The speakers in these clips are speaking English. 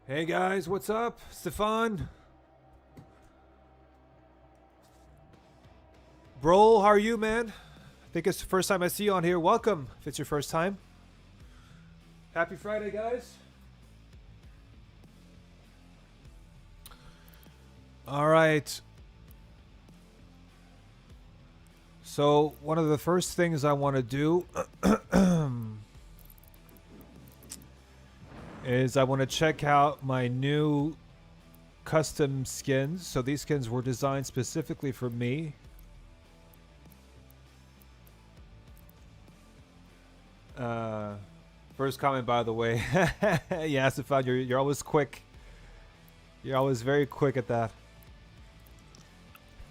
Hey guys, what's up? Stefan? Bro, how are you, man? I think it's the first time I see you on here. Welcome, if it's your first time. Happy Friday, guys. Alright. So, one of the first things I want to do is I want to check out my new custom skins. So these skins were designed specifically for me. First comment, by the way. Yeah, Stefan, you're always quick. You're always very quick at that.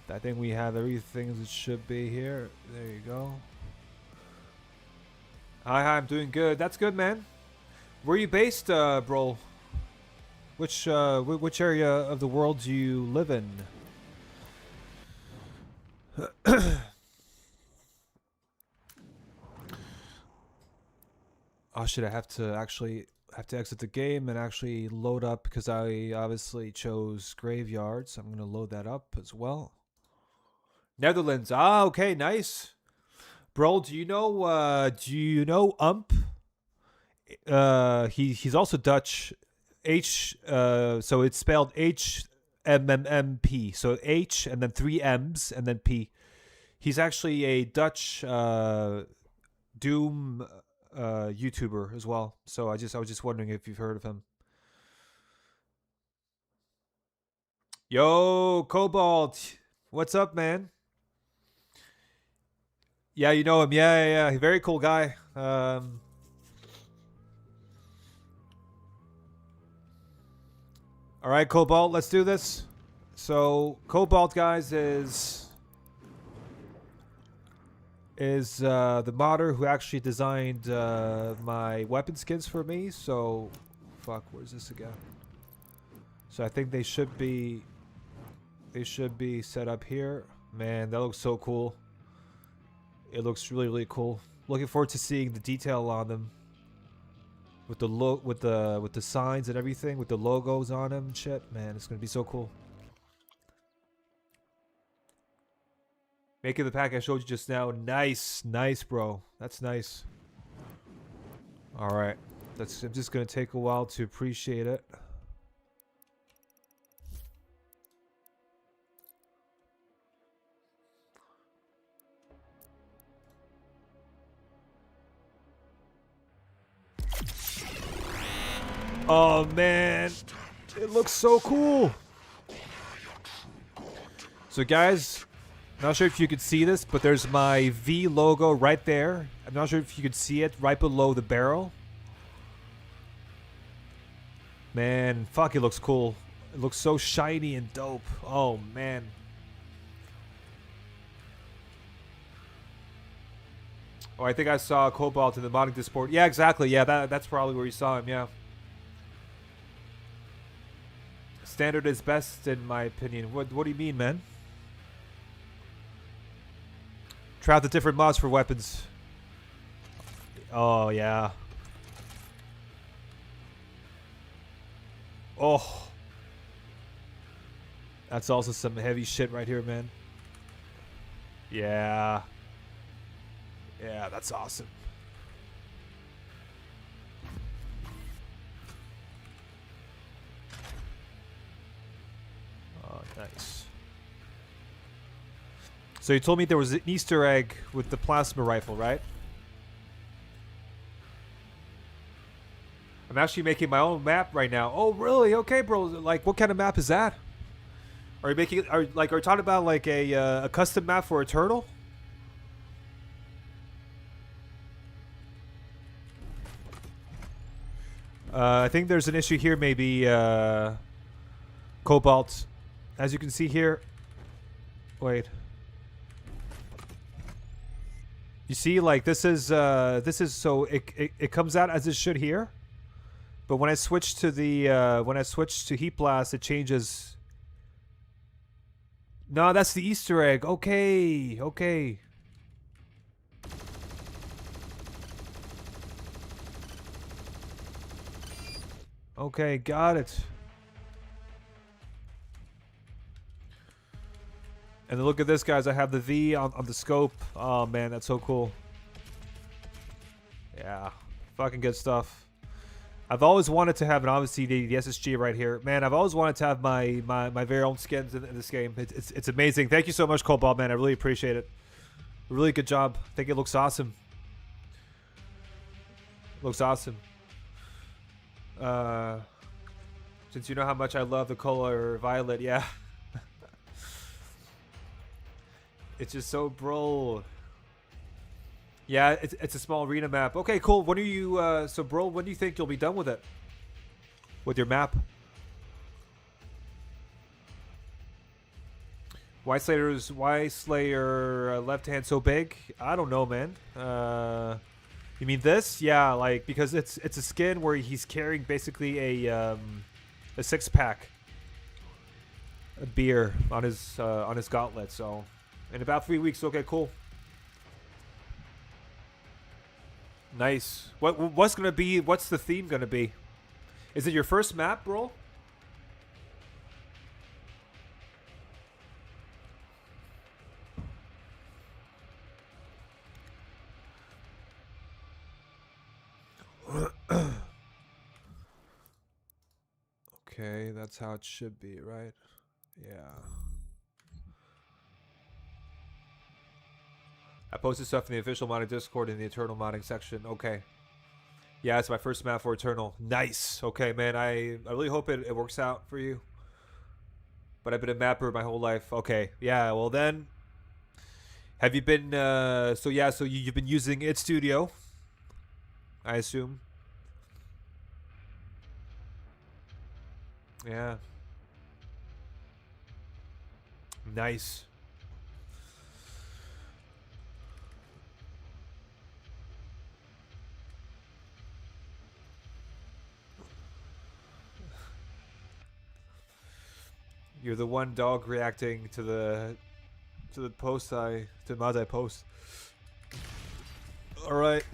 I think we have everything that should be here. There you go. Hi, I'm doing good. That's good, man. Where are you based, bro? Which area of the world do you live in? Oh shit! I have to exit the game and actually load up because I obviously chose Graveyard, so I'm gonna load that up as well. Netherlands. Ah, okay, nice. Bro, do you know Ump? He's also Dutch. So it's spelled HMMP. So H and then three M's and then P. He's actually a Dutch Doom YouTuber as well. So I was just wondering if you've heard of him. Yo, Cobalt, what's up, man? Yeah, you know him. Yeah. Very cool guy. All right, Cobalt, let's do this. So Cobalt, guys, is the modder who actually designed my weapon skins for me. So, fuck, where's this again? So I think they should be set up here. Man, that looks so cool. It looks really cool. Looking forward to seeing the detail on them. With the with the signs and everything, with the logos on them and shit. Man, it's gonna be so cool. Making the pack I showed you just now. Nice, bro. That's nice. All right, I'm just gonna take a while to appreciate it. Oh man, it looks so cool. So guys, not sure if you could see this, but there's my V logo right there. I'm not sure if you could see it right below the barrel. Man, fuck, it looks cool. It looks so shiny and dope. Oh man. Oh, I think I saw Cobalt in the modding Discord. Yeah, exactly. Yeah, that's probably where you saw him. Yeah. Standard is best in my opinion. What do you mean, man? Try out the different mods for weapons. Oh yeah. Oh. That's also some heavy shit right here, man. Yeah. Yeah, that's awesome. Oh, nice. So you told me there was an Easter egg with the plasma rifle, right? I'm actually making my own map right now. Oh, really? Okay, bro. Like, what kind of map is that? Are you making? Are you talking about like a custom map for Eternal? I think there's an issue here. Maybe Cobalt, as you can see here. Wait. You see, like this is so it comes out as it should here, but when I switch to Heat Blast, it changes. No, that's the Easter egg. Okay. Okay, got it. And then look at this, guys. I have the V on the scope. Oh, man, that's so cool. Yeah, fucking good stuff. I've always wanted to have, and obviously the SSG right here. Man, I've always wanted to have my very own skins in this game. It's amazing. Thank you so much, Cobalt, man. I really appreciate it. Really good job. I think it looks awesome. Looks awesome. Since you know how much I love the color violet, yeah. It's just so bro. Yeah, it's a small arena map. Okay, cool. When are you so bro, when do you think you'll be done with it? With your map? Why Slayer left hand so big? I don't know, man. You mean this? Yeah, like because it's a skin where he's carrying basically a 6-pack of beer on his gauntlet. So in about 3 weeks. Okay, cool. Nice. What's gonna be? What's the theme gonna be? Is it your first map, bro? Okay, that's how it should be, right? Yeah. I posted stuff in the official modding Discord in the Eternal modding section. Okay. Yeah, it's my first map for Eternal. Nice. Okay, man. I really hope it works out for you. But I've been a mapper my whole life. Okay. Yeah, well then. Have you been, so yeah, so you've been using It Studio, I assume. Yeah. Nice. You're the one dog reacting to the post to mods I post. All right.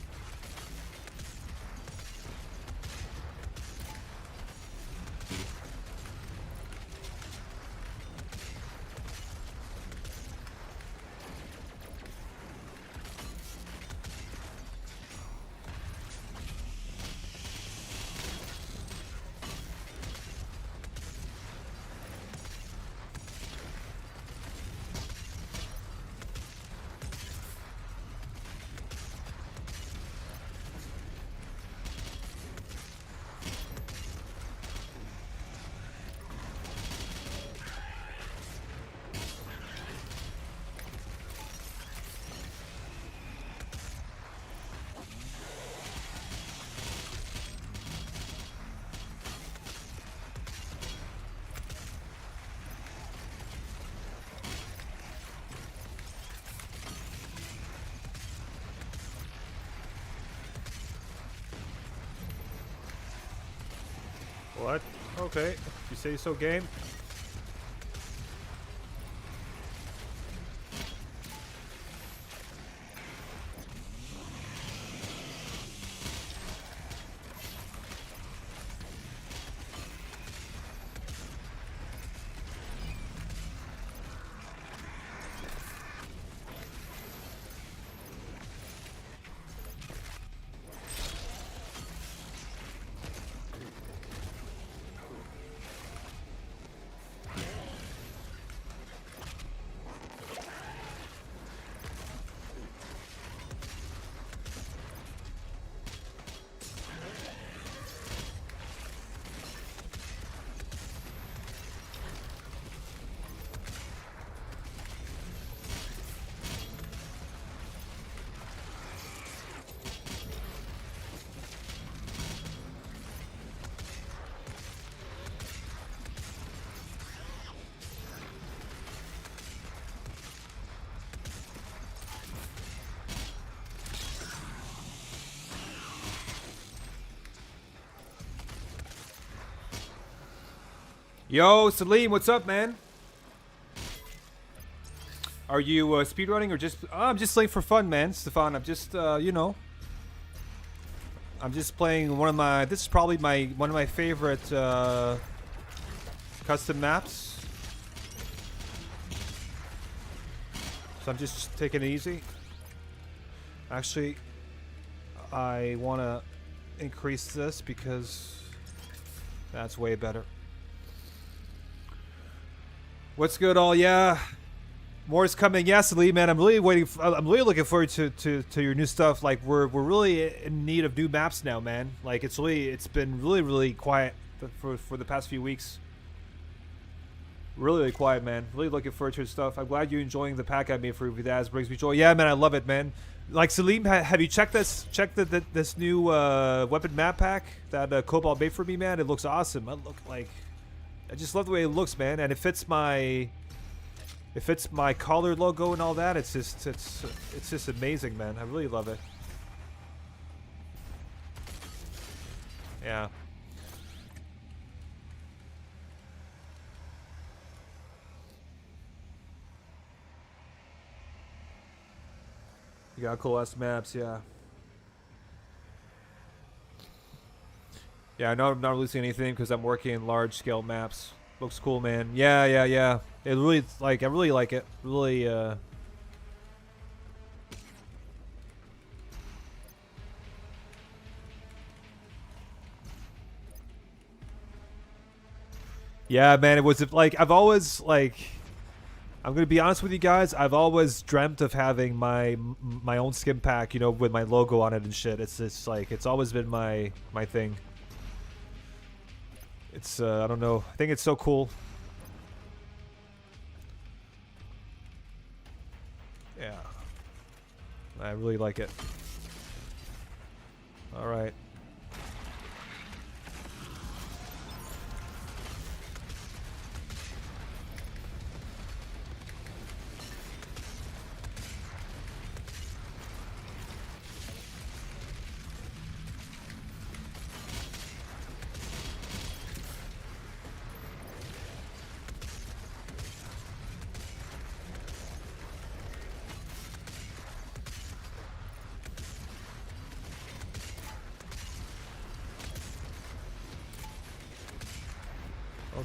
What? Okay. If you say so, game. Yo, Salim, what's up, man? Are you speedrunning or just... I'm just playing for fun, man, Stefan. I'm just, you know... I'm just playing one of my. This is probably one of my favorite custom maps. So I'm just taking it easy. Actually, I want to increase this because that's way better. What's good, all? Yeah, more is coming. Yes, Lee, man, I'm really waiting. I'm really looking forward to your new stuff. Like we're really in need of new maps now, man. Like it's been really quiet for the past few weeks. Really quiet, man. Really looking forward to your stuff. I'm glad you're enjoying the pack I made for you. That brings me joy. Yeah, man, I love it, man. Like Salim, have you checked this? Check this new weapon map pack that Cobalt made for me, man. It looks awesome. I just love the way it looks, man, and it fits my collar logo and all that. It's just amazing, man. I really love it. Yeah. You got cool ass maps, yeah. Yeah, I know I'm not releasing anything because I'm working in large scale maps. Looks cool, man. Yeah. It really, I really like it. Really, yeah, man, it was like, I've always, I'm gonna be honest with you guys. I've always dreamt of having my own skin pack, you know, with my logo on it and shit. It's just like it's always been my thing. It's I don't know. I think it's so cool. Yeah, I really like it. All right.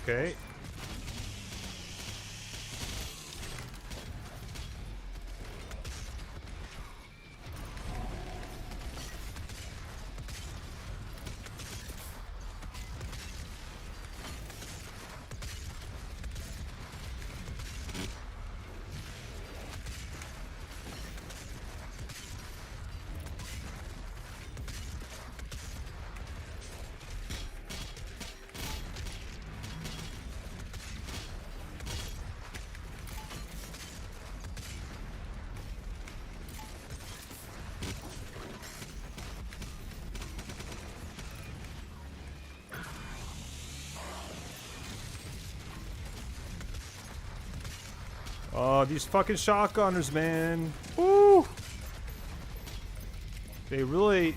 Okay. Oh, these fucking shotgunners, man. Woo! They really...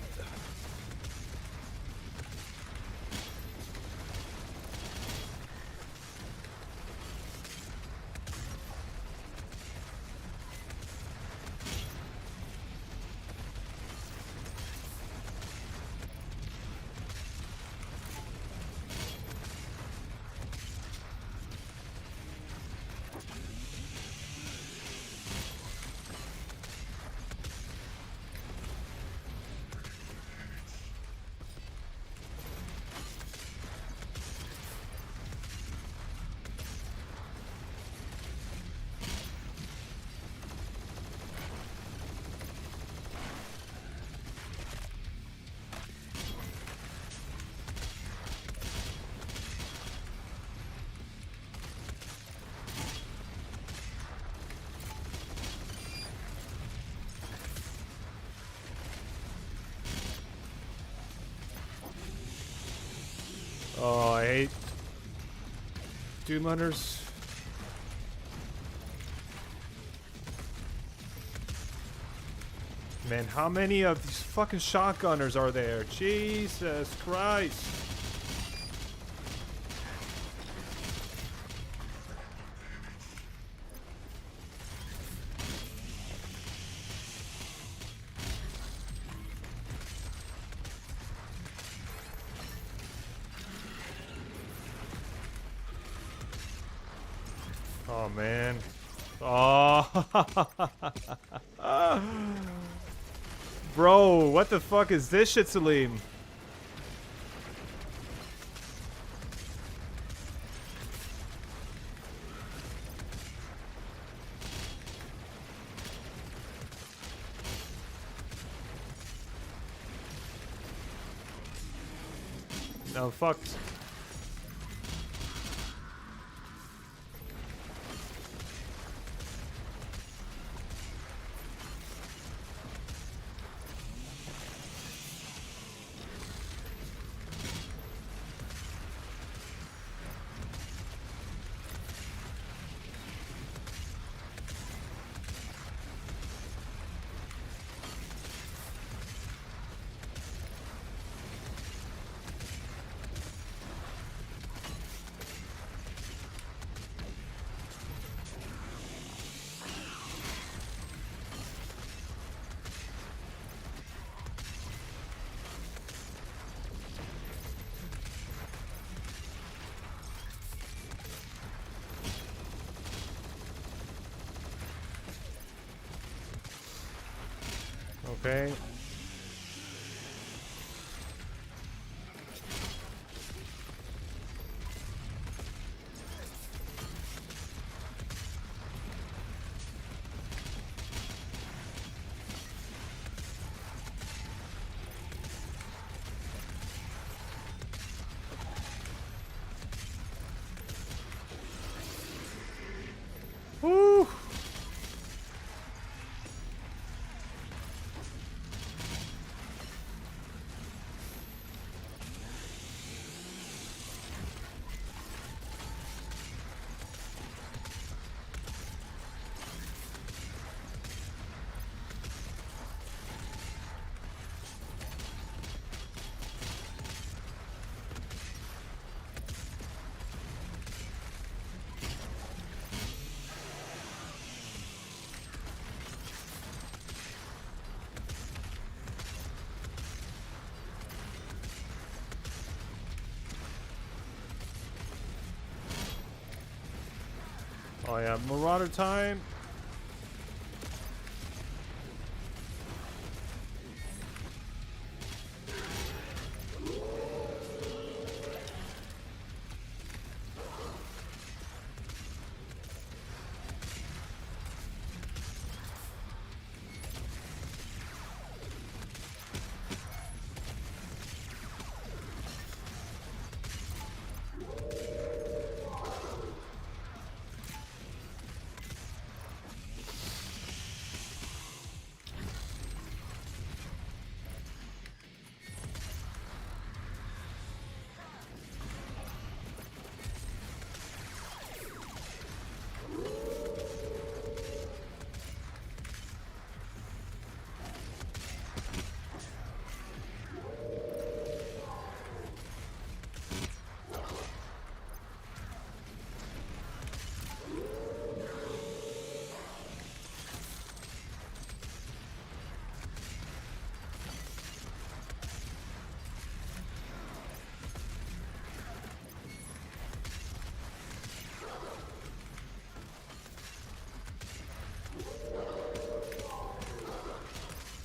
Oh, I hate Doom Hunters. Man, how many of these fucking shotgunners are there? Jesus Christ. Oh, man. Oh. Bro, what the fuck is this shit, Salim? No, fucked. Okay. Woo! Oh yeah, Marauder time.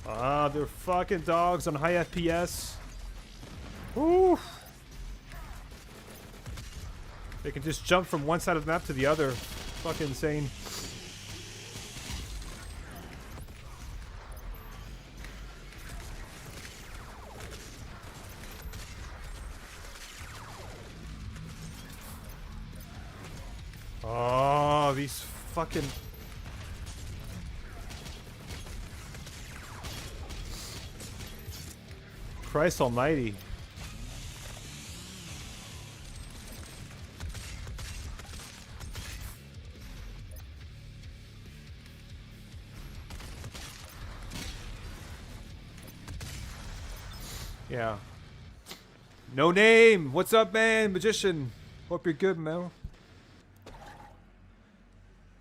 Ah, they're fucking dogs on high FPS. Woo! They can just jump from one side of the map to the other. Fucking insane. Oh, these fucking... Christ almighty. Yeah. No name. What's up, man? Magician. Hope you're good, Mel.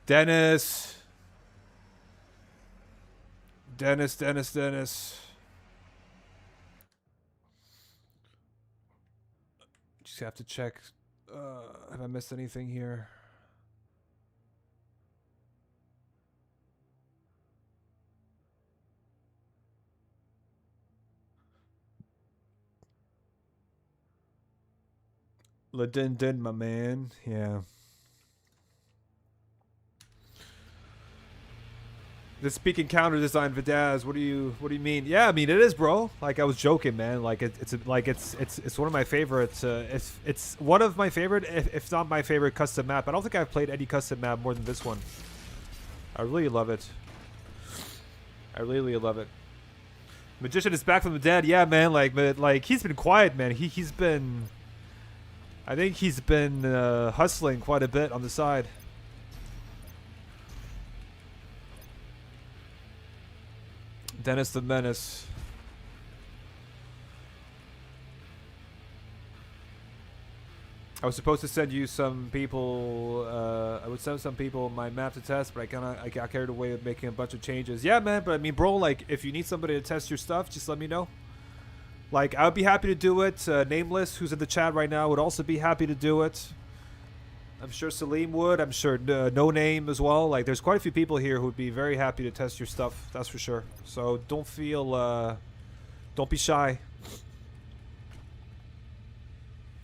Dennis. Dennis. Just have to check. Have I missed anything here? La Din Din, my man. Yeah. The speaking counter design Vidaz. What do you mean? Yeah, I mean it is, bro. Like I was joking, man. Like it's one of my favorites. It's one of my favorite, if not my favorite custom map. I don't think I've played any custom map more than this one. I really love it. I really love it. Magician is back from the dead. Yeah, man. Like he's been quiet, man. He's been. I think he's been hustling quite a bit on the side. Dennis the Menace. I was supposed to send you some people. I would send some people my map to test, but I got carried away with making a bunch of changes. Yeah, man. But I mean, bro, like if you need somebody to test your stuff, just let me know. Like I would be happy to do it. Nameless, who's in the chat right now, would also be happy to do it. I'm sure Salim would. I'm sure No Name as well. Like, there's quite a few people here who would be very happy to test your stuff. That's for sure. So don't feel, don't be shy.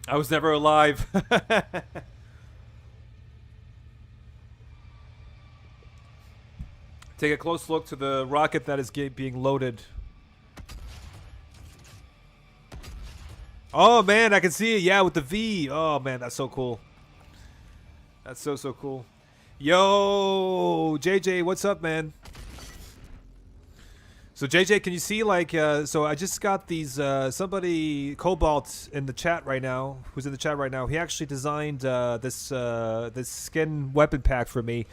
I was never alive. Take a close look to the rocket that is being loaded. Oh man, I can see it. Yeah, with the V. Oh man, that's so cool. That's so cool. Yo, JJ, what's up, man? So JJ, can you see like so I just got these somebody Cobalt in the chat right now, who's in the chat right now. He actually designed this skin weapon pack for me.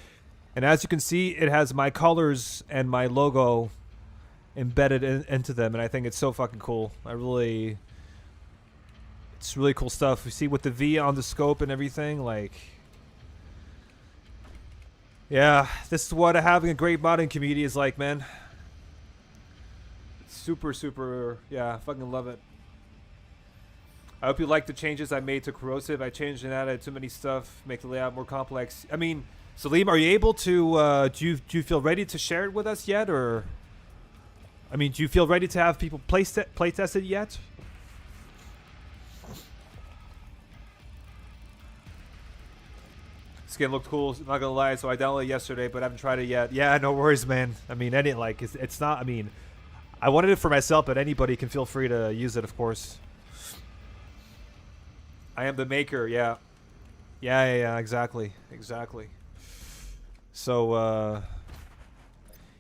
And as you can see, it has my colors and my logo embedded into them, and I think it's so fucking cool. It's really cool stuff. You see with the V on the scope and everything, like yeah, this is what having a great modding community is like, man. Super, yeah, fucking love it. I hope you like the changes I made to Corrosive. I changed and added too many stuff, make the layout more complex. I mean, Salim, are you able to, do you feel ready to share it with us yet, or? I mean, do you feel ready to have people play test it yet? Skin looked cool, not gonna lie, so I downloaded it yesterday, but I haven't tried it yet. Yeah, no worries, man. I mean, it's not, I mean, I wanted it for myself, but anybody can feel free to use it, of course. I am the maker, yeah. Yeah, exactly. So,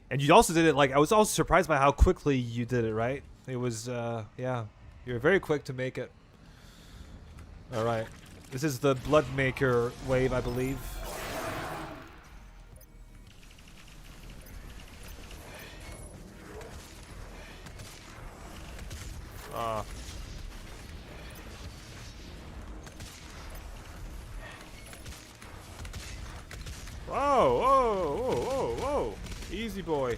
and you also did it, like, I was also surprised by how quickly you did it, right? It was, yeah, you were very quick to make it. Alright. This is the Bloodmaker wave, I believe. Whoa. Easy boy.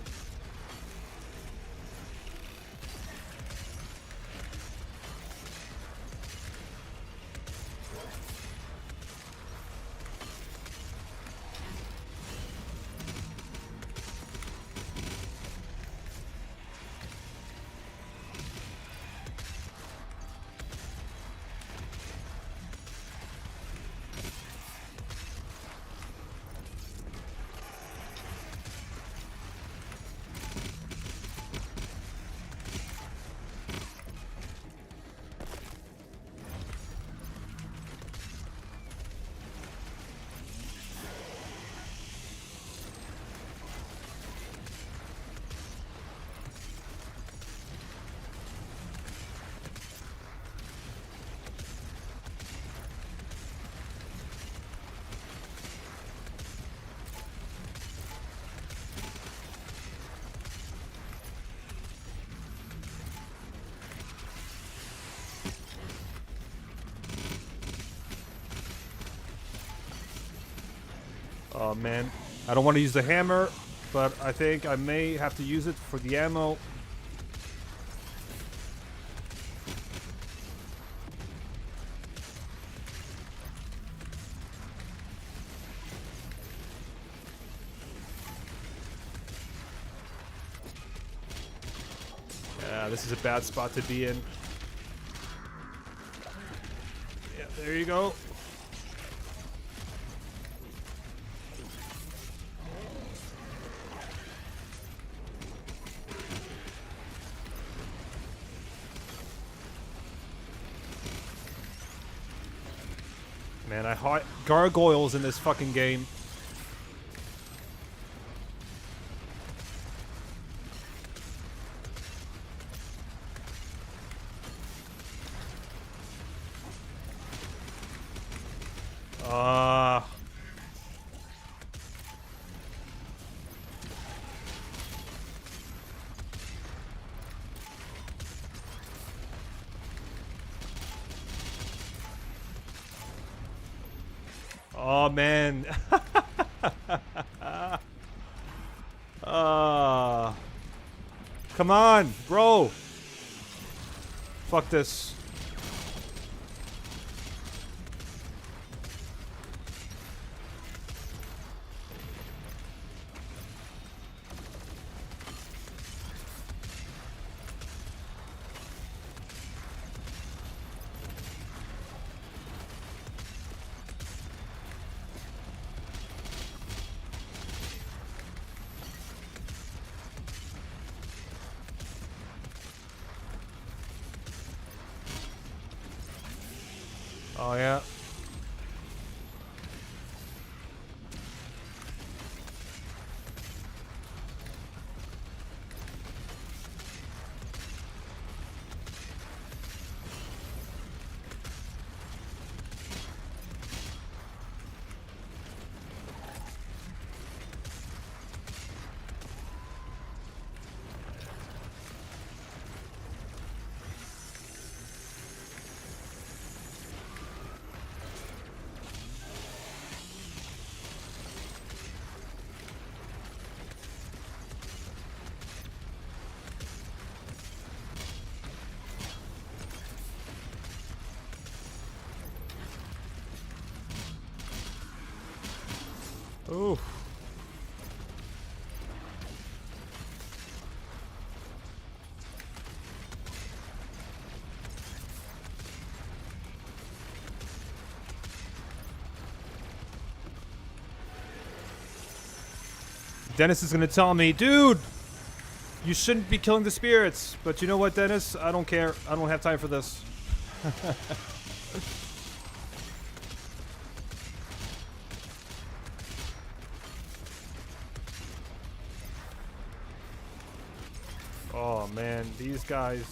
Oh man, I don't want to use the hammer, but I think I may have to use it for the ammo. Yeah, this is a bad spot to be in. Yeah, There you go. Man, I hate gargoyles in this fucking game. Oh man. Come on, bro. Fuck this. Oh yeah. Ooh. Dennis is gonna tell me, dude, you shouldn't be killing the spirits. But you know what, Dennis? I don't care. I don't have time for this. Oh man, these guys.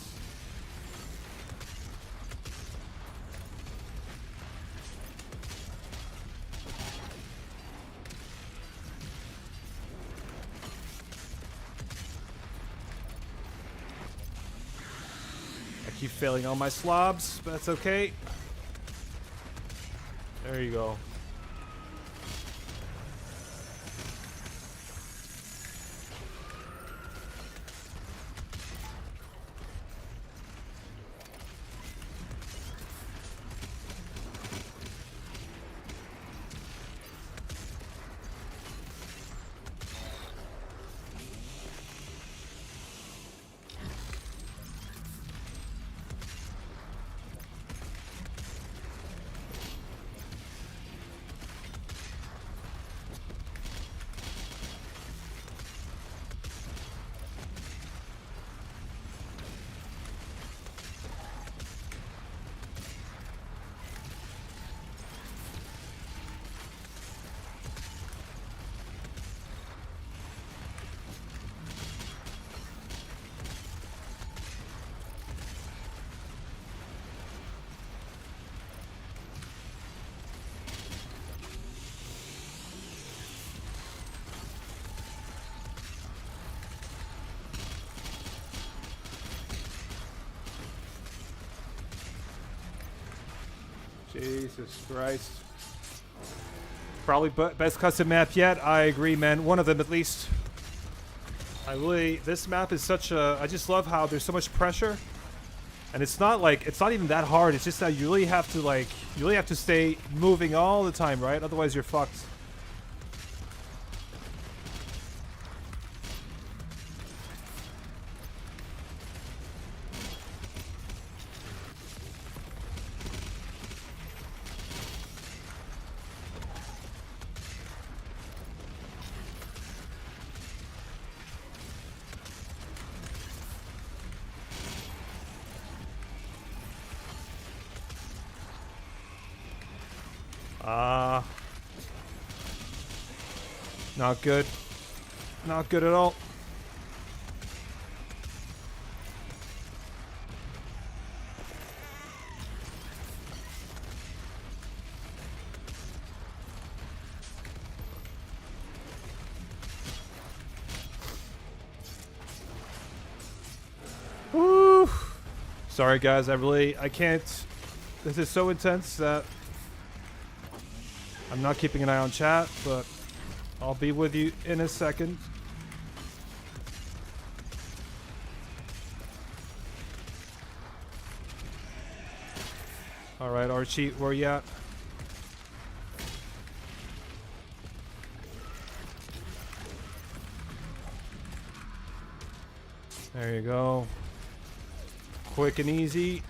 I keep failing all my slobs, but that's okay. There you go. Jesus Christ. Probably best custom map yet. I agree, man. One of them at least. This map is such a, I just love how there's so much pressure. And it's not like, it's not even that hard. It's just that you really have to like, you really have to stay moving all the time, right? Otherwise you're fucked. Not good. Not good at all. Woo! Sorry guys, I can't. This is so intense that I'm not keeping an eye on chat, but I'll be with you in a second. All right, Archie, where you at? There you go. Quick and easy.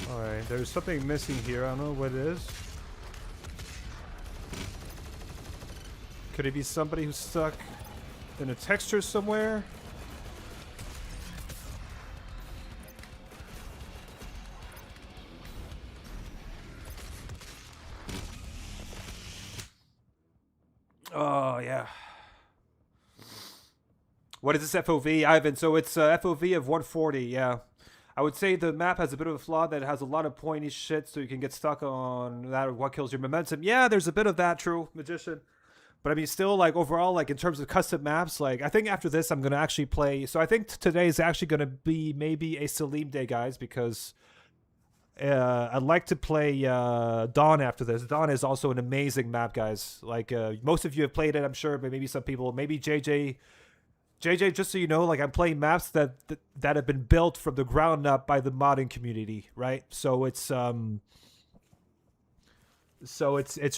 Alright, there's something missing here. I don't know what it is. Could it be somebody who's stuck in a texture somewhere? Oh, yeah. What is this FOV, Ivan? So it's FOV of 140, yeah. I would say the map has a bit of a flaw that it has a lot of pointy shit, so you can get stuck on that or what kills your momentum. Yeah, there's a bit of that, true, Magician. But I mean, still, like, overall, like, in terms of custom maps, like, I think after this, I'm going to actually play... So I think today is actually going to be maybe a Salim day, guys, because I'd like to play Dawn after this. Dawn is also an amazing map, guys. Like, most of you have played it, I'm sure, but maybe some people... Maybe JJ, just so you know, like, I'm playing maps that have been built from the ground up by the modding community, right? So it's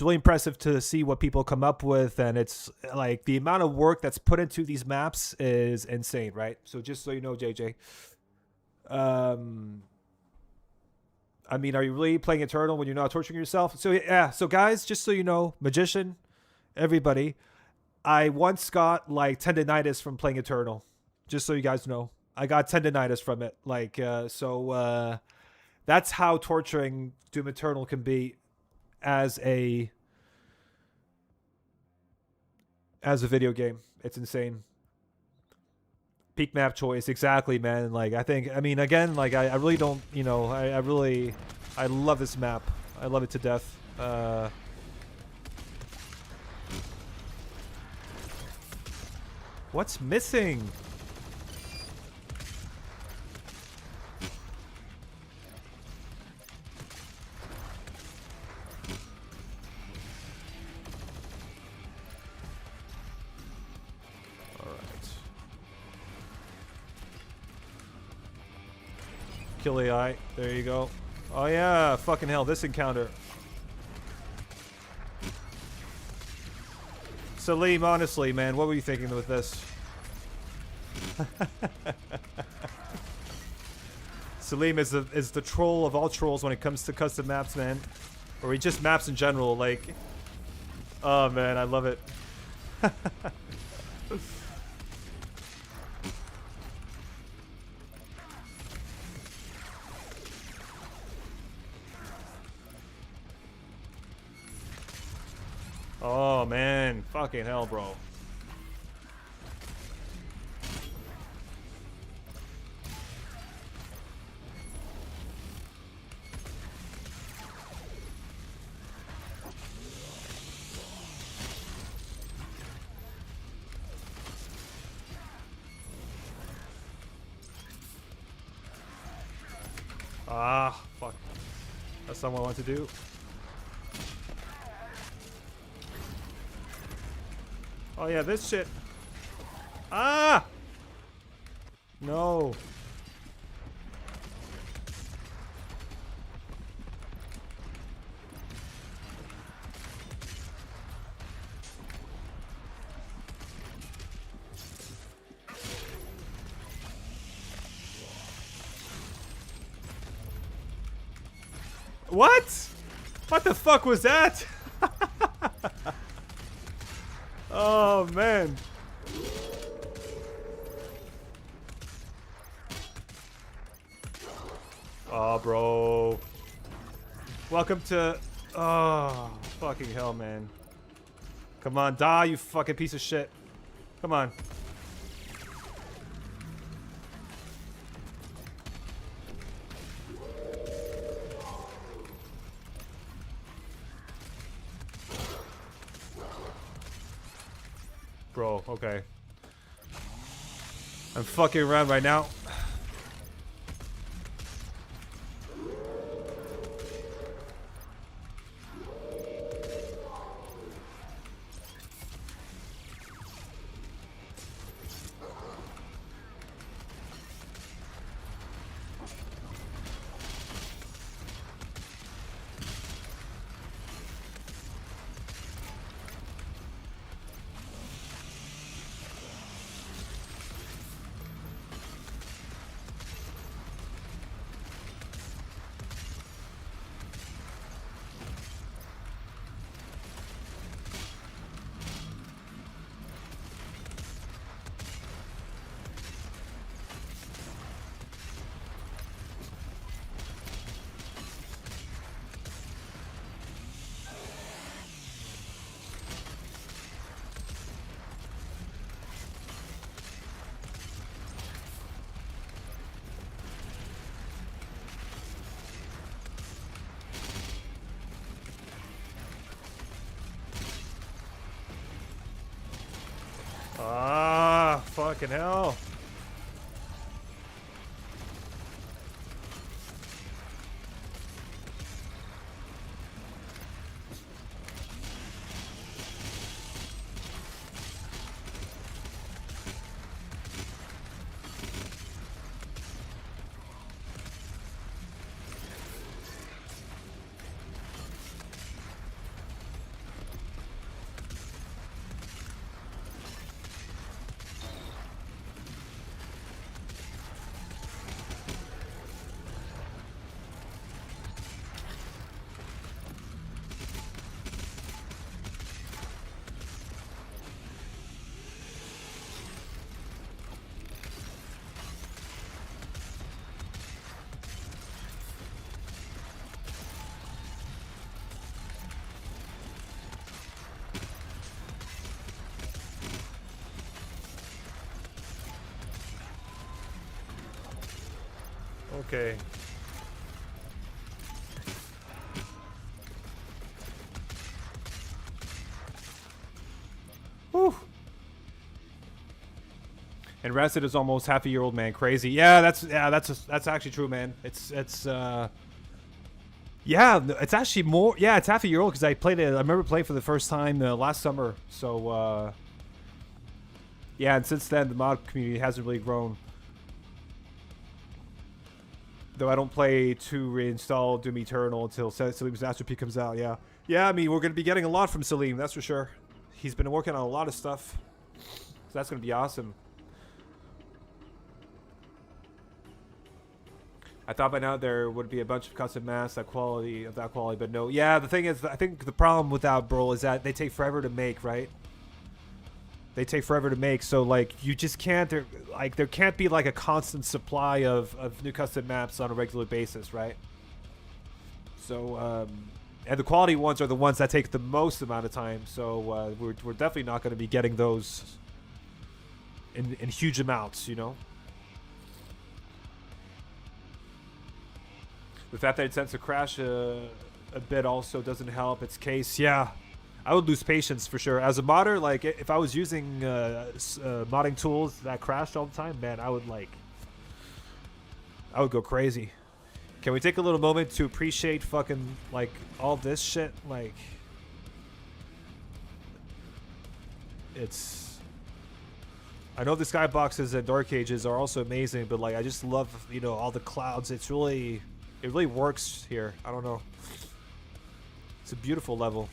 really impressive to see what people come up with, and it's like the amount of work that's put into these maps is insane, right? So just so you know, JJ. I mean, are you really playing Eternal when you're not torturing yourself? So yeah, so guys, just so you know, Magician, everybody, I once got like tendinitis from playing Eternal. Just so you guys know, I got tendinitis from it. Like, that's how torturing Doom Eternal can be as a video game. It's insane. Peak map choice, exactly, man. Like, I mean, again, like, I really don't, you know, I love this map. I love it to death. What's missing? All right. Kill AI. There you go. Oh yeah, fucking hell, this encounter. Salim, honestly, man, what were you thinking with this? Salim is the troll of all trolls when it comes to custom maps, man. Or he just maps in general, like... Oh, man, I love it. Oh, man. Fucking hell, bro. Ah, fuck. That's not what I want to do. Oh yeah, this shit. Ah! No. What? What the fuck was that? Oh, man. Oh, bro. Welcome to... Oh, fucking hell, man. Come on, die, you fucking piece of shit. Come on. Bro, okay. I'm fucking around right now. Ah, fucking hell. Okay. Whew. And Resident is almost half a year old, man. Crazy. Yeah, that's actually true, man. It's yeah, it's actually more. Yeah, it's half a year old because I played it. I remember playing for the first time last summer. So yeah, and since then the mod community hasn't really grown. Though I don't play to reinstall Doom Eternal until Salim's Masterpiece comes out. Yeah, yeah. I mean, we're gonna be getting a lot from Salim, that's for sure. He's been working on a lot of stuff, so that's gonna be awesome. I thought by now there would be a bunch of custom masks of that quality, but no. Yeah, the thing is, I think the problem with that, bro, is that they take forever to make, right? They take forever to make, so like you just can't. There can't be like a constant supply of new custom maps on a regular basis, right? So and the quality ones are the ones that take the most amount of time. So we're definitely not going to be getting those in huge amounts, you know. The fact that it tends to crash a bit also doesn't help its case. Yeah, I would lose patience for sure. As a modder, like if I was using modding tools that crashed all the time, man, I would go crazy. Can we take a little moment to appreciate fucking like all this shit? Like, it's. I know the skyboxes and dark cages are also amazing, but like I just love all the clouds. It really works here. I don't know. It's a beautiful level.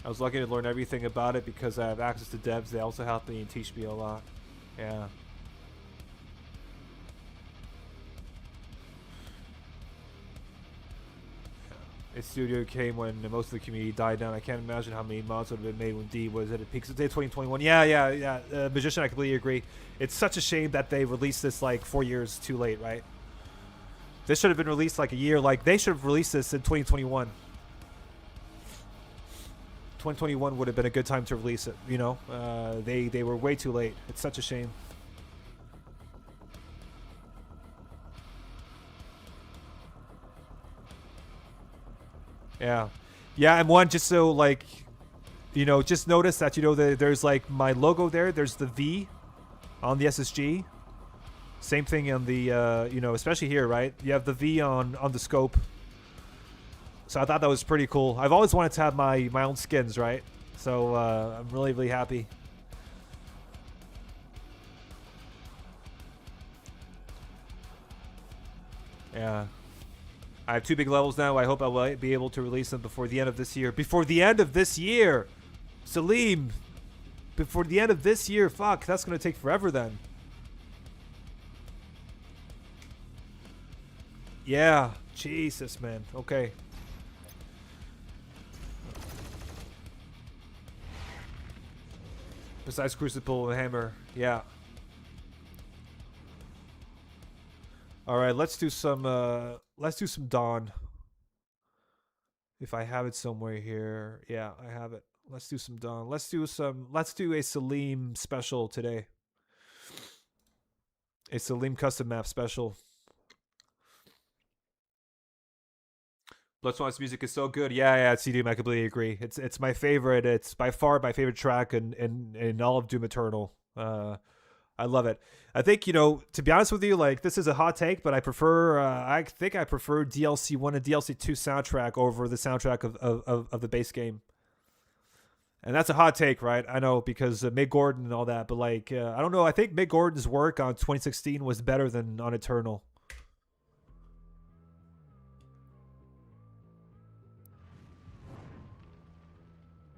I was lucky to learn everything about it because I have access to devs. They also helped me and teach me a lot. Yeah. Its studio came when most of the community died down. I can't imagine how many mods would have been made when D was at a peak. So 2021. Yeah. Magician, I completely agree. It's such a shame that they released this like 4 years too late, right? This should have been released like a year. Like they should have released this in 2021. 2021 would have been a good time to release it. You know, they were way too late. It's such a shame. Yeah. Yeah, and one, just so like, you know, just notice that, you know, there's like my logo there. There's the V on the SSG. Same thing on the, you know, especially here, right? You have the V on the scope. So I thought that was pretty cool. I've always wanted to have my own skins, right? So I'm really, really happy. Yeah. I have 2 big levels now. I hope I will be able to release them before the end of this year. Before the end of this year! Salim! Before the end of this year. Fuck, that's going to take forever then. Yeah. Jesus, man. Okay. Besides Crucible and Hammer. Yeah. Alright, let's do some Dawn. If I have it somewhere here. Yeah, I have it. Let's do some Dawn. Let's do a Salim special today. A Salim custom map special. Bloodswan's music is so good. Yeah, CDM, I completely agree. It's my favorite. It's by far my favorite track in all of Doom Eternal. I love it. I think, you know, to be honest with you, like, this is a hot take, but I prefer, I think I prefer DLC 1 and DLC 2 soundtrack over the soundtrack of the base game. And that's a hot take, right? I know, because Mick Gordon and all that, but like, I don't know. I think Mick Gordon's work on 2016 was better than on Eternal.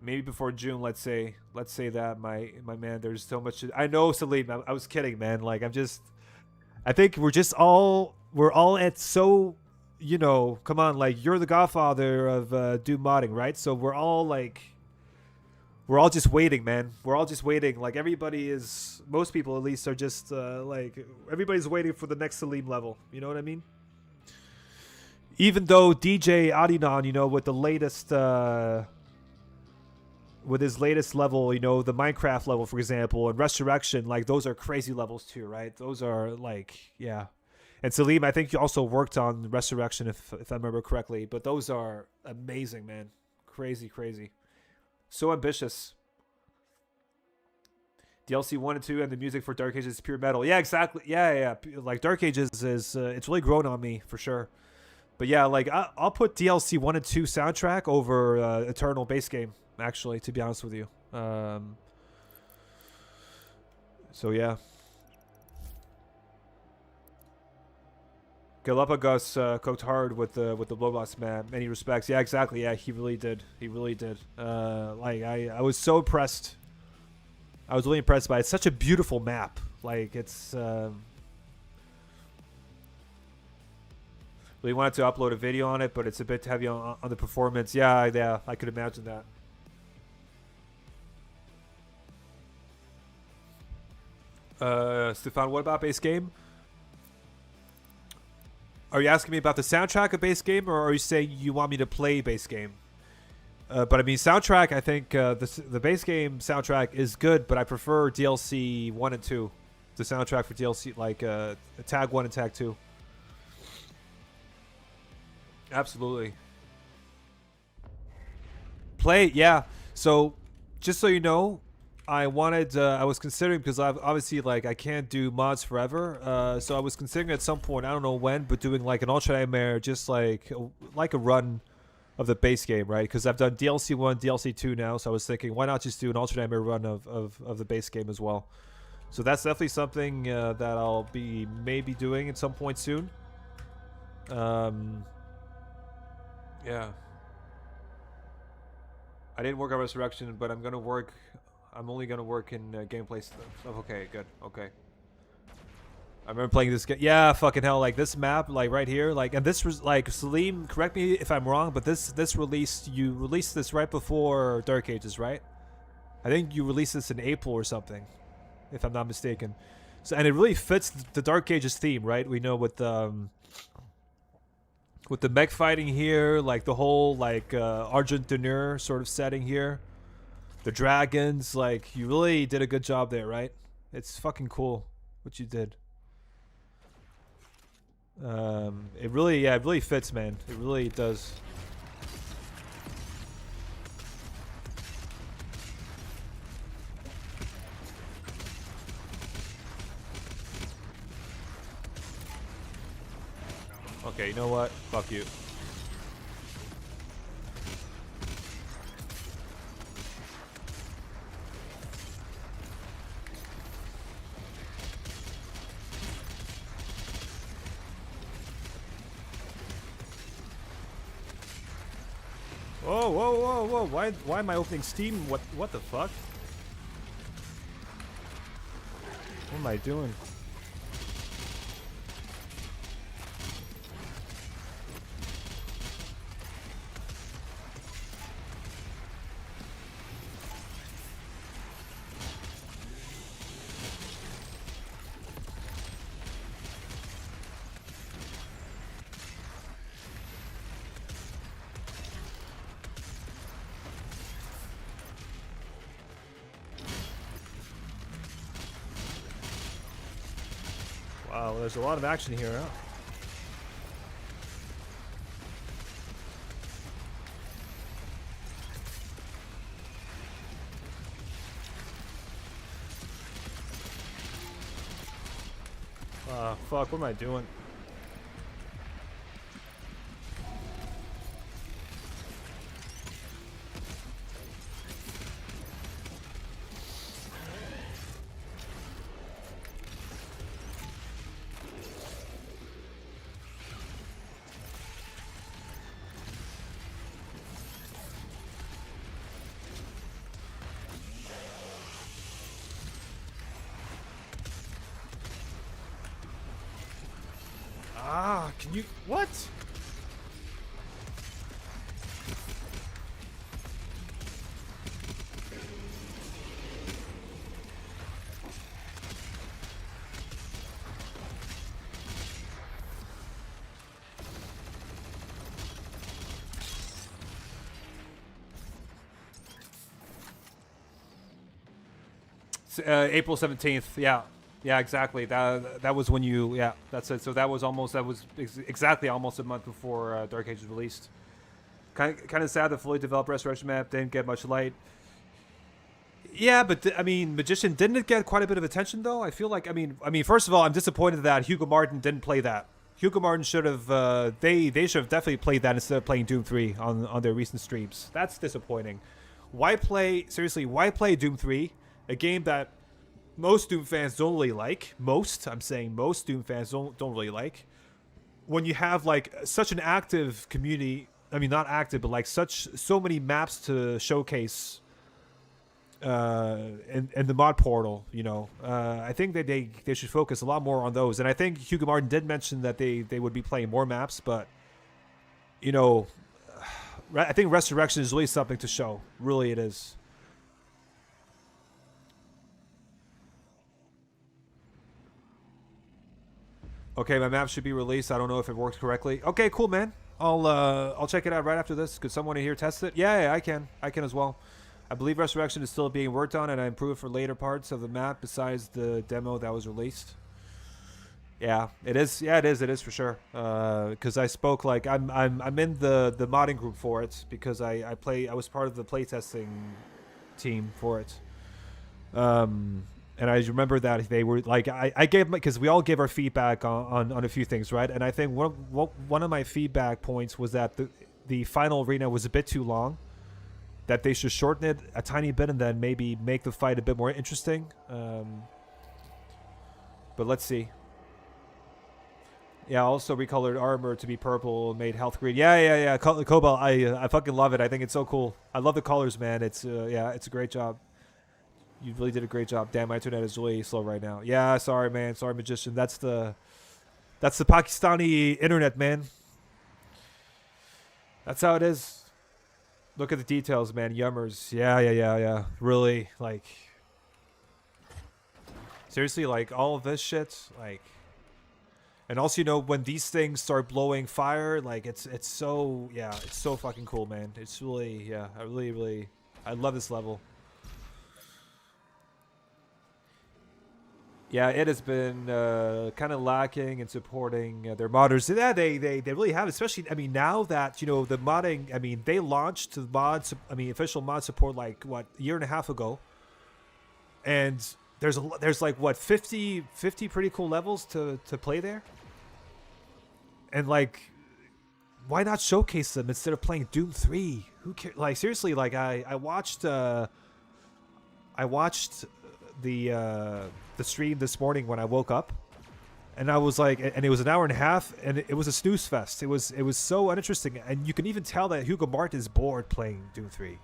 Maybe before June, let's say that, my man. There's so much. I know, Salim. I was kidding, man. Like, I think we're all at so, you know, come on, like, you're the godfather of Doom modding, right? So we're all just waiting, man. We're all just waiting. Like, most people at least are just like, everybody's waiting for the next Salim level. You know what I mean? Even though DJ Adinon, you know, with the latest. With his latest level, you know, the Minecraft level, for example, and Resurrection, like, those are crazy levels too, right? Those are, like, yeah. And Salim, I think you also worked on Resurrection, if I remember correctly. But those are amazing, man. Crazy. So ambitious. DLC 1 and 2 and the music for Dark Ages is pure metal. Yeah, exactly. Yeah. Like, Dark Ages is, it's really grown on me, for sure. But yeah, like, I'll put DLC 1 and 2 soundtrack over Eternal base game, actually, to be honest with you. So yeah. Galapagos cooked hard with the Lobos, man. Many respects. Yeah, exactly. Yeah, he really did. Like, I was so impressed. I was really impressed by it. It's such a beautiful map. Like, it's really wanted to upload a video on it, but it's a bit heavy on the performance. Yeah, I could imagine that. Stefan, what about base game? Are you asking me about the soundtrack of base game, or are you saying you want me to play base game? But I mean, soundtrack, I think the base game soundtrack is good, but I prefer DLC 1 and 2. The soundtrack for DLC, like Tag 1 and Tag 2. Absolutely. Play, yeah. So, just so you know, I was considering, because I've obviously, like, I can't do mods forever. So I was considering at some point, I don't know when, but doing like an Ultra Nightmare, just like a run of the base game, right? Because I've done DLC 1, DLC 2 now, so I was thinking, why not just do an Ultra Nightmare run of the base game as well? So that's definitely something that I'll be maybe doing at some point soon. Yeah. I didn't work on Resurrection, but I'm gonna work. I'm only gonna work in gameplay stuff. Okay, good. Okay. I remember playing this game. Yeah, fucking hell! Like this map, like right here, like, and this was like Salim. Correct me if I'm wrong, but this released. You released this right before Dark Ages, right? I think you released this in April or something, if I'm not mistaken. So, and it really fits the Dark Ages theme, right? We know with the mech fighting here, like the whole like Argent D'Nur sort of setting here, the dragons, like you really did a good job there, right? It's fucking cool what you did. It really fits, man. It really does. Okay, you know what? Fuck you. Whoa, whoa, whoa, whoa! Why am I opening Steam? What the fuck? What am I doing? Wow, there's a lot of action here, huh? Fuck, what am I doing? Can you... What? April 17th, yeah. Yeah, exactly. That was when you... Yeah, that's it. So that was exactly almost a month before Dark Age was released. Kind of sad the fully developed Resurrection map didn't get much light. Yeah, but I mean, Magician, didn't it get quite a bit of attention though? I feel like, I mean, first of all, I'm disappointed that Hugo Martin didn't play that. Hugo Martin should have, they should have definitely played that instead of playing Doom 3 on their recent streams. That's disappointing. Why play Doom 3, a game that most Doom fans don't really like? I'm saying most Doom fans don't really like. When you have like such an active community, I mean not active, but like so many maps to showcase in the mod portal, you know. I think that they should focus a lot more on those. And I think Hugo Martin did mention that they would be playing more maps, but you know, I think Resurrection is really something to show. Really, it is. Okay, my map should be released. I don't know if it works correctly. Okay, cool, man. I'll check it out right after this. Could someone here test it? Yeah, I can as well. I believe Resurrection is still being worked on, and I improved for later parts of the map besides the demo that was released. Yeah, it is. Yeah, it is for sure. Because I spoke like I'm in the modding group for it because I was part of the playtesting team for it. And I remember that they were like, I gave, because we all give our feedback on a few things, right? And I think one of my feedback points was that the final arena was a bit too long, that they should shorten it a tiny bit and then maybe make the fight a bit more interesting. But let's see. Yeah, also recolored armor to be purple, made health green. Yeah. Cobalt, I fucking love it. I think it's so cool. I love the colors, man. It's yeah, it's a great job. You really did a great job. Damn, my internet is really slow right now. Yeah, sorry, man. Sorry, magician. That's the Pakistani internet, man. That's how it is. Look at the details, man. Yummers. Yeah. Really, like, seriously, like all of this shit, like. And also, when these things start blowing fire, like it's so, yeah, it's so fucking cool, man. It's really, yeah, I love this level. Yeah, it has been kind of lacking in supporting their modders. Yeah, they really have, especially, I mean, now that, the modding, I mean, they launched the mods, I mean, official mod support, like, what, a year and a half ago. And there's like, what, 50 pretty cool levels to play there? And like, why not showcase them instead of playing Doom 3? Who cares? Like, seriously, like I watched the stream this morning when I woke up, and I was like, and it was an hour and a half, and it was a snooze fest. It was so uninteresting, and you can even tell that Hugo Martin is bored playing Doom 3,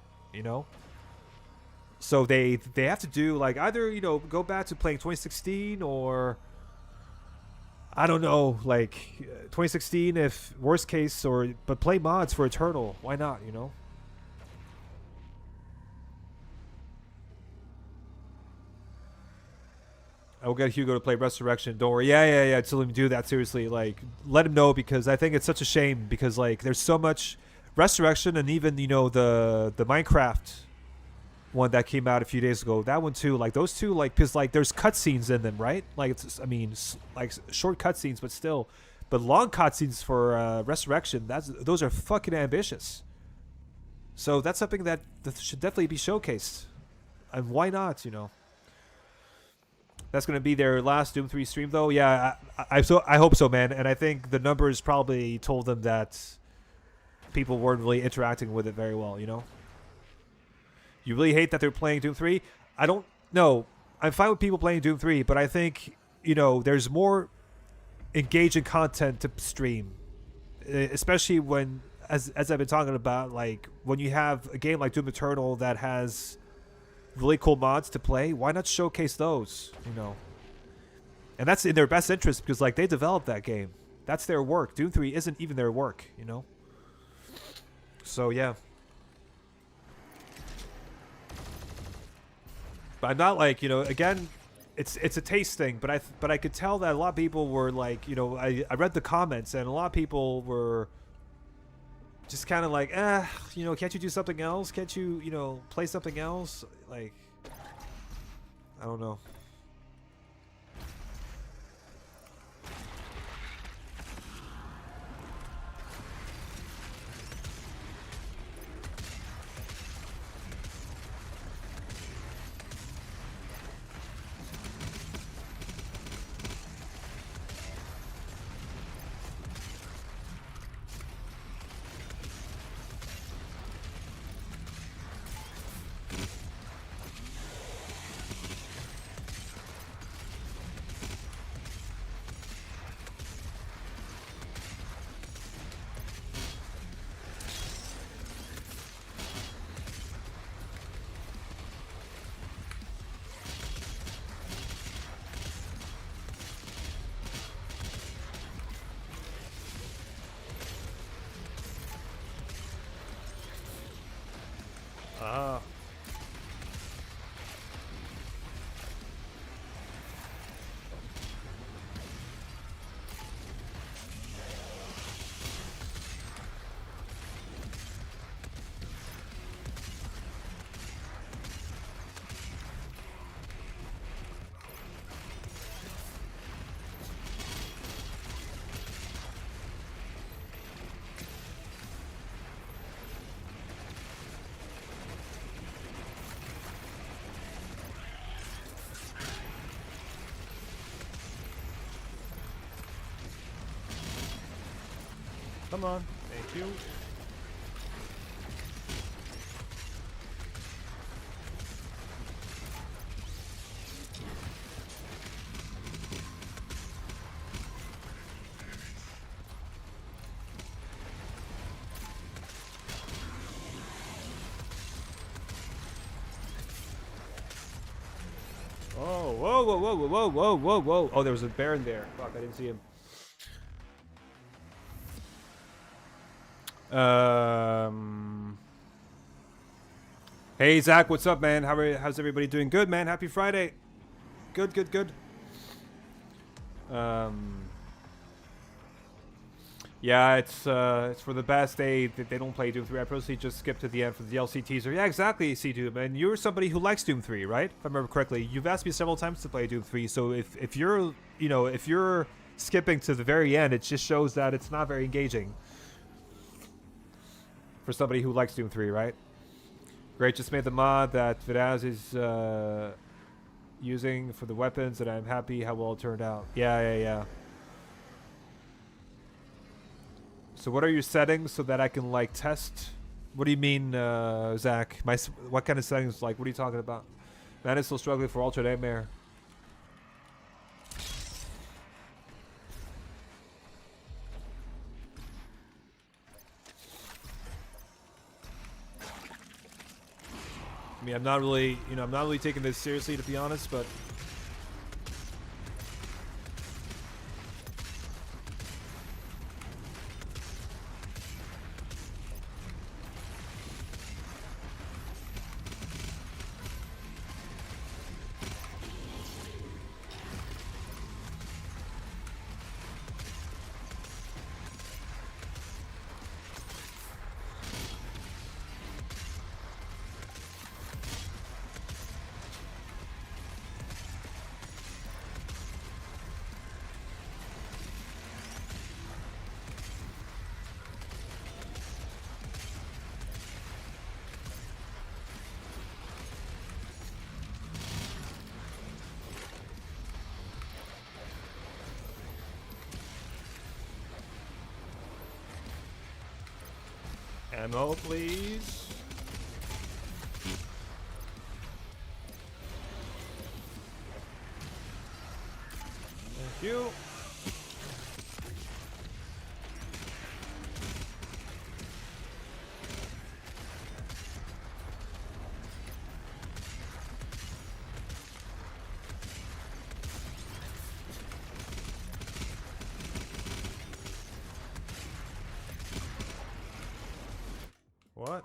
So they have to do, like, either go back to playing 2016, or I don't know, like 2016 if worst case, but play mods for Eternal. Why not, I will get Hugo to play Resurrection. Don't worry. Yeah. Tell him to do that. Seriously, like, let him know, because I think it's such a shame, because like there's so much Resurrection, and even the Minecraft one that came out a few days ago. That one too. Like those two, like, because like there's cutscenes in them, right? Like it's, I mean, like short cutscenes, but still, but long cutscenes for Resurrection. Those are fucking ambitious. So that's something that should definitely be showcased, and why not? That's going to be their last Doom 3 stream, though. Yeah, I hope so, man. And I think the numbers probably told them that people weren't really interacting with it very well. You really hate that they're playing Doom 3? I don't know. I'm fine with people playing Doom 3, but I think, there's more engaging content to stream. Especially when, as I've been talking about, like, when you have a game like Doom Eternal that has really cool mods to play, why not showcase those, And that's in their best interest, because, like, they developed that game. That's their work. Doom 3 isn't even their work, So, yeah. But I'm not like, again, it's a taste thing, but I could tell that a lot of people were like, I read the comments, and a lot of people were just kind of like, can't you do something else? Can't you, play something else? Like, I don't know. Ah. Come on. Thank you. Oh, whoa, whoa, whoa, whoa, whoa, whoa, whoa, whoa. Oh, there was a Baron there. Fuck, I didn't see him. Hey, Zach, what's up, man? How's everybody doing? Good, man. Happy Friday. Good, good, good. Yeah, it's for the best. They don't play Doom 3. I personally just skip to the end for the DLC teaser. Yeah, exactly, C-Doom. And you're somebody who likes Doom 3, right? If I remember correctly. You've asked me several times to play Doom 3, so if you're, you know, if you're skipping to the very end, it just shows that it's not very engaging for somebody who likes Doom 3, right? Great, just made the mod that Vidaz is using for the weapons, and I'm happy how well it turned out. Yeah. So what are your settings so that I can like test? What do you mean, Zach? What kind of settings? Like, what are you talking about? Man is still struggling for Ultra Nightmare. I mean, I'm not really taking this seriously, to be honest, but ammo, please. Thank you. What?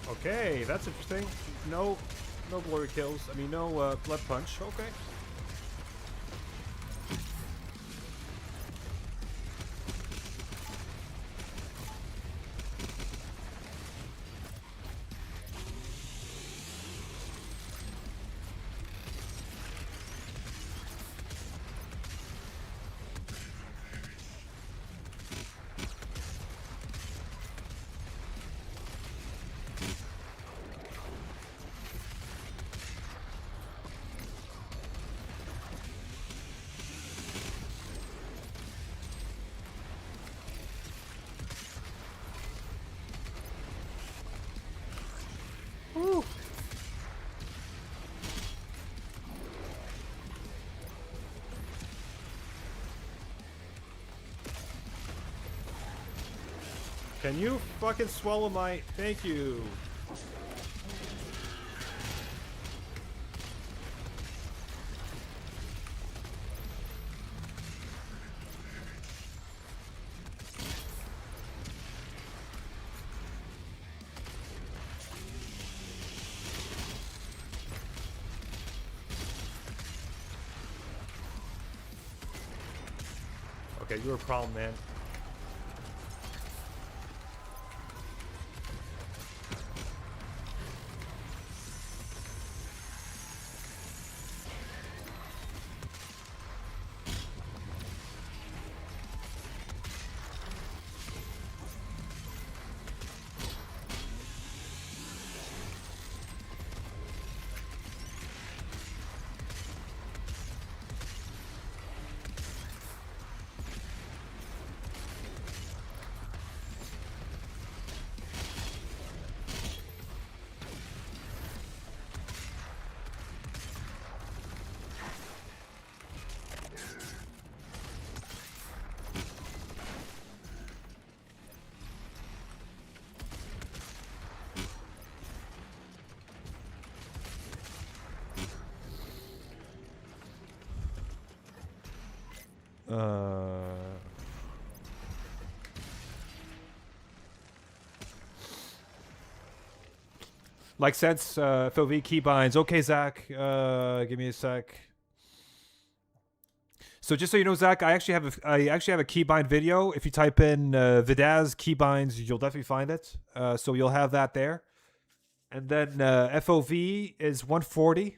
Okay, that's interesting. No glory kills. I mean, no blood punch. Okay. Woo. Can you fucking swallow my... Thank you. Okay, you're a problem, man. Uh, like sense FOV keybinds. Okay, Zach. Give me a sec. So just so you know, Zach, I actually have a keybind video. If you type in Vidaz keybinds, you'll definitely find it. So you'll have that there. And then FOV is 140,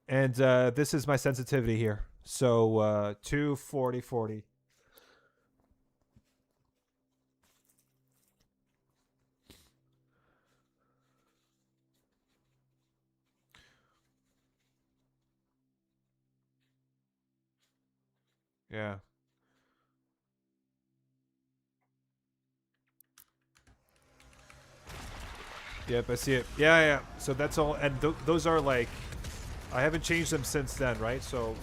and this is my sensitivity here. So 240, 40. Yeah. Yep, I see it. Yeah, yeah. So that's all, and those are like, I haven't changed them since then, right? So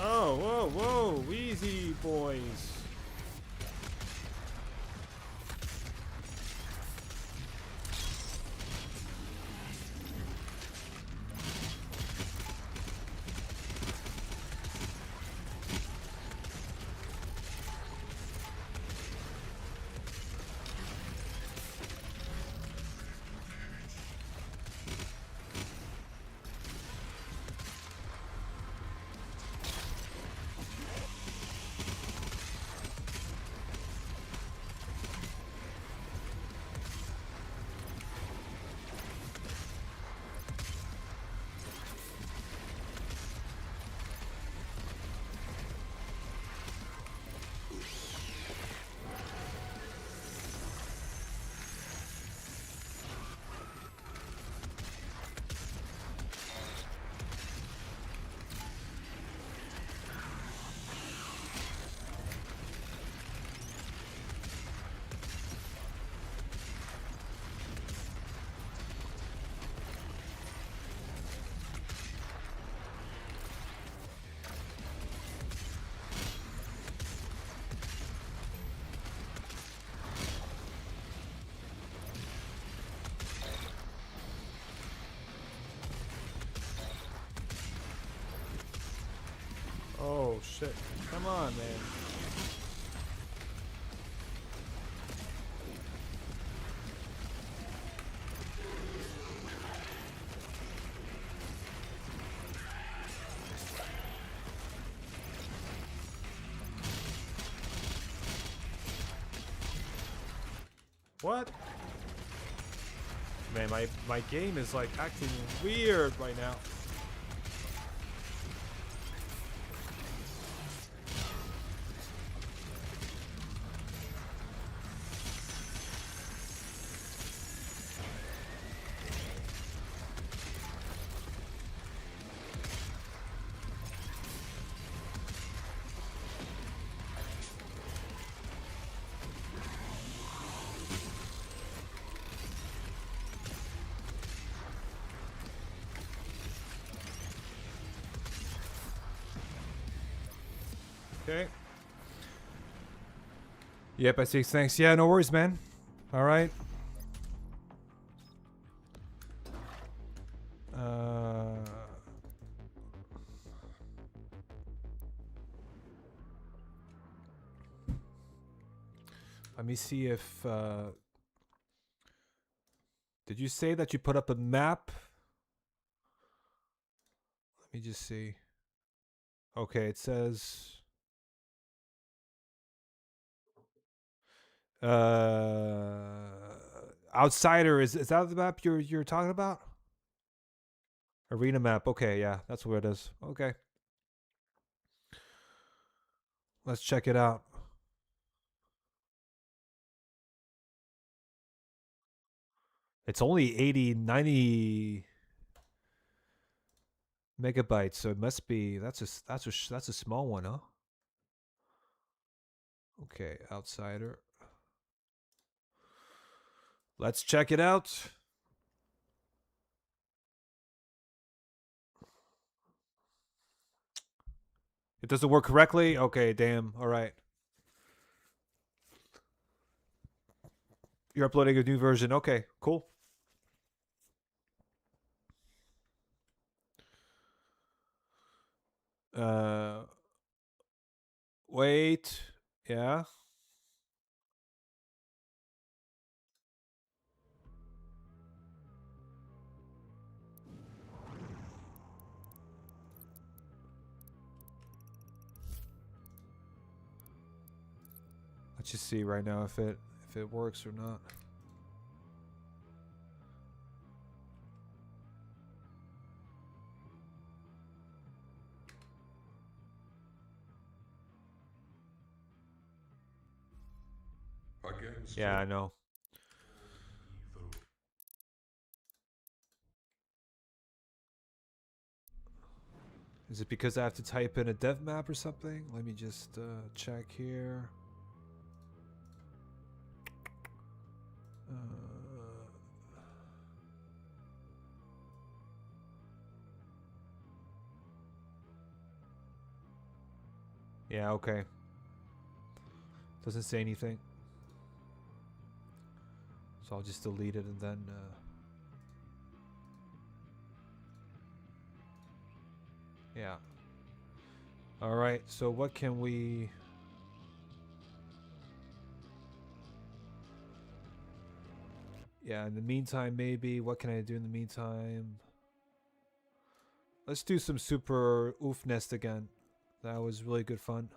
oh, whoa, whoa, easy, boys. Oh, shit. Come on, man. What? Man, my game is like acting weird right now. Okay. Yep, I see. Thanks. Yeah, no worries, man. All right. Let me see if... did you say that you put up a map? Let me just see. Okay, it says... Outsider, is that the map you're talking about? Arena map. Okay, yeah, that's where it is. Okay. Let's check it out. It's only 80, 90 megabytes, so it must be that's a small one, huh? Okay, Outsider. Let's check it out. It doesn't work correctly? Okay, damn. All right. You're uploading a new version. Okay, cool. Wait. Yeah. Let's just see right now if it works or not. Yeah, I know. Is it because I have to type in a dev map or something? Let me just check here. Yeah, okay. Doesn't say anything. So I'll just delete it and then... yeah. Alright, so what can we... Yeah, in the meantime, maybe. What can I do in the meantime? Let's do some Super Oof Nest again. That was really good fun.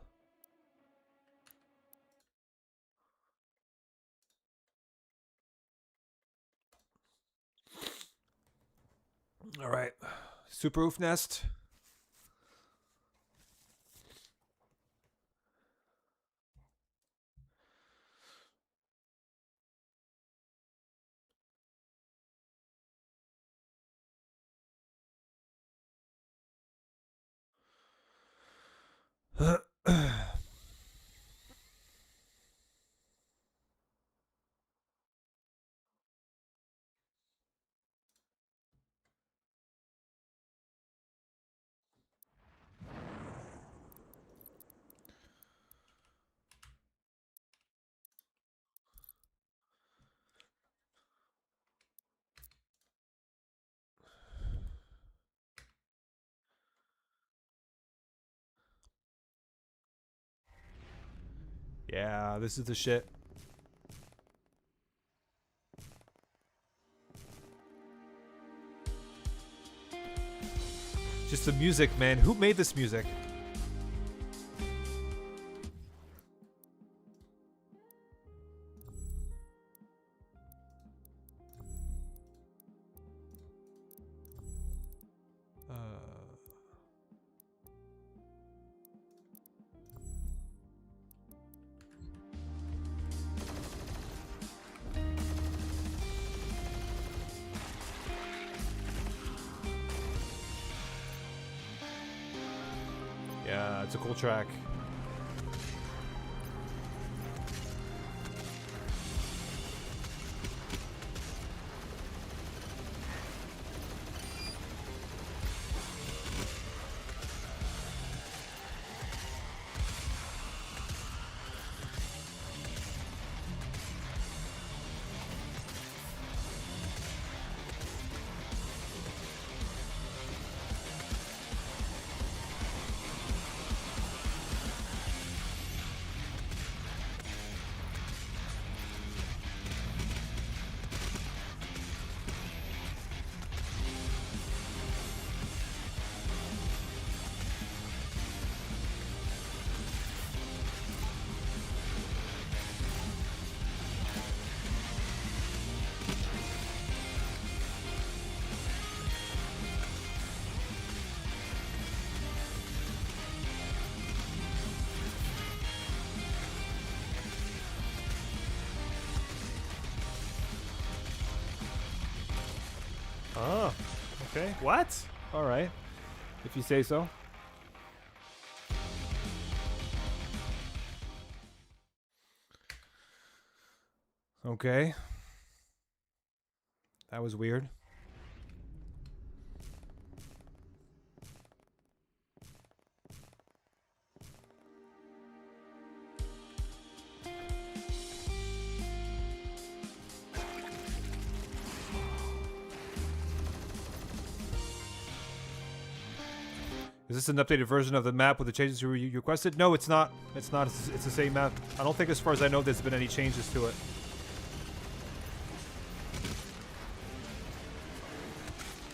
Alright. Super Oof Nest. Yeah, this is the shit. Just the music, man. Who made this music? Yeah, it's a cool track. Okay. What? All right. If you say so. Okay. That was weird. Is this an updated version of the map with the changes you requested? No, it's not. It's not. It's the same map. I don't think, as far as I know, there's been any changes to it.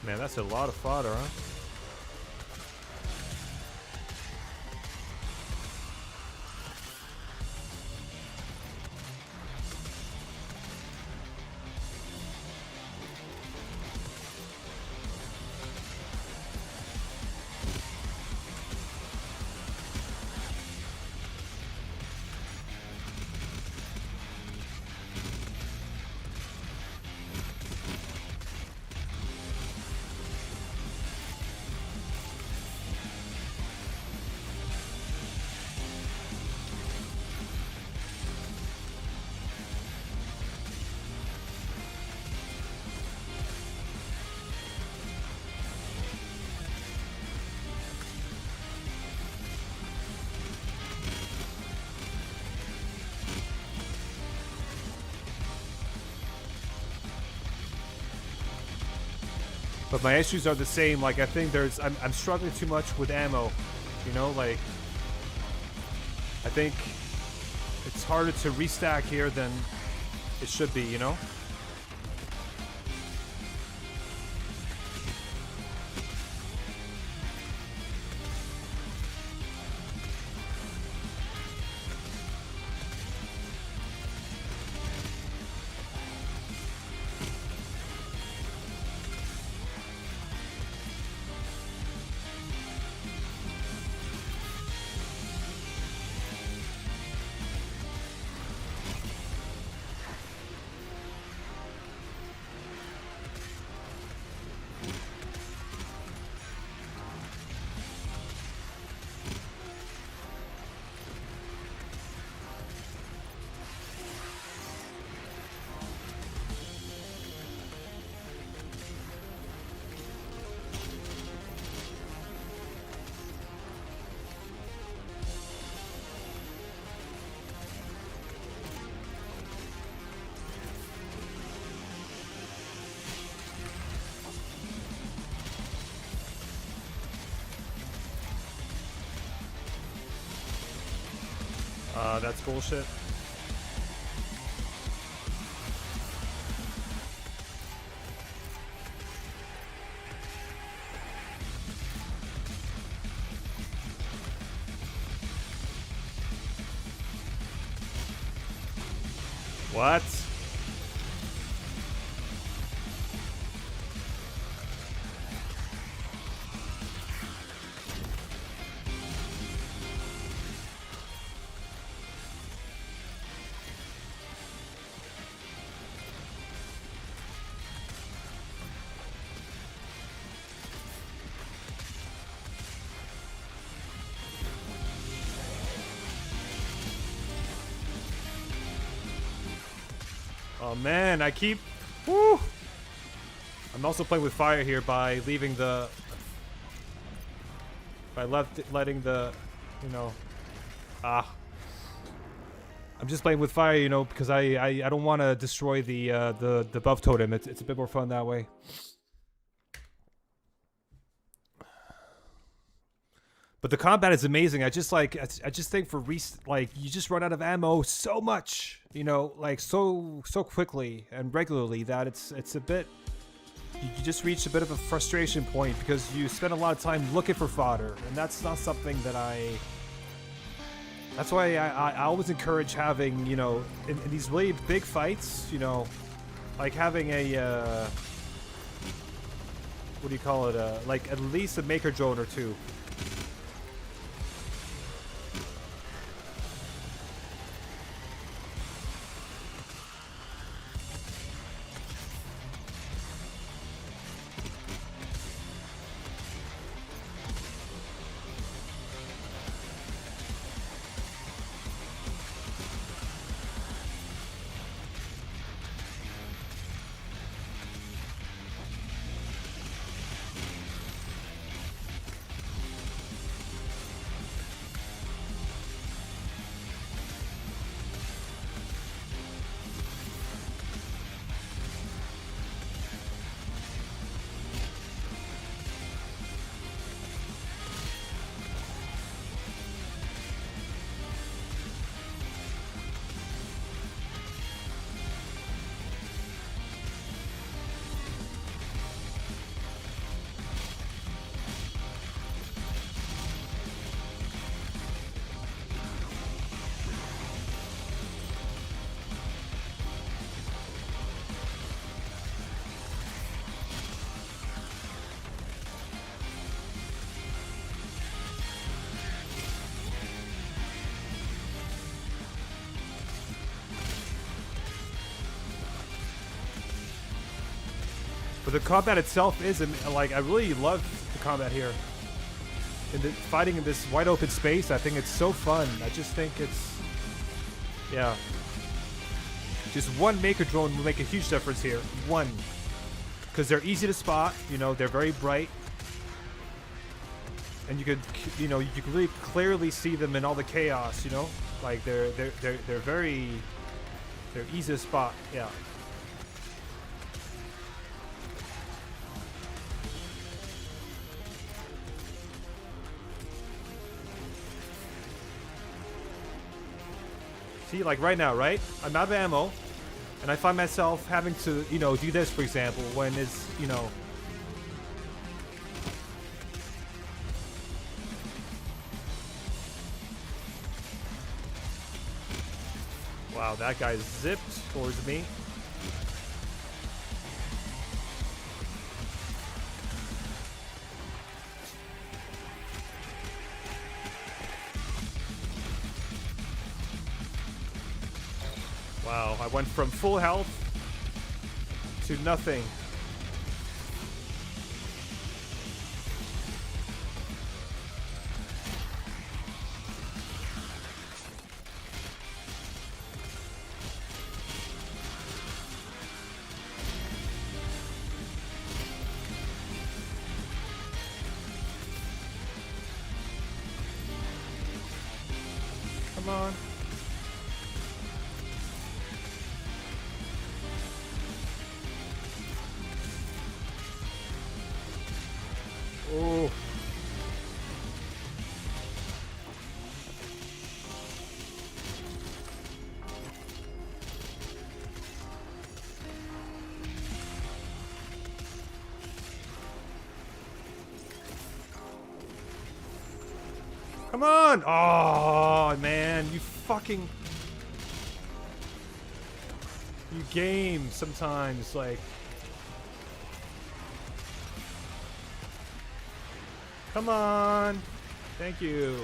Man, that's a lot of fodder, huh? But my issues are the same. Like, I think I'm struggling too much with ammo. You know, like, I think it's harder to restack here than it should be, you know? That's bullshit. What? Oh man, I keep... Woo! I'm also playing with fire here by leaving the... letting the... You know... I'm just playing with fire, you know, because I don't want to destroy the buff totem. It's a bit more fun that way. But the combat is amazing. I just think for you just run out of ammo so much, you know, like so quickly and regularly that it's a bit, you just reach a bit of a frustration point because you spend a lot of time looking for fodder, and that's not something that that's why I always encourage having, you know, in these really big fights, you know, like having a what do you call it, like at least a maker drone or two. But the combat itself is, like, I really love the combat here. Fighting in this wide open space, I think it's so fun. I just think it's, yeah. Just one Maker drone will make a huge difference here. One. Because they're easy to spot, you know, they're very bright. And you could, you know, you can really clearly see them in all the chaos, you know? Like, they're very, they're easy to spot, yeah. See, like right now, right? I'm out of ammo, and I find myself having to, you know, do this, for example, when it's, you know... Wow, that guy zipped towards me. Wow, I went from full health to nothing. Come on. Oh. Come on! Oh, man, you fucking... You game sometimes, like... Come on! Thank you.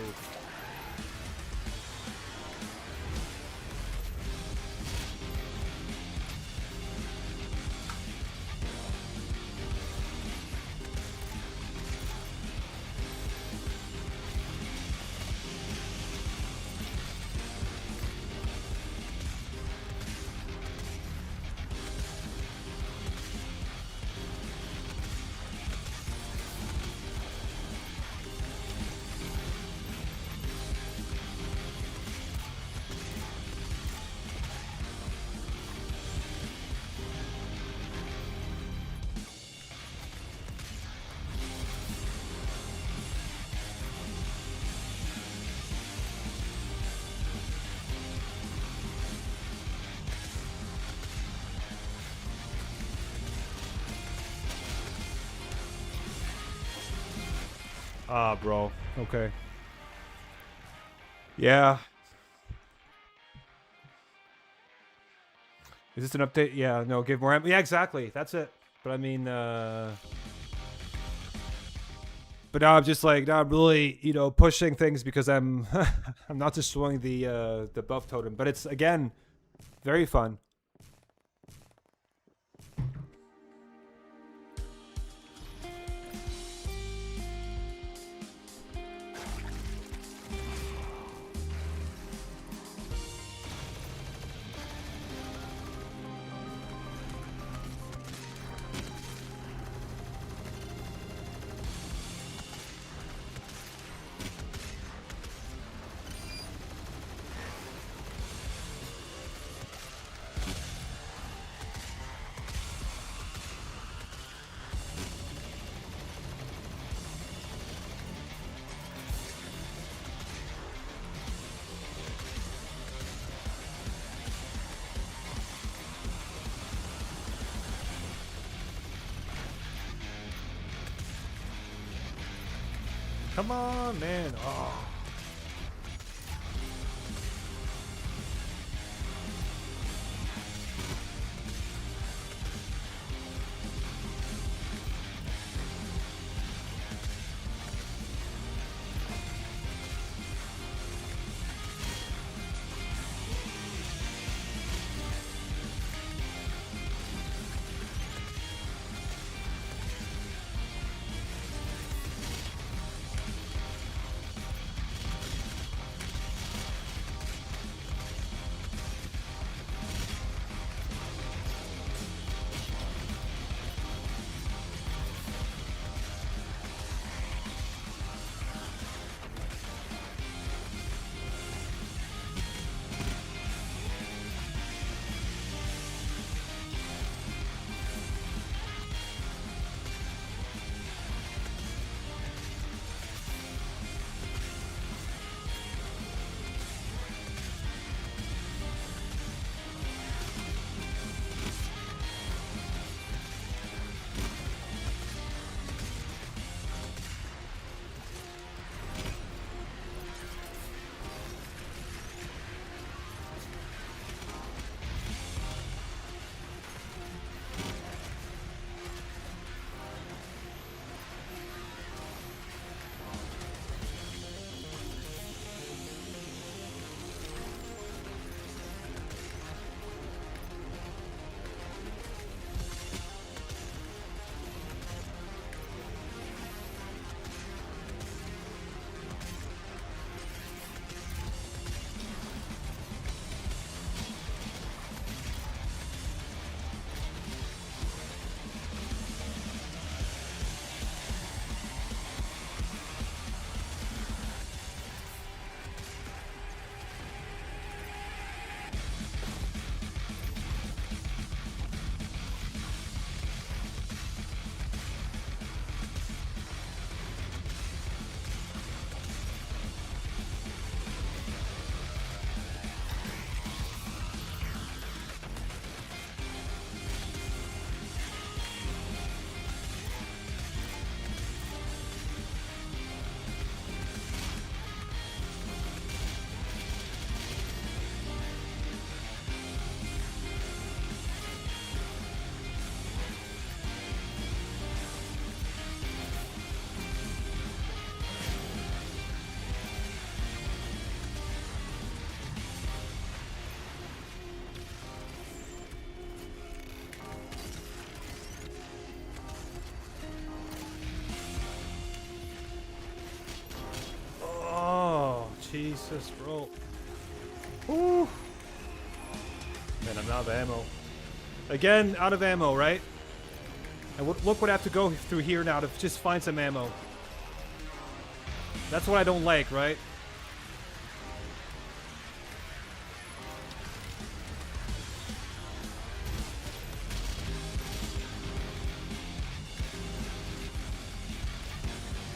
Ah, bro. Okay. Yeah. Is this an update? Yeah, no, give more ammo. Yeah, exactly. That's it. But I mean, but now I'm just like, now I'm really, you know, pushing things because I'm I'm not destroying the buff totem. But it's, again, very fun. Come on, man. Oh. Jesus, bro. Ooh. Man, I'm out of ammo. Again, out of ammo, right? And look what I have to go through here now to just find some ammo. That's what I don't like, right?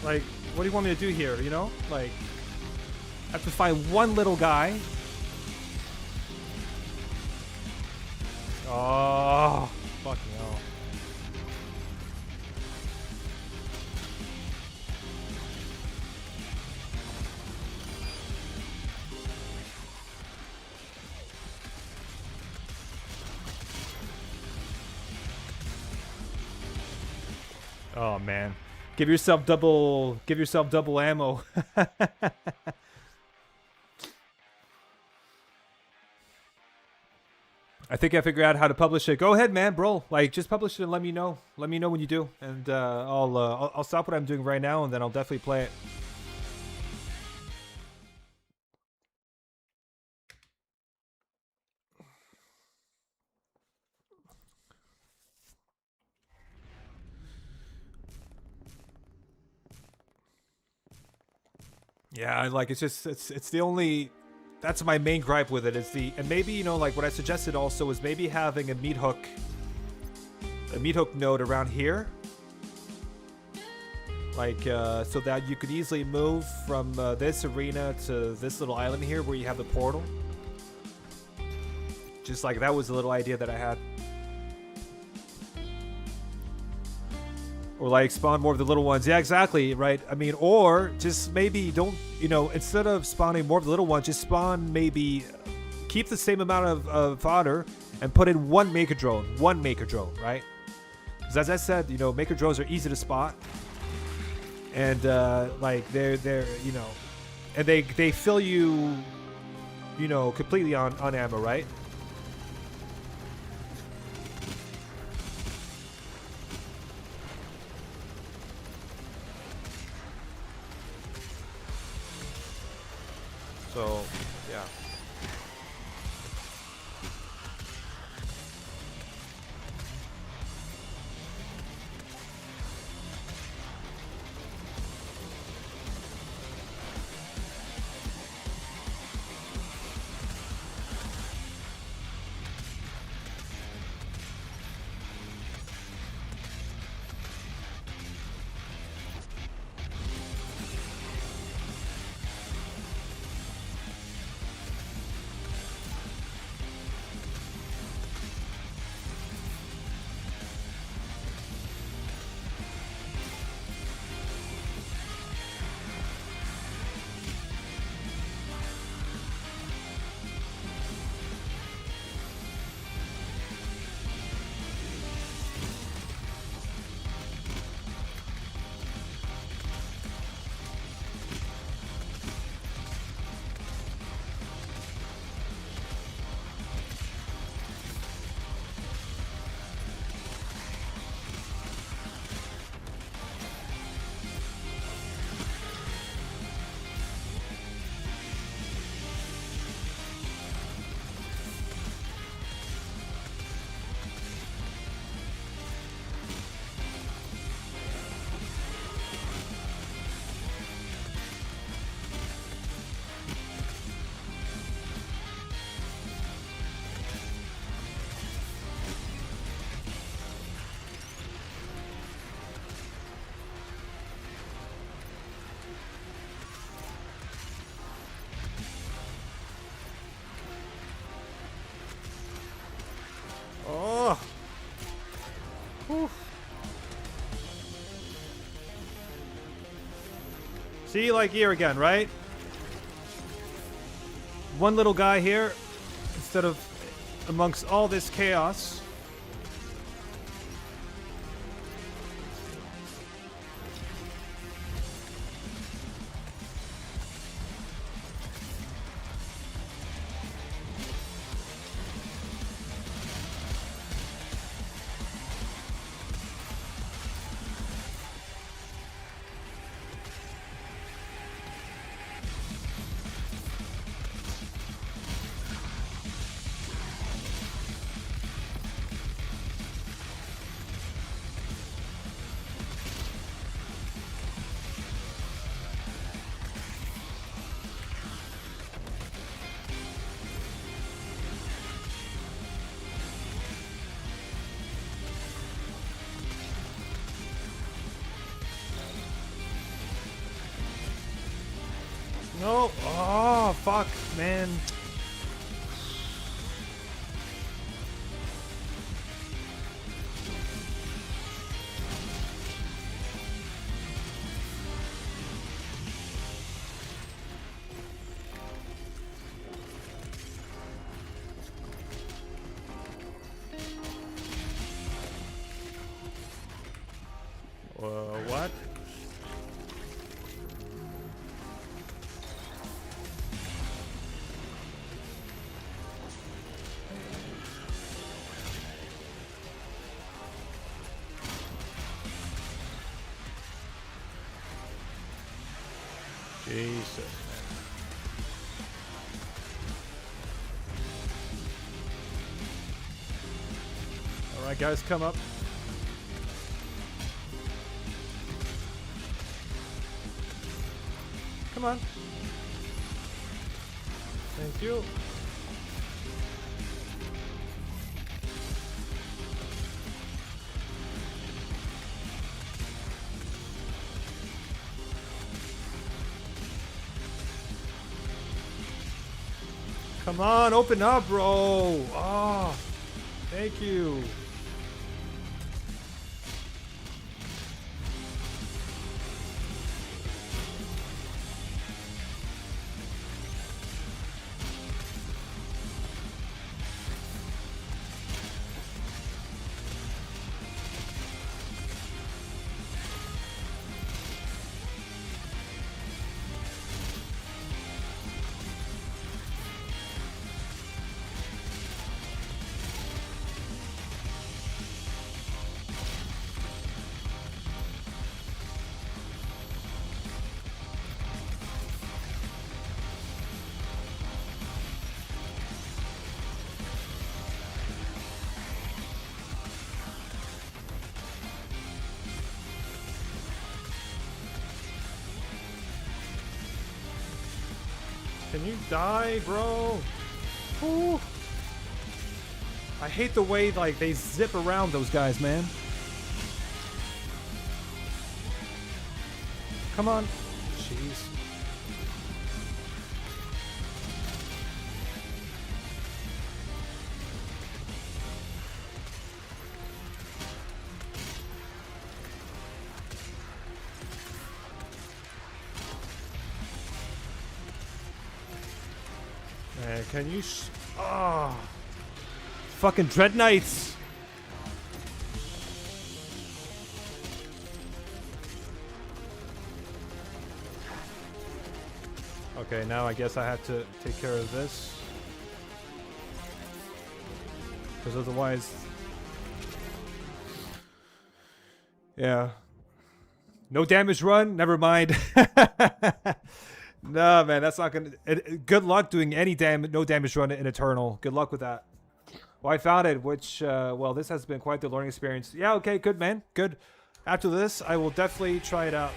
Like, what do you want me to do here, you know? Like, I have to find one little guy. Oh, fucking hell. Oh, man. Give yourself double ammo. I think I figured out how to publish it. Go ahead, man, bro. Like, just publish it and let me know. Let me know when you do, and I'll stop what I'm doing right now, and then I'll definitely play it. Yeah, I like it's the only. That's my main gripe with it. Is the and maybe you know like what I suggested also is maybe having a meat hook node around here, like so that you could easily move from this arena to this little island here where you have the portal. Just like that was a little idea that I had. Or like spawn more of the little ones. Yeah, exactly, right? I mean, or just maybe don't, you know, instead of spawning more of the little ones, just spawn maybe, keep the same amount of fodder and put in one Maker Drone, right? Because as I said, you know, Maker Drones are easy to spot. And like they're, you know, and they fill you, you know, completely on ammo, right? So, yeah. Oh. Whew. See, like here again, right? One little guy here, instead of amongst all this chaos. No. Oh, fuck, man. What? Jesus, man. All right, guys, come up. Come on. Thank you. Come on, open up, bro. Oh, thank you. Can you die, bro? Ooh. I hate the way like they zip around those guys, man. Come on. Jeez. Man, can you oh. Fucking Dread Knights. Okay, now I guess I have to take care of this. Because otherwise... Yeah. No damage run? Never mind. No, man, that's not gonna... good luck doing any no damage run in Eternal. Good luck with that. Well, I found it, which... well, this has been quite the learning experience. Yeah, okay, good, man. Good. After this, I will definitely try it out.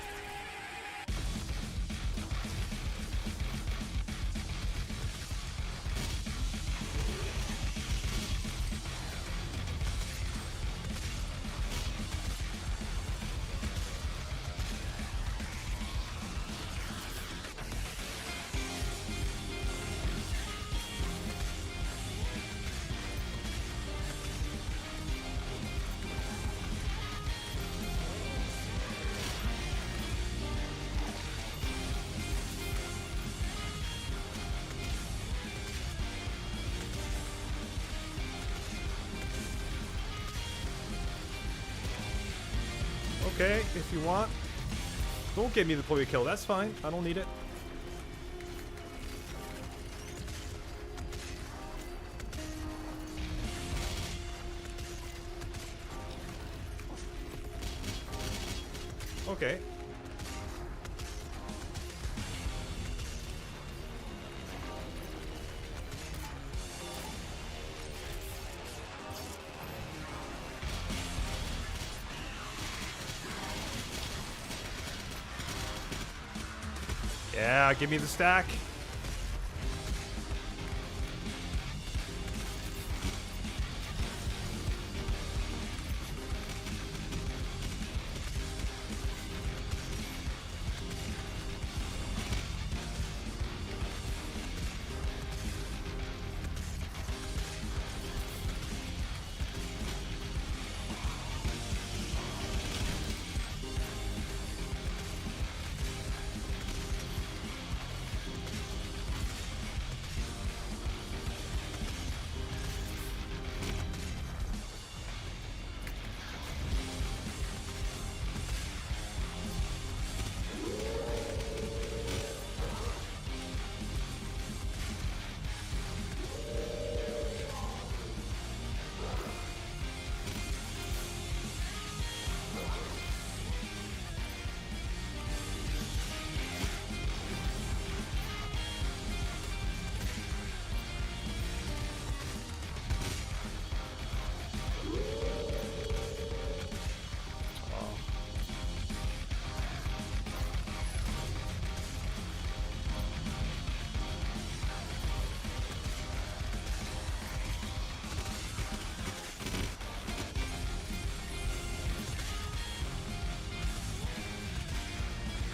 Okay, if you want. Don't give me the Poe kill, that's fine. I don't need it. Okay. Yeah, give me the stack.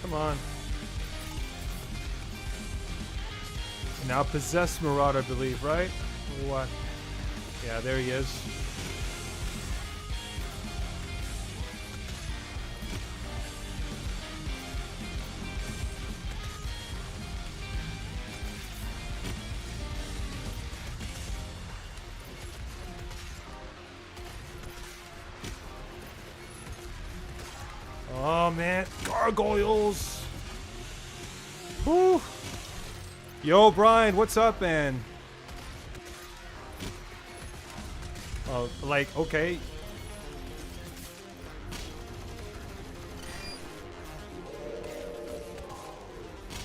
Come on. Now possess Marauder, I believe, right? Or what? Yeah, there he is. Oh man, gargoyles! Woo! Yo, Brian, what's up, man? Like, okay.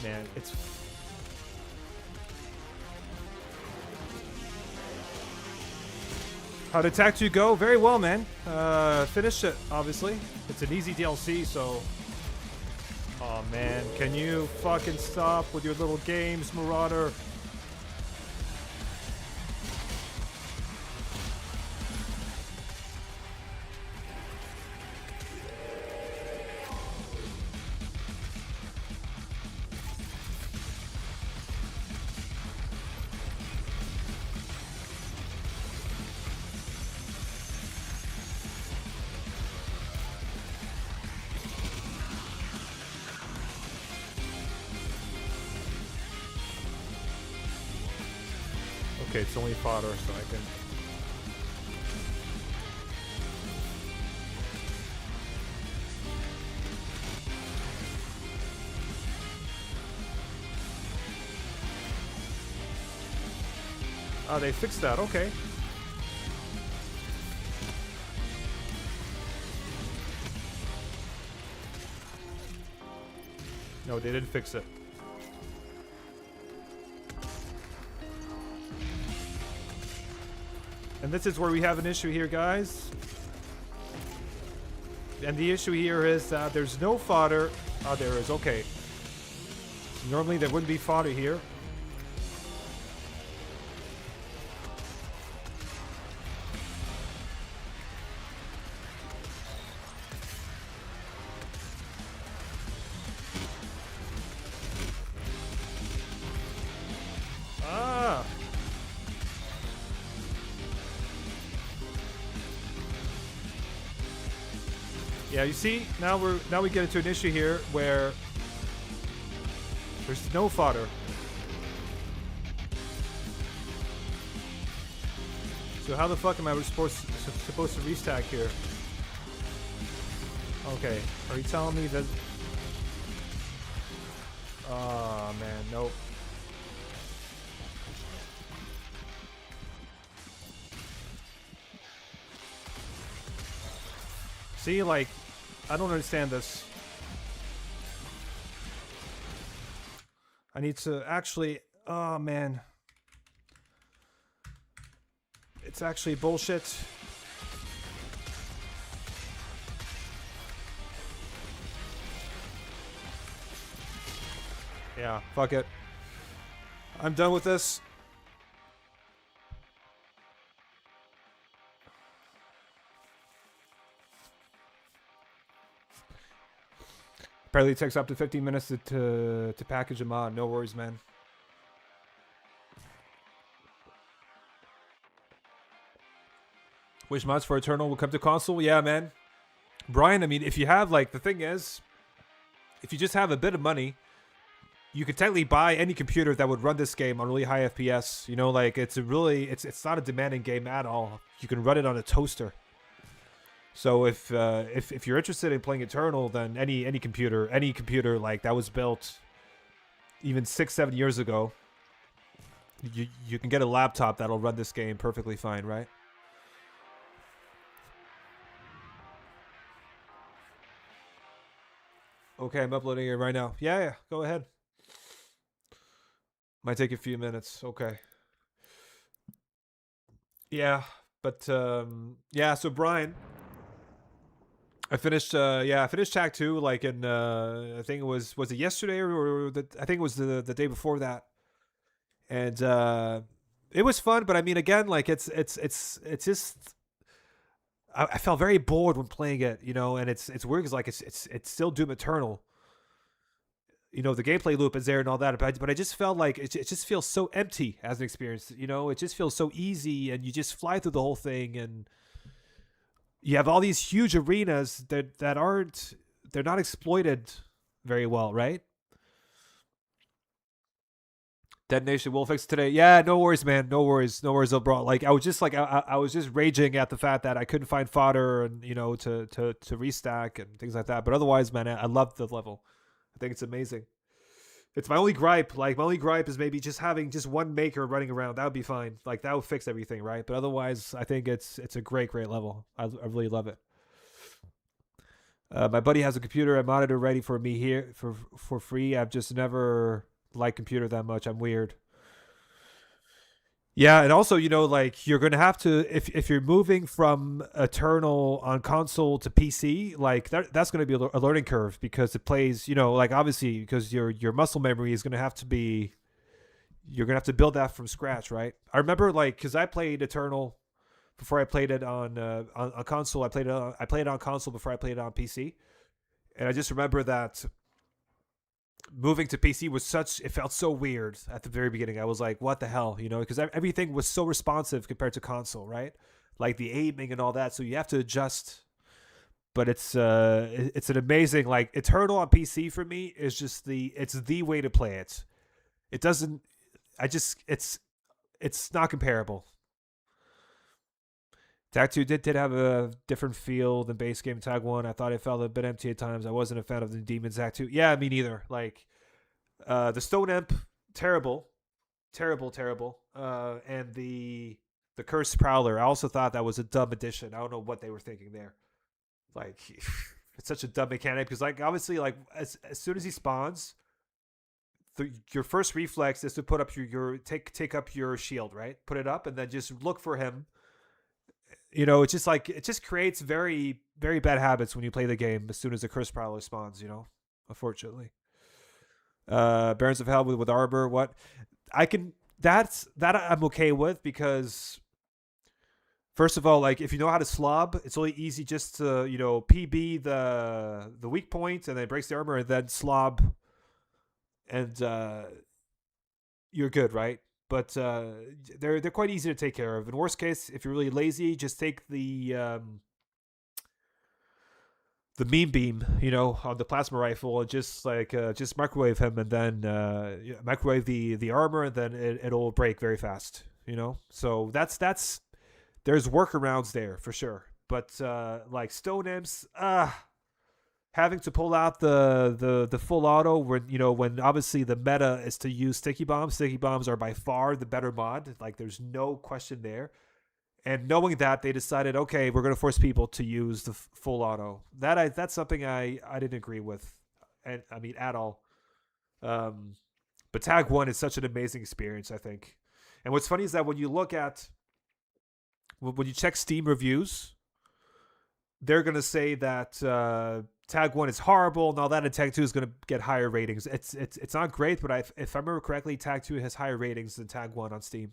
Man, it's... How did Attack 2 go? Very well, man. Finished it, obviously. It's an easy DLC, so... Oh, man. Can you fucking stop with your little games, Marauder? Okay, it's only fodder, so I can... Oh, they fixed that, okay. No, they didn't fix it. And this is where we have an issue here, guys. And the issue here is that there's no fodder. Oh, there is. Okay. Normally there wouldn't be fodder here. Yeah, you see, now we get into an issue here where there's no fodder. So how the fuck am I supposed to restack here? Okay, are you telling me that? Oh man, nope. See, like, I don't understand this. I need to actually... Oh, man. It's actually bullshit. Yeah, fuck it. I'm done with this. Apparently it takes up to 15 minutes to package a mod. No worries, man. Which mods for Eternal will come to console? Yeah, man. Brian, I mean, if you have, like, the thing is, if you just have a bit of money, you could technically buy any computer that would run this game on really high FPS. You know, like, it's not a demanding game at all. You can run it on a toaster. So if you're interested in playing Eternal, then any computer like that was built even 6-7 years ago, you can get a laptop that'll run this game perfectly fine, right? Okay, I'm uploading it right now. Yeah, go ahead. Might take a few minutes. Okay. Yeah, but yeah. So Brian. I finished Attack 2 like in I think it was it yesterday or I think it was the day before that. And it was fun, but I mean again, like it's just I felt very bored when playing it, you know, and it's weird cuz like it's still Doom Eternal. the gameplay loop is there and all that, but I just felt like it just feels so empty as an experience. It just feels so easy, and you just fly through the whole thing, and you have all these huge arenas that aren't they're not exploited very well, right? Detonation will fix it today. Yeah, no worries, man. No worries, no worries, bro. Like I was just like I was just raging at the fact that I couldn't find fodder and to restack and things like that. But otherwise, man, I love the level. I think it's amazing. It's my only gripe. Like my only gripe is maybe just having just one maker running around. That would be fine. Like that would fix everything, right? But otherwise, I think it's a great level. I really love it. My buddy has a computer and monitor ready for me here for free. I've just never liked computer that much. I'm weird. Yeah, and also, like you're gonna have to if you're moving from Eternal on console to PC, like that's gonna be a learning curve because it plays, like obviously because your muscle memory is gonna have to be you're gonna have to build that from scratch, right? I remember like because I played Eternal before I played it on console. I played it on console before I played it on PC, and I just remember that moving to PC was it felt so weird at the very beginning. I was like, what the hell, because everything was so responsive compared to console, right? Like the aiming and all that. So you have to adjust. But it's an amazing like Eternal on PC for me is just it's the way to play it. It doesn't I just it's not comparable. Tag 2 did have a different feel than base game Tag 1. I thought it felt a bit empty at times. I wasn't a fan of the Demons Tag 2. Yeah, me neither. Like, the Stone Imp, terrible. Terrible, terrible. And the Cursed Prowler, I also thought that was a dumb addition. I don't know what they were thinking there. Like, it's such a dumb mechanic because, like, obviously, like, as soon as he spawns, your first reflex is to put up your take up your shield, right? Put it up and then just look for him. It's just like it just creates very very bad habits when you play the game as soon as the curse prowler spawns. Unfortunately. Barons of Hell with Arbor. What I can that I'm okay with because first of all, like if you know how to slob, it's really easy just to PB the weak point and then breaks the armor and then slob and you're good, right? But they're quite easy to take care of. In worst case, if you're really lazy, just take the meme beam, on the plasma rifle, and just microwave him, and then microwave the armor, and then it'll break very fast. So that's there's workarounds there for sure. But like Stone Imps, having to pull out the full auto when obviously the meta is to use sticky bombs. Sticky bombs are by far the better mod. Like there's no question there. And knowing that, they decided, okay, we're going to force people to use the full auto. That's something I didn't agree with, and I mean at all. But Tag 1 is such an amazing experience, I think. And what's funny is that when you check Steam reviews, they're going to say that Tag 1 is horrible and all that, and Tag 2 is going to get higher ratings. It's not great, but if I remember correctly, Tag 2 has higher ratings than Tag 1 on Steam.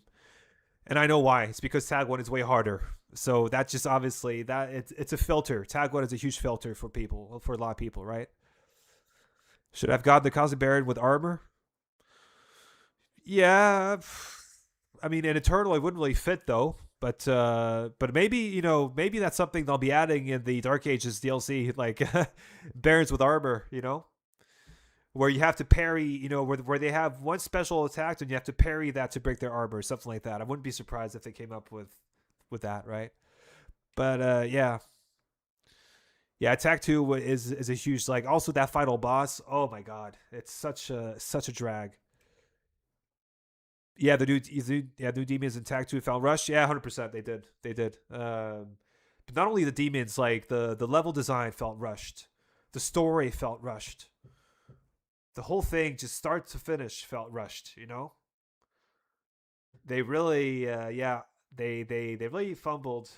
And I know why. It's because Tag 1 is way harder. So that's just obviously that it's a filter. Tag 1 is a huge filter for a lot of people, right? Should I've gotten the Cosmic Baron with armor? Yeah. I mean, in Eternal, it wouldn't really fit though. But maybe maybe that's something they'll be adding in the Dark Ages DLC, like Barons with armor, where you have to parry, where they have one special attack and you have to parry that to break their armor, something like that. I wouldn't be surprised if they came up with that, right? But yeah, Attack 2 is a huge like. Also, that final boss. Oh my god, it's such a drag. Yeah, the new demons in Attack 2 found rushed. Yeah, 100%. They did. But not only the demons, like the level design felt rushed, the story felt rushed. The whole thing, just start to finish, felt rushed. They really, yeah, they really fumbled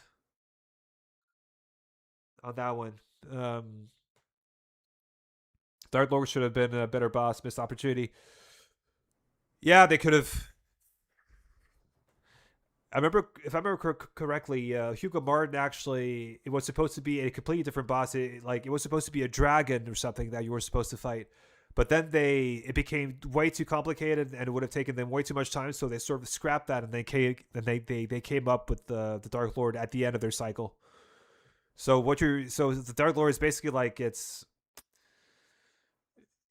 on that one. Um, Dark Lord should have been a better boss. Missed opportunity. Yeah, they could have. I remember, if I remember correctly, Hugo Martin actually it was supposed to be a completely different boss. It was supposed to be a dragon or something that you were supposed to fight, But then it became way too complicated, and it would have taken them way too much time. So they sort of scrapped that, and they came up with the Dark Lord at the end of their cycle. So the Dark Lord is basically like it's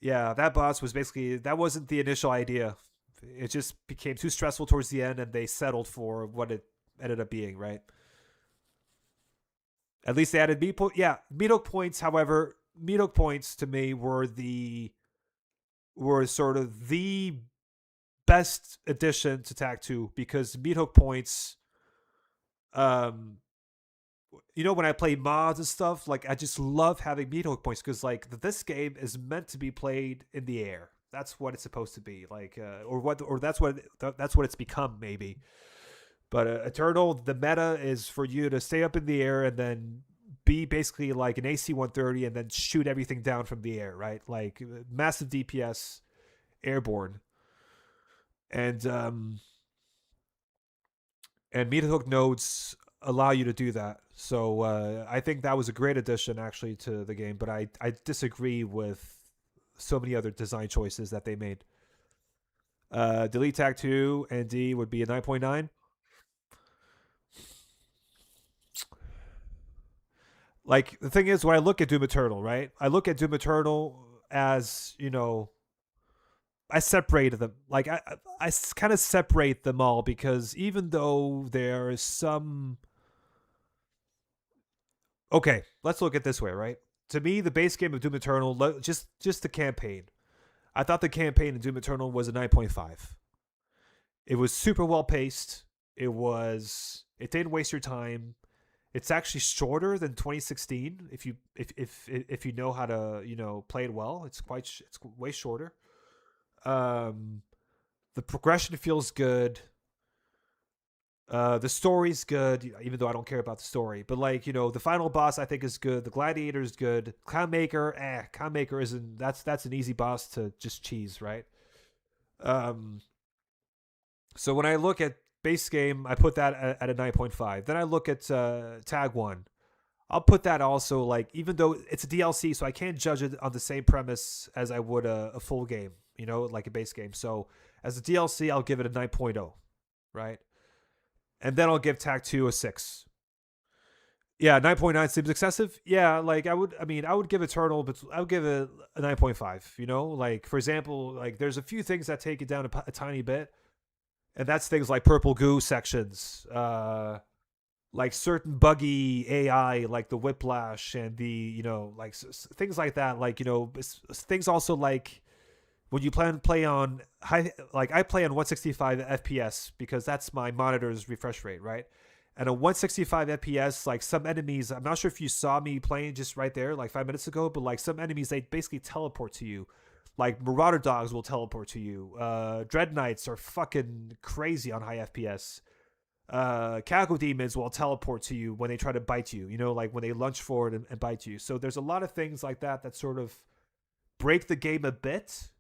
yeah, that boss was basically that wasn't the initial idea. It just became too stressful towards the end, and they settled for what it ended up being. Right. At least they added meat point. Yeah, Meat points. However, Meat points to me were sort of the best addition to Tag 2 because Meat points. Um, when I play mods and stuff, like I just love having Meat points because like this game is meant to be played in the air. That's what it's supposed to be, like, or that's what it's become, maybe. But Eternal, the meta is for you to stay up in the air and then be basically like an AC-130 and then shoot everything down from the air, right? Like massive DPS, airborne, and Meat Hook nodes allow you to do that. So I think that was a great addition actually to the game, but I disagree with so many other design choices that they made. Delete Tag 2 and D would be a 9.9. Like the thing is, when I look at Doom Eternal, right? I look at Doom Eternal as I separated them. Like I kind of separate them all because even though there is some, okay, let's look at it this way, right? To me, the base game of Doom Eternal, just the campaign. I thought the campaign in Doom Eternal was a 9.5. It was super well paced. It didn't waste your time. It's actually shorter than 2016 if you know how to play it well. It's way shorter. The progression feels good. The story's good, even though I don't care about the story. But like the final boss I think is good. The gladiator is good. Clown Maker isn't. That's an easy boss to just cheese, right? Um, so when I look at base game, I put that at a 9.5. Then I look at Tag 1. I'll put that also, like, even though it's a DLC, so I can't judge it on the same premise as I would a full game, like a base game. So as a DLC, I'll give it a 9.0, right? And then I'll give Tag 2 a 6. Yeah, 9.9 seems excessive. Yeah, like I would give Eternal, but I would give it a 9.5, like for example, like there's a few things that take it down a tiny bit. And that's things like purple goo sections, like certain buggy AI, like the whiplash and the, like things like that. Like, things also like when you play on high, like I play on 165 FPS because that's my monitor's refresh rate, right? And a 165 FPS, like some enemies, I'm not sure if you saw me playing just right there, like 5 minutes ago, but like some enemies, they basically teleport to you. Like Marauder Dogs will teleport to you. Dread Knights are fucking crazy on high FPS. Cacodemons will teleport to you when they try to bite you. Like when they lunge forward and bite you. So there's a lot of things like that sort of break the game a bit.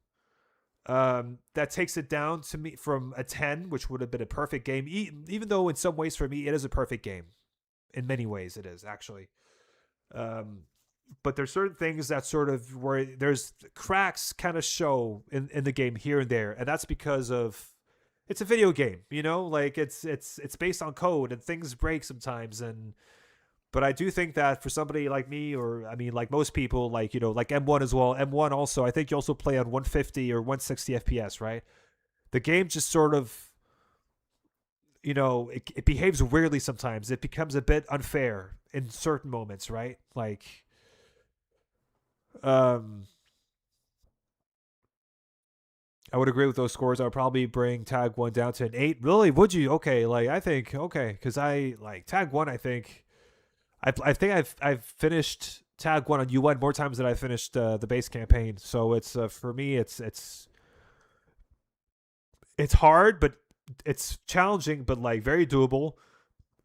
That takes it down to me from a 10, which would have been a perfect game. Even though in some ways for me it is a perfect game. In many ways it is actually. But there's certain things that sort of where there's cracks kind of show in the game here and there, and that's because of it's a video game, like it's based on code and things break sometimes. But I do think that for somebody like me, or I mean like most people, like like M1 as well, M1 also, I think you also play on 150 or 160 FPS, right? The game just sort of it behaves weirdly sometimes. It becomes a bit unfair in certain moments, right? Like I would agree with those scores. I would probably bring Tag 1 down to an 8. Really? Would you? Okay, like I think okay, because I like Tag 1. I think I've finished Tag 1 on UN more times than I finished the base campaign. So it's for me, it's hard, but it's challenging, but like very doable.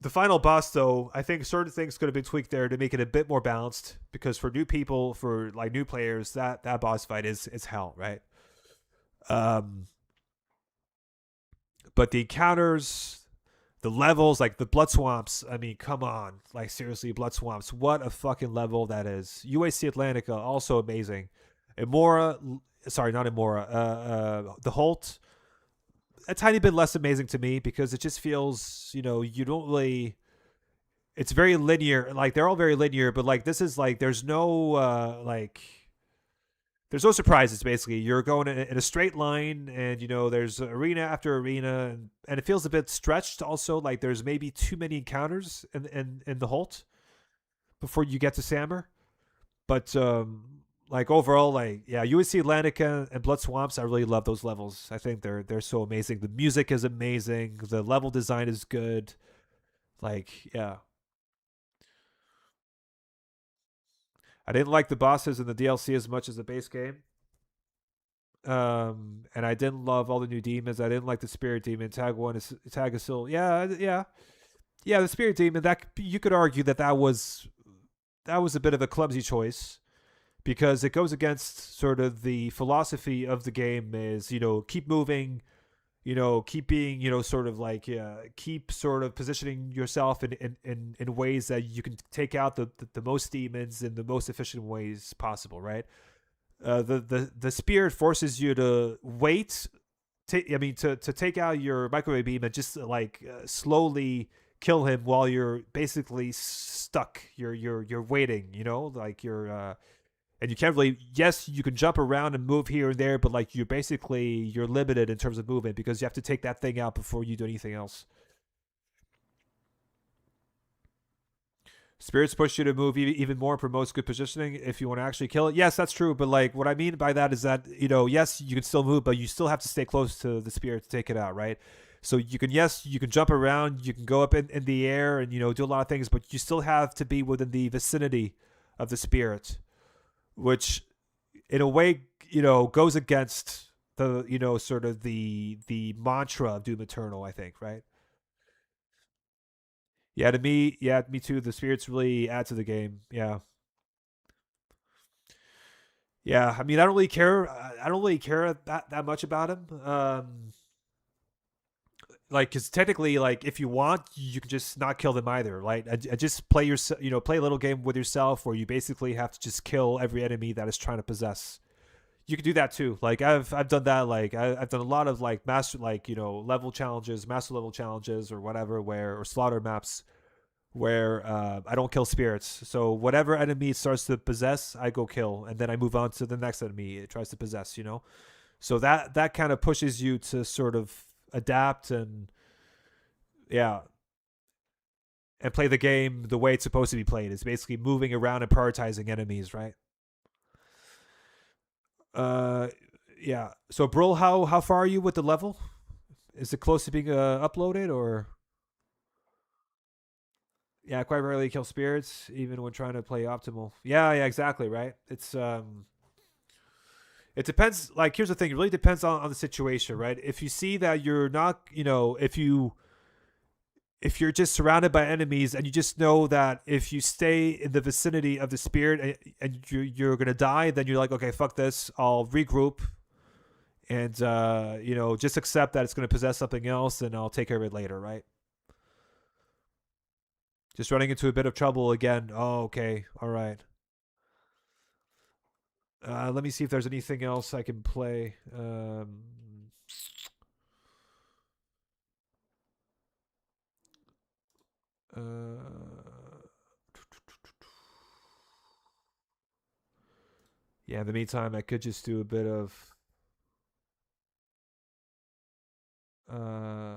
The final boss, though, I think certain things could have been tweaked there to make it a bit more balanced. Because for new people, for like new players, that boss fight is hell, right? But the encounters, the levels, like the blood swamps. I mean, come on, like seriously, blood swamps. What a fucking level that is. UAC Atlantica also amazing. Imora, sorry, not Imora. The Holt, a tiny bit less amazing to me because it just feels, you don't really. It's very linear. Like they're all very linear, but like this is like there's no there's no surprises. Basically, you're going in a straight line, and there's arena after arena, and it feels a bit stretched. Also, like there's maybe too many encounters in the Holt before you get to Sammer. But like overall, like yeah, USC Atlantica and Blood Swamps, I really love those levels. I think they're so amazing. The music is amazing. The level design is good. Like yeah, I didn't like the bosses in the DLC as much as the base game. And I didn't love all the new demons. I didn't like the Spirit Demon. Tag one is Tag is still yeah. The Spirit Demon, that you could argue that was a bit of a clumsy choice because it goes against sort of the philosophy of the game is keep moving, keep being sort of like keep sort of positioning yourself in ways that you can take out the most demons in the most efficient ways possible, right? The spirit forces you to wait. To take out your microwave beam and just like slowly kill him while you're basically stuck. You're waiting. Like you're. And you can't really. Yes, you can jump around and move here and there, but like you're limited in terms of movement because you have to take that thing out before you do anything else. Spirits push you to move even more, promotes good positioning if you want to actually kill it. Yes, that's true. But like what I mean by that is that, yes, you can still move, but you still have to stay close to the spirit to take it out, right? So you can jump around, you can go up in the air and, do a lot of things, but you still have to be within the vicinity of the spirit, which in a way, goes against the, sort of the mantra of Doom Eternal, I think, right? Yeah, me too. The spirits really add to the game. Yeah. Yeah, I mean, I don't really care. I don't really care that much about him. Like, because technically, like, if you want, you can just not kill them either, right? I just play play a little game with yourself where you basically have to just kill every enemy that is trying to possess. You can do that too. Like, I've done that. Like, I've done a lot of like master, like level challenges, master level challenges, or whatever, or slaughter maps where I don't kill spirits. So whatever enemy it starts to possess, I go kill, and then I move on to the next enemy it tries to possess. So that kind of pushes you to sort of adapt and yeah, and play the game the way it's supposed to be played. It's basically moving around and prioritizing enemies, right? Uh, yeah. So, Brill, how far are you with the level? Is it close to being uploaded or? Yeah, quite rarely kill spirits, even when trying to play optimal. Yeah, exactly, right? It depends. Like, here's the thing: it really depends on the situation, right? If you see that you're not, if you're just surrounded by enemies and you just know that if you stay in the vicinity of the spirit and you're gonna die, then you're like, okay, fuck this. I'll regroup and just accept that it's gonna possess something else, and I'll take care of it later, right? Just running into a bit of trouble again. Oh, okay, all right. Let me see if there's anything else I can play. Uh, yeah, in the meantime, I could just do a bit of. Uh,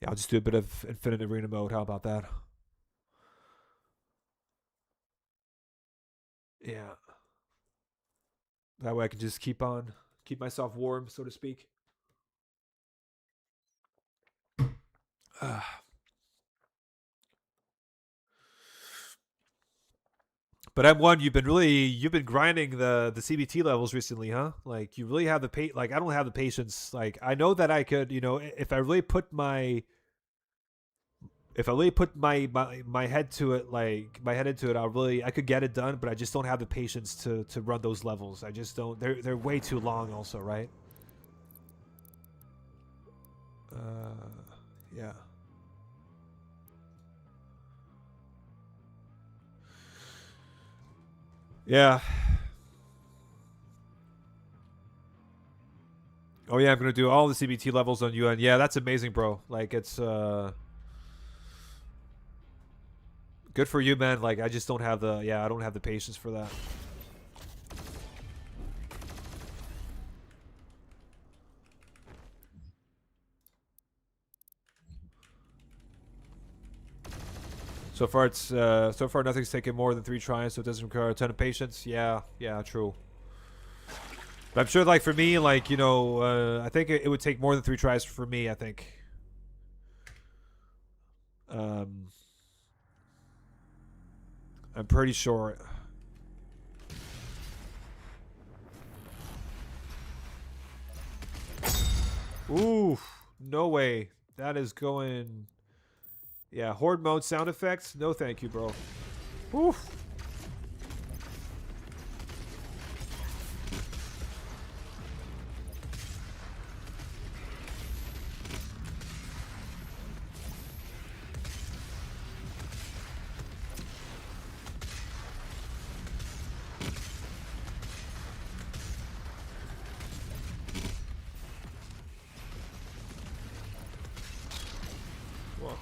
yeah, I'll just do a bit of Infinite Arena mode. How about that? Yeah, that way I can just keep myself warm, so to speak. Uh, but M1, you've been grinding the CBT levels recently, huh? Like you really have the like I don't have the patience. Like I know that I could, if I really put my if I really put my head to it, like my head into it, I could get it done, but I just don't have the patience to run those levels. I just don't. They're way too long, also, right? Yeah. Yeah. Oh yeah, I'm gonna do all the CBT levels on UN. Yeah, that's amazing, bro. Like it's good for you, man. Like I just don't have the I don't have the patience for that. So far nothing's taken more than 3 tries, so it doesn't require a ton of patience. Yeah, yeah, true. But I'm sure, like for me, like you know, I think it would take more than 3 tries for me. I think. Um, I'm pretty sure. Ooh, no way. That is going. Yeah, horde mode sound effects. No, thank you, bro. Oof. Well,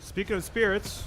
speaking of spirits,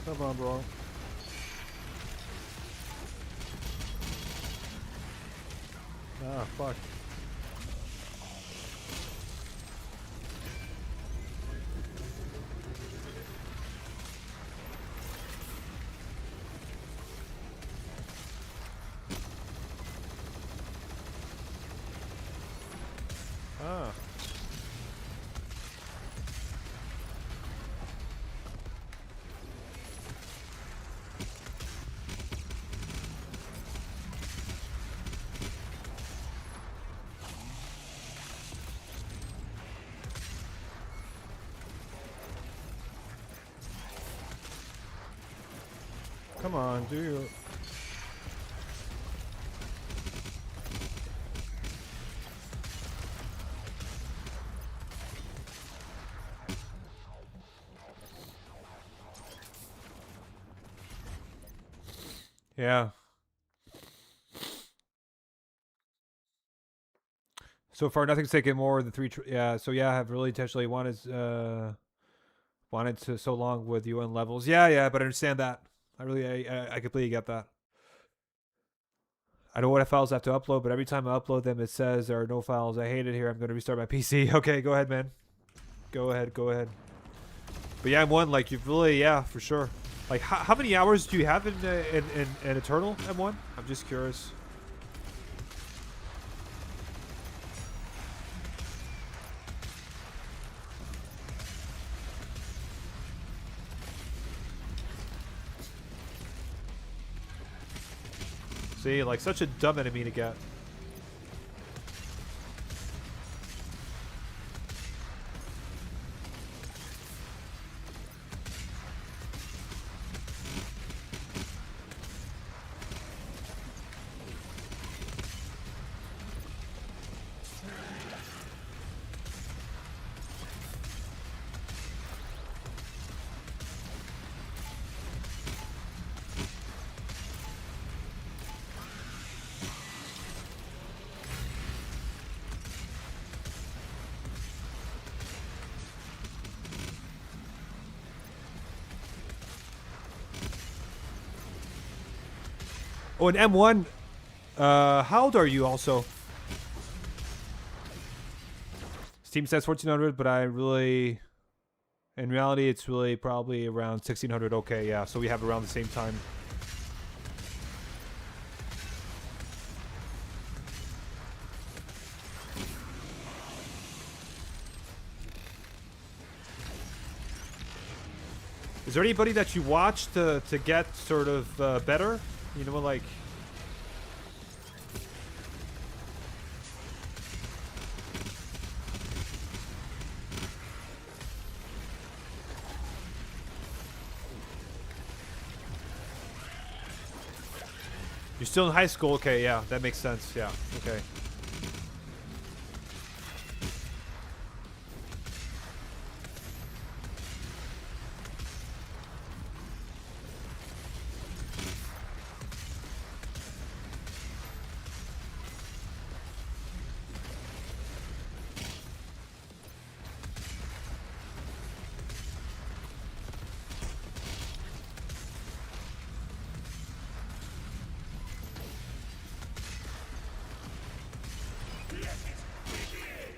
Come on, bro. Ah, fuck. Ah. Come on, do you? Yeah. So far, nothing's taken more than yeah. So yeah, I have really intentionally wanted to so long with UN levels. Yeah, yeah, but I understand that. I completely get that. I know what files I have to upload, but every time I upload them, it says there are no files. I hate it here. I'm going to restart my PC. Okay, go ahead, man. Go ahead, go ahead. But yeah, M1, like, you've really, yeah, for sure. Like, how many hours do you have in Eternal, M1? I'm just curious. See, like, such a dumb enemy to get. Oh, and M1, how old are you also? Steam says 1400, but I really, in reality, it's really probably around 1600. Okay, yeah, so we have around the same time. Is there anybody that you watch to get sort of better? You know, like... You're still in high school? Okay, yeah, that makes sense. Yeah, okay.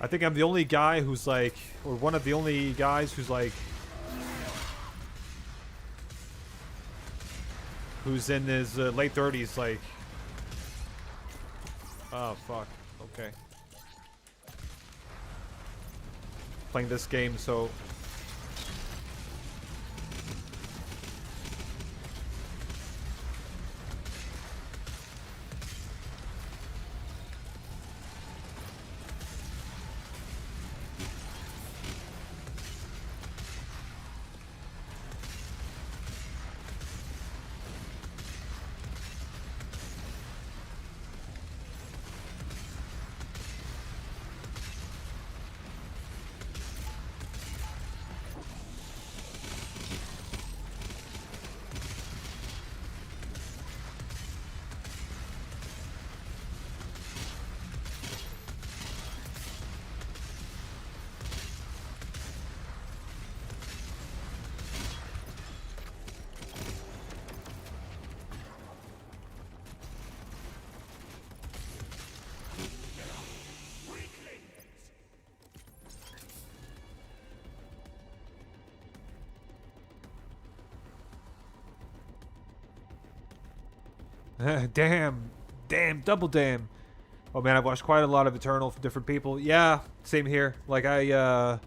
I think I'm the only guy who's like, or one of the only guys who's like, who's in his late 30s, like... Oh, fuck. Okay. Playing this game, so... Damn. Damn. Double damn. Oh, man, I've watched quite a lot of Eternal from different people. Yeah, same here. Like, I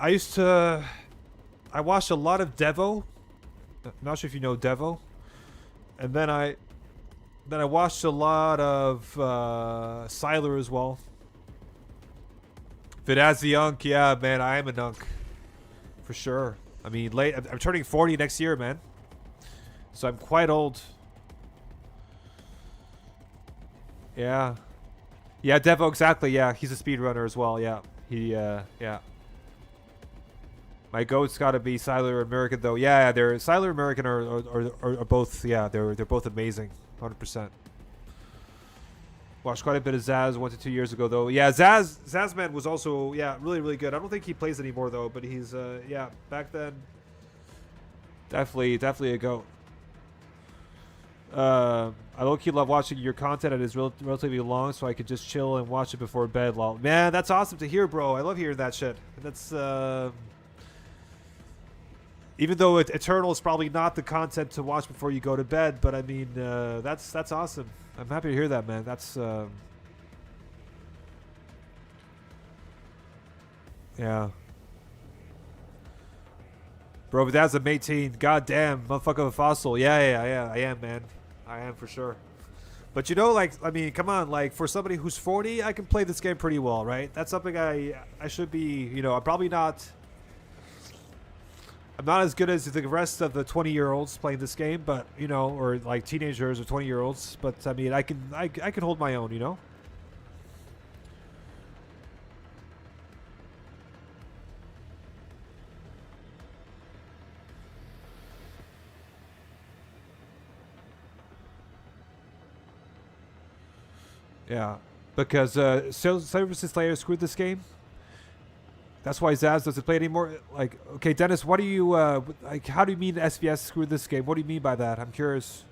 used to... I watched a lot of Devo. I'm not sure if you know Devo. And then I watched a lot of Sylar as well. Vidaz the Unk, yeah, man, I am a nunk. For sure. I mean, I'm turning 40 next year, man. So I'm quite old. Yeah. Yeah, Devo, exactly, yeah. He's a speedrunner as well, yeah. Yeah. My goat's got to be Siler American though. Yeah, they're Siler American are both. Yeah, they're both amazing, 100%. Watched quite a bit of Zaz 1 to 2 years ago though. Yeah, Zazman was also really good. I don't think he plays anymore though, but he's yeah, back then definitely a goat. I low-key love watching your content. It is relatively long, so I could just chill and watch it before bed. Lol. Man, that's awesome to hear, bro. I love hearing that shit. That's even though Eternal is probably not the content to watch before you go to bed, but I mean, that's awesome. I'm happy to hear that, man. That's yeah. Bro, but that's a mate teen. God damn, motherfucker, a fossil. Yeah, I am, man. I am for sure. But you know, like, I mean, come on, like, for somebody who's 40, I can play this game pretty well, right? That's something I should be, you know, I'm probably not. I'm not as good as the rest of the 20-year-olds playing this game, but you know, or like teenagers or 20-year-olds. But I mean, I can hold my own, you know. Yeah, because Services Slayer screwed this game. That's why Zaz doesn't play anymore. Like, okay, Dennis, what do you like? How do you mean SVS screwed this game? What do you mean by that? I'm curious.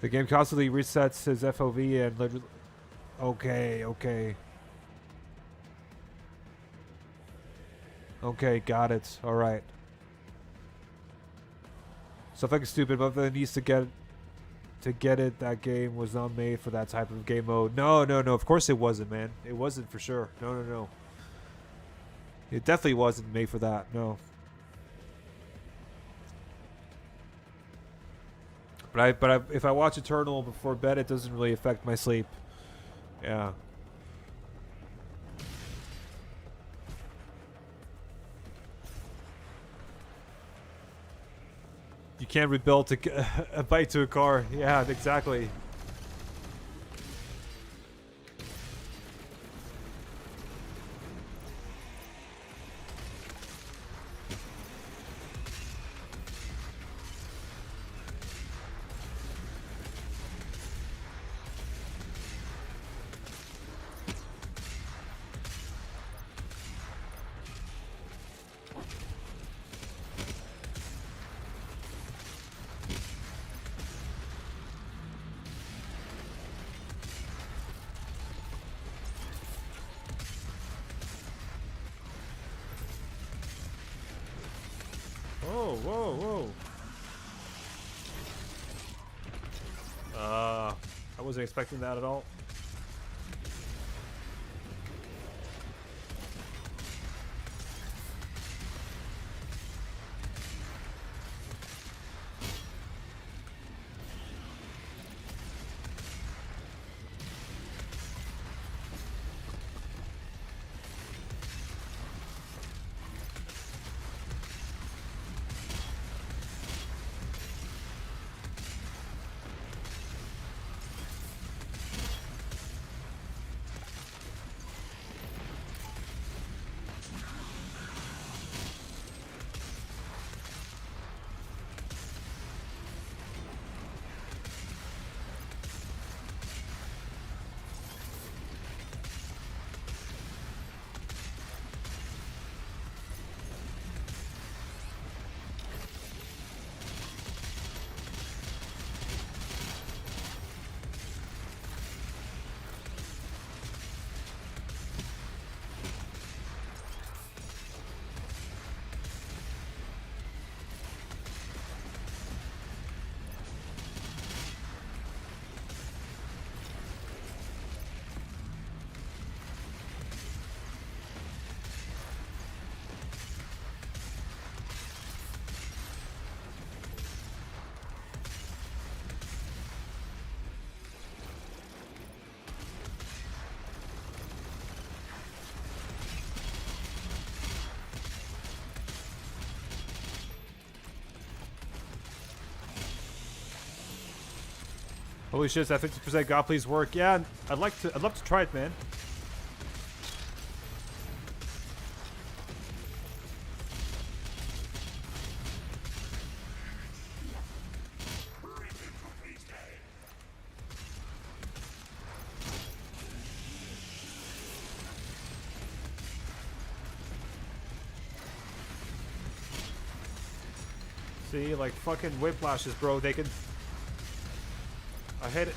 The game constantly resets his FOV and literally. Okay. Okay, got it. All right. So fucking stupid, but it needs to get it. That game was not made for that type of game mode. No. Of course it wasn't, man. It wasn't for sure. No. It definitely wasn't made for that. No. But if I watch Eternal before bed, it doesn't really affect my sleep. Yeah. You can't rebuild a bike to a car. Yeah, exactly. Whoa. I wasn't expecting that at all. Holy shit, that 50% God please work. Yeah, I'd love to try it, man. See, like fucking whiplashes, bro. They can.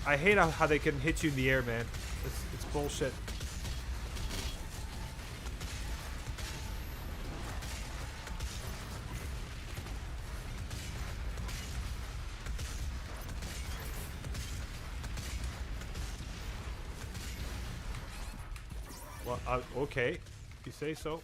I hate how they can hit you in the air, man. It's bullshit. Well, okay, if you say so.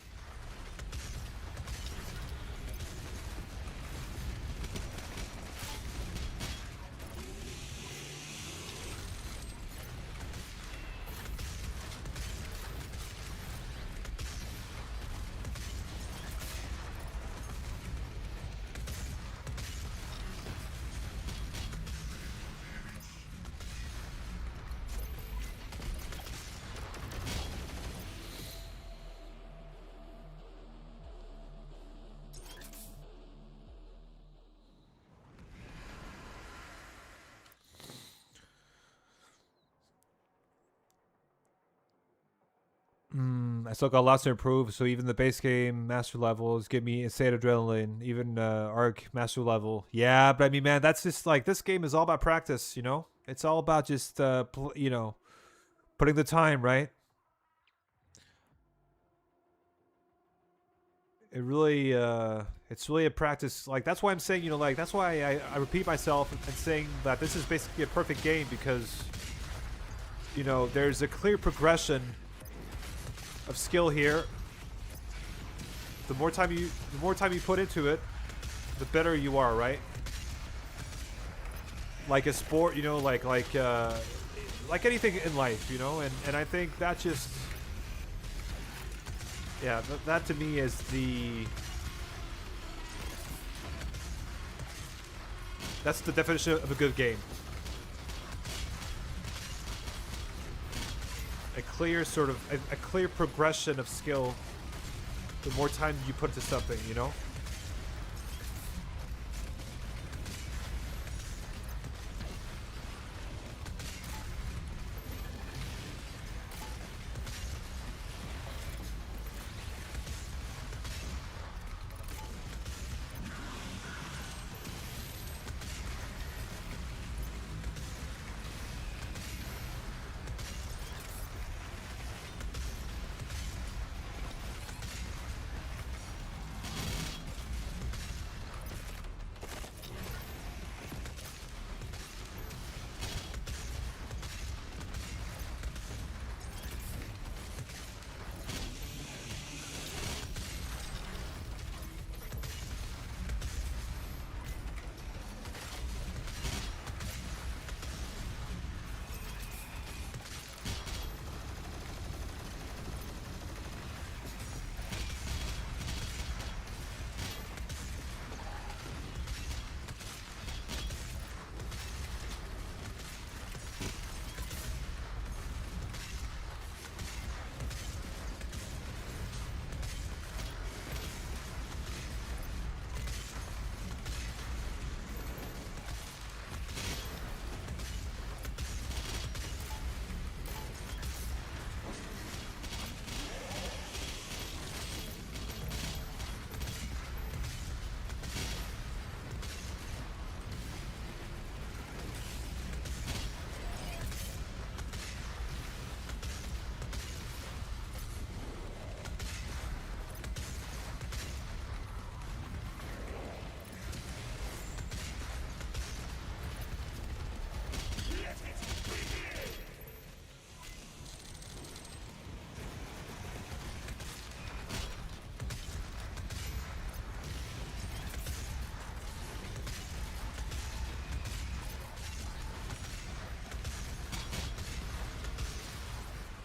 I still got lots to improve, so even the base game master levels give me insane adrenaline, even ARC master level. Yeah, but I mean, man, that's just like, this game is all about practice, you know? It's all about just, you know, putting the time, right? It's really a practice. Like, that's why I'm saying, you know, like, that's why I repeat myself and saying that this is basically a perfect game because, you know, there's a clear progression of skill here. The more time you put into it, the better you are, right? Like a sport, you know, like anything in life, you know, and I think that just, yeah, that to me is that's the definition of a good game. A clear sort of a clear progression of skill the more time you put into something, you know?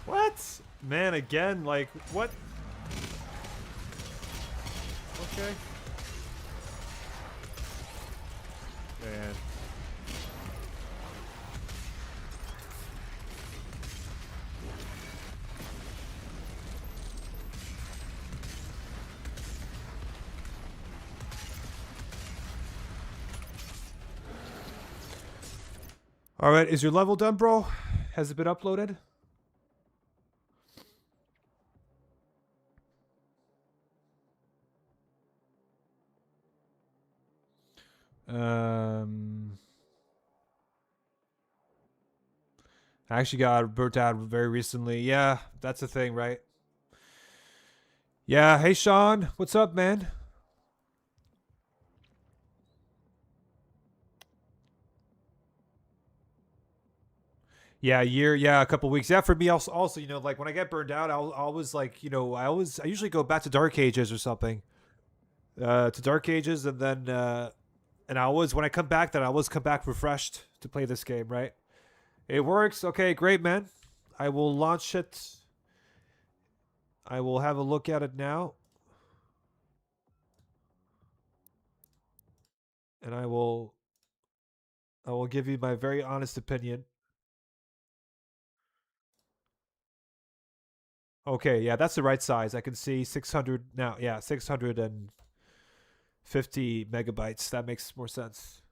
What? Man, again, like, what? Okay. Man. All right, is your level done, bro? Has it been uploaded? I actually got burnt out very recently. Yeah, that's the thing, right? Yeah, hey Sean, what's up, man? Yeah, a year. Yeah, a couple weeks. Yeah, for me also, like when I get burned out, I'll always like, I usually go back to Dark Ages or something. To Dark Ages, and then and I always when I come back, then I always come back refreshed to play this game. Right? It works. Okay, great, man. I will launch it. I will have a look at it now, and I will give you my very honest opinion. Okay, yeah, that's the right size. I can see 600 now. Yeah, 650 megabytes. That makes more sense.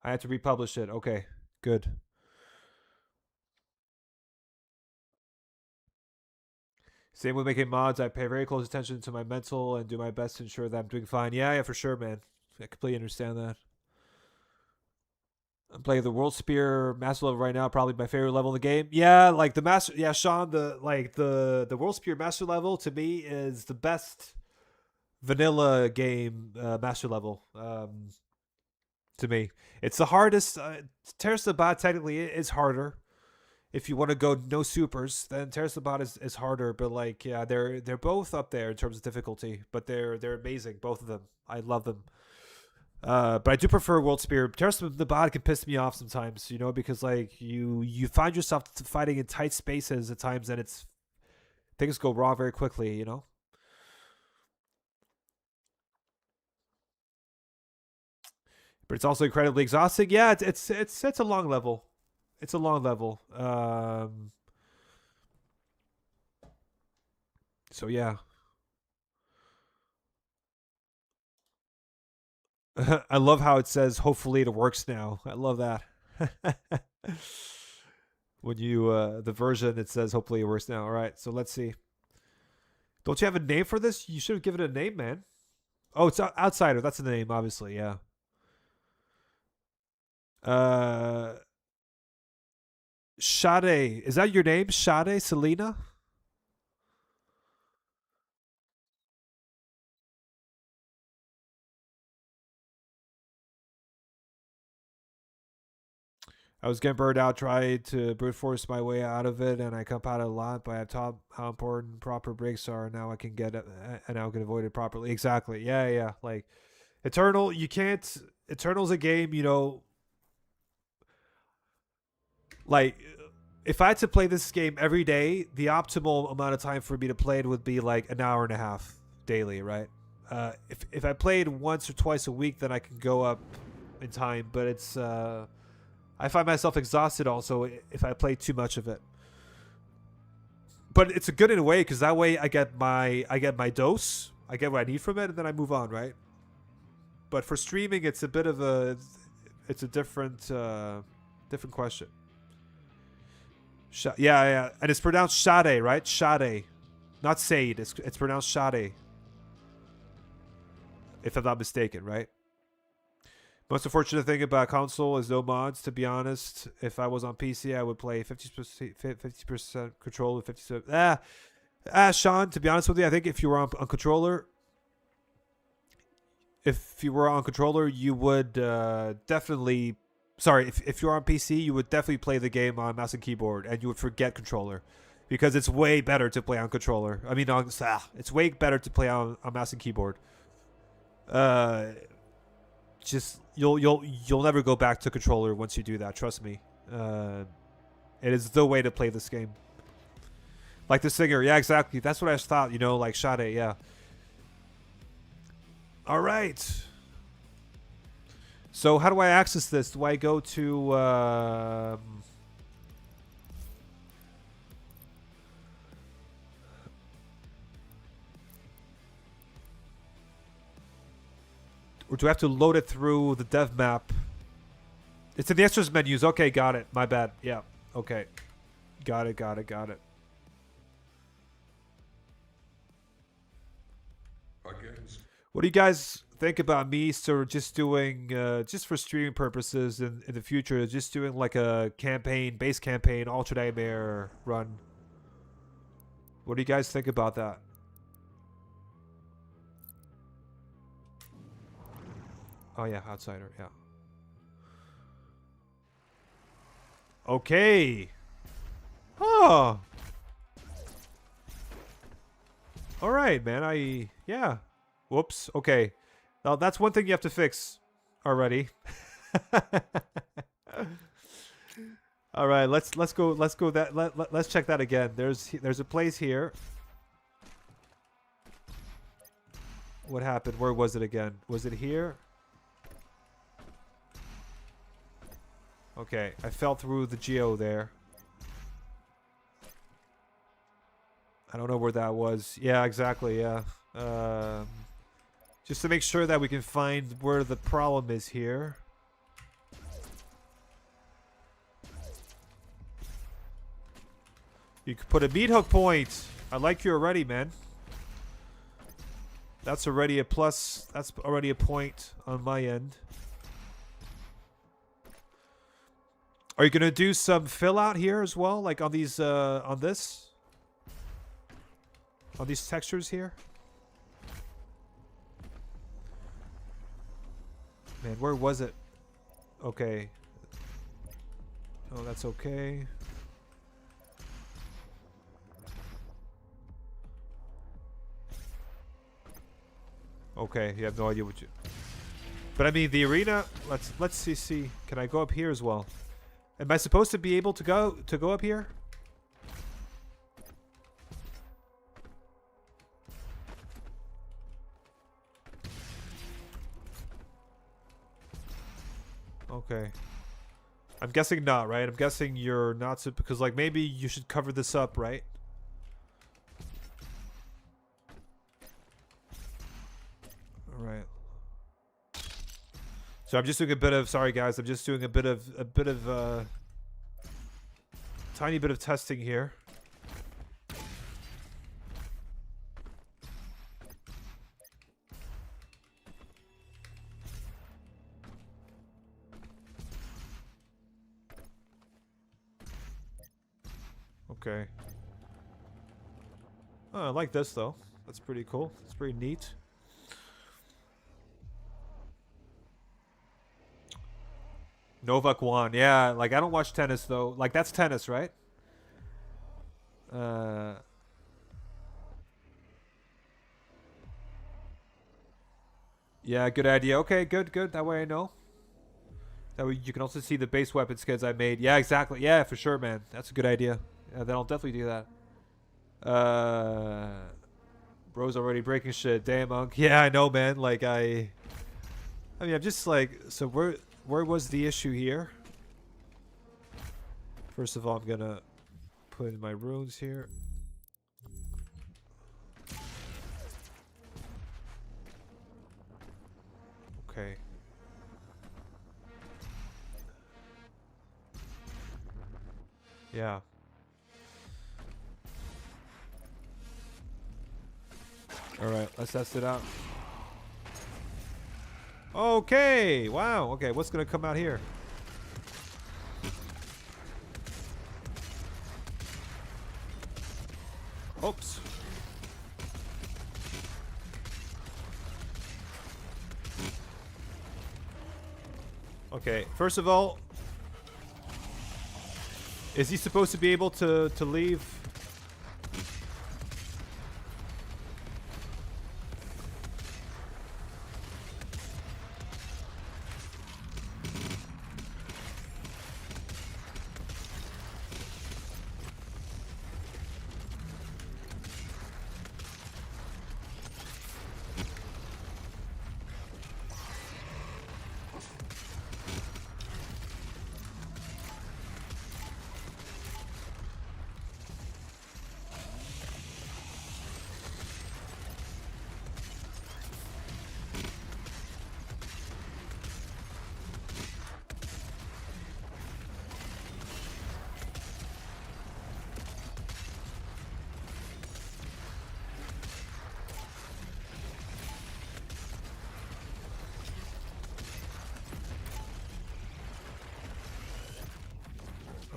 I had to republish it. Okay, good. Same with making mods. I pay very close attention to my mental and do my best to ensure that I'm doing fine. Yeah, yeah, for sure, man. I completely understand that. I'm playing the World Spear Master level right now. Probably my favorite level in the game. Yeah, like the Master. Yeah, Sean. The World Spear Master level to me is the best vanilla game Master level. To me, it's the hardest. Terrace the Bot technically is harder. If you want to go no supers, then Terrace the Bot is harder. But like, yeah, they're both up there in terms of difficulty. But they're amazing, both of them. I love them. But I do prefer World Spear. Terrace the Bot can piss me off sometimes, because like you find yourself fighting in tight spaces at times, and it's things go wrong very quickly. But it's also incredibly exhausting. Yeah, it's a long level. It's a long level. So yeah, I love how it says hopefully it works now. I love that. When you the version it says hopefully it works now. All right, so let's see. Don't you have a name for this? You should have given it a name, man. Oh, it's Outsider. That's the name, obviously. Yeah. Uh, Sade. Is that your name? Sade Selena? I was getting burned out, tried to brute force my way out of it, and I compounded a lot. But I taught how important proper breaks are. Now I can get it, and now I can avoid it properly. Exactly. Yeah, yeah. Like Eternal, you can't. Eternal's a game. Like if I had to play this game every day, the optimal amount of time for me to play it would be like an hour and a half daily, right? If I played once or twice a week, then I can go up in time. But it's I find myself exhausted also if I play too much of it. But it's a good in a way because that way I get my dose, I get what I need from it, and then I move on, right? But for streaming, it's a bit of it's a different question. Yeah, yeah, and it's pronounced Sade, right? Sade, not Sade. It's pronounced Sade, if I'm not mistaken, right? Most unfortunate thing about console is no mods. To be honest, if I was on PC, I would play 50% controller, 50%. Sean. To be honest with you, I think if you were on controller, you would definitely. Sorry, if you're on PC, you would definitely play the game on mouse and keyboard, and you would forget controller, because it's way better to play on controller. I mean, it's way better to play on mouse and keyboard. Uh, just you'll never go back to controller once you do that. Trust me. It is the way to play this game. Like the singer, yeah, exactly. That's what I thought. Like Sade, yeah. All right. So how do I access this? Do I go to? Or do I have to load it through the dev map? It's in the extras menus. Okay, got it. My bad. Yeah. Okay. Got it. Against. What do you guys think about me sort of just doing, just for streaming purposes in the future, just doing like a campaign, base campaign, Ultra Nightmare run? What do you guys think about that? Oh yeah, Outsider, yeah. Okay. Oh. All right, man. Yeah. Whoops. Okay. Now that's one thing you have to fix already. All right, let's go that let's check that again. There's a place here. What happened? Where was it again? Was it here? Okay, I fell through the geo there. I don't know where that was. Yeah, exactly, yeah. Just to make sure that we can find where the problem is here. You could put a meat hook point. I like you already, man. That's already a plus. That's already a point on my end. Are you gonna do some fill out here as well, like on these, on this, on these textures here? Man, where was it? Okay. Oh, that's okay. Okay, you have no idea what you. But I mean, the arena. Let's see. Can I go up here as well? Am I supposed to be able to go up here? Okay. I'm guessing not, right? I'm guessing you're not because like maybe you should cover this up, right? All right. So I'm just doing a bit of, sorry guys, I'm just doing a bit of tiny bit of testing here. Okay. Oh, I like this though. That's pretty cool. It's pretty neat. Novak won. Yeah, like I don't watch tennis though. Like that's tennis, right? Yeah, good idea. Okay, good. That way I know. That way you can also see the base weapon skins I made. Yeah, exactly. Yeah, for sure, man. That's a good idea. Yeah, then I'll definitely do that. Bro's already breaking shit. Damn, Monk. Yeah, I know, man. Like I mean, I'm just like, so where was the issue here? First of all, I'm gonna put in my runes here. Okay. Yeah. Alright, let's test it out. Okay, wow. Okay, what's gonna come out here? Oops. Okay, first of all, is he supposed to be able to leave?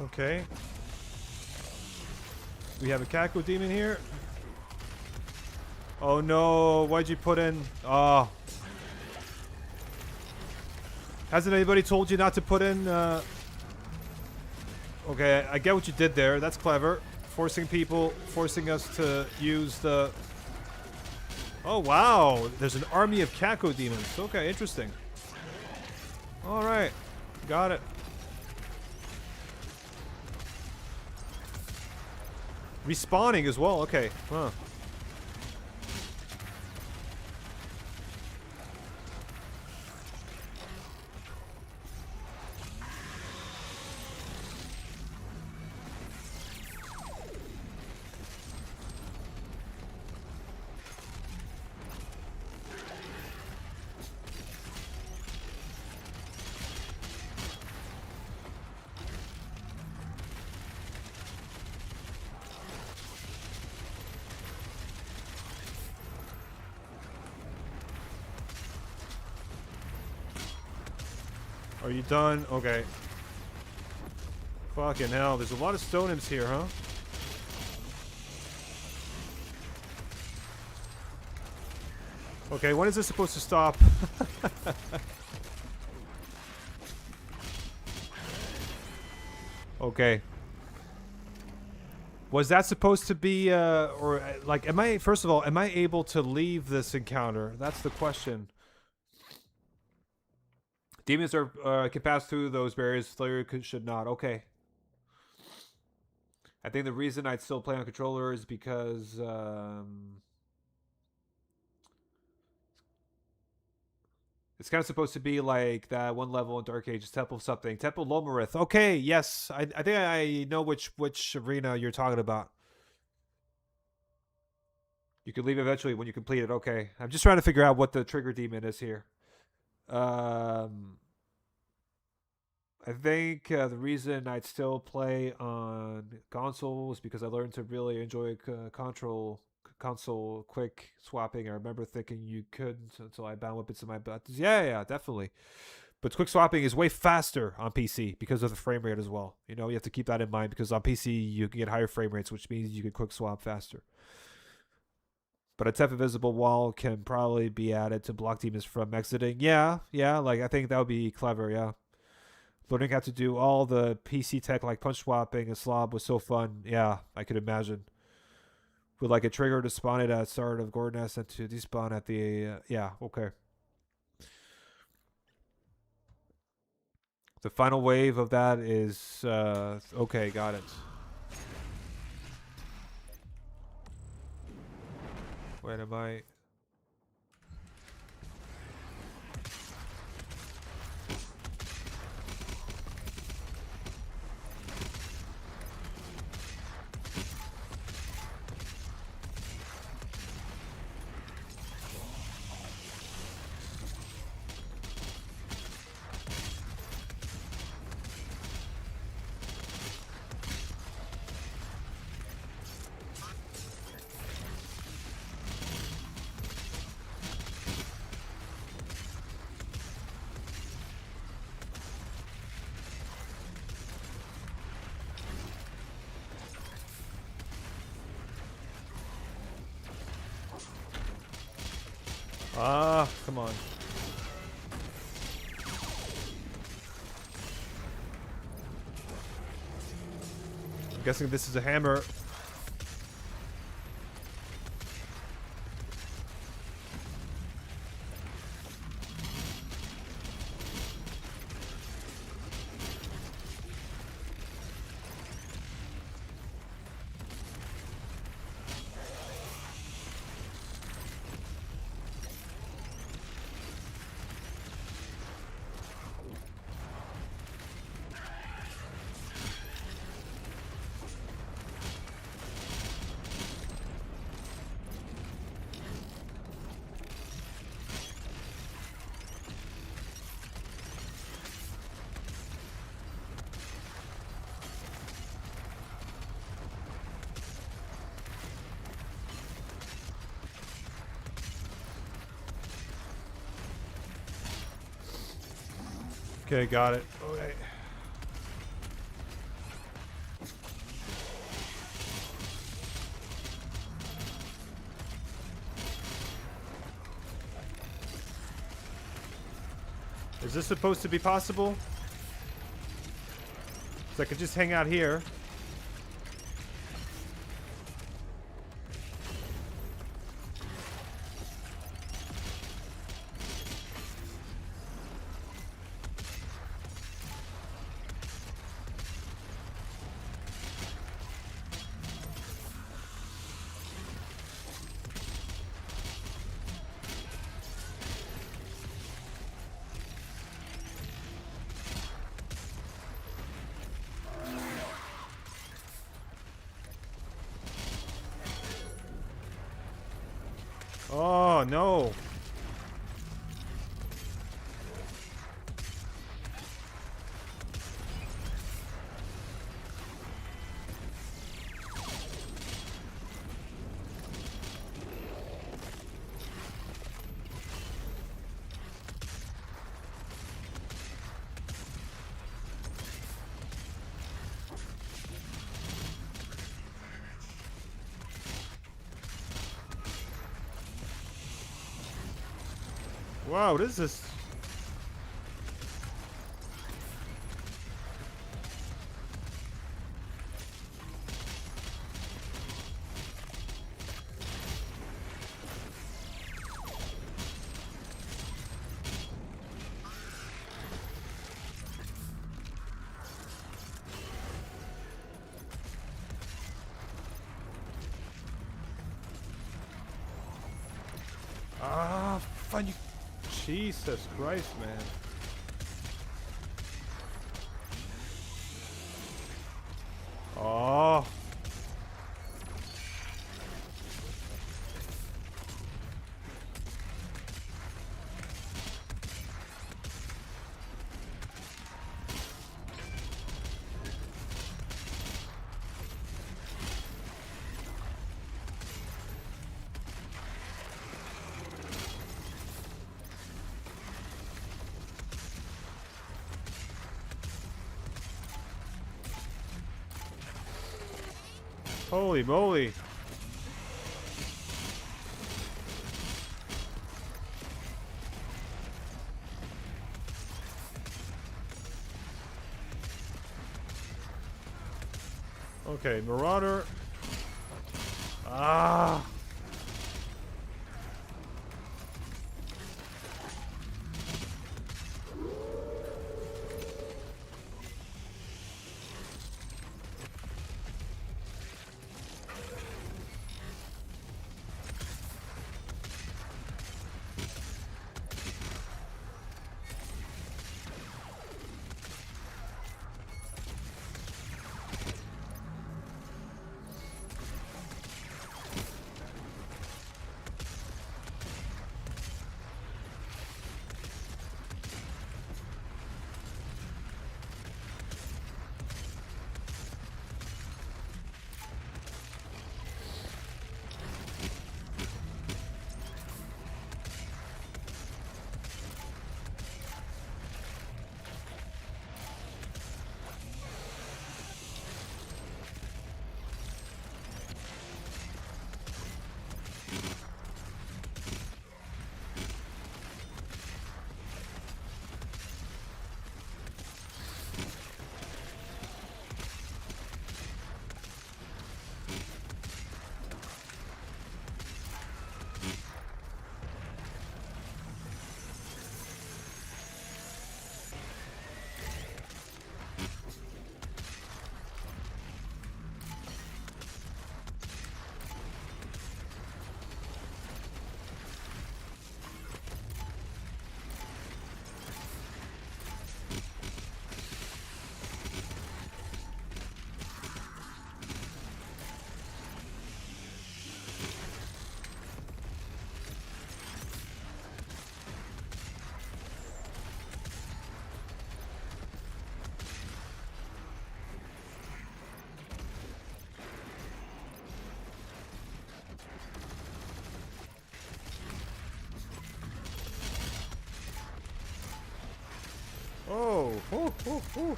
Okay. We have a Kako demon here. Oh no, why'd you put in... Oh. Hasn't anybody told you not to put in... Okay, I get what you did there. That's clever. Forcing us to use the... Oh wow, there's an army of Kako demons. Okay, interesting. Alright, got it. Respawning as well, okay. Huh. Are you done? Okay. Fucking hell, there's a lot of stone imps here, huh? Okay, when is this supposed to stop? Okay. Was that supposed to be, or, like, first of all, am I able to leave this encounter? That's the question. Demons can pass through those barriers. Slayer should not. Okay. I think the reason I'd still play on controller is because it's kind of supposed to be like that one level in Dark Ages, Temple of something, Temple Lomarith. Okay, yes, I think I know which arena you're talking about. You can leave eventually when you complete it. Okay, I'm just trying to figure out what the trigger demon is here. I think the reason I'd still play on console is because I learned to really enjoy console quick swapping. I remember thinking you couldn't until I bound whippets in my butt. Yeah, definitely. But quick swapping is way faster on PC because of the frame rate as well. You know, you have to keep that in mind because on PC you can get higher frame rates, which means you can quick swap faster. But a Temp Invisible Wall can probably be added to block demons from exiting. Yeah, like I think that would be clever, yeah. Learning how to do all the PC tech like punch swapping and slob was so fun. Yeah, I could imagine. With like a trigger to spawn it at the start of Gordoness and to despawn at the... yeah, okay. The final wave of that is... okay, got it. Wait, am I... Ah, come on. I'm guessing this is a hammer. Okay, got it. Okay. Is this supposed to be possible? So I could just hang out here. Oh, no. Wow, what is this? Ah, fun you. Jesus Christ, man. Oh. Holy moly. Okay, Marauder. Ah. Oh, oh, oh, oh.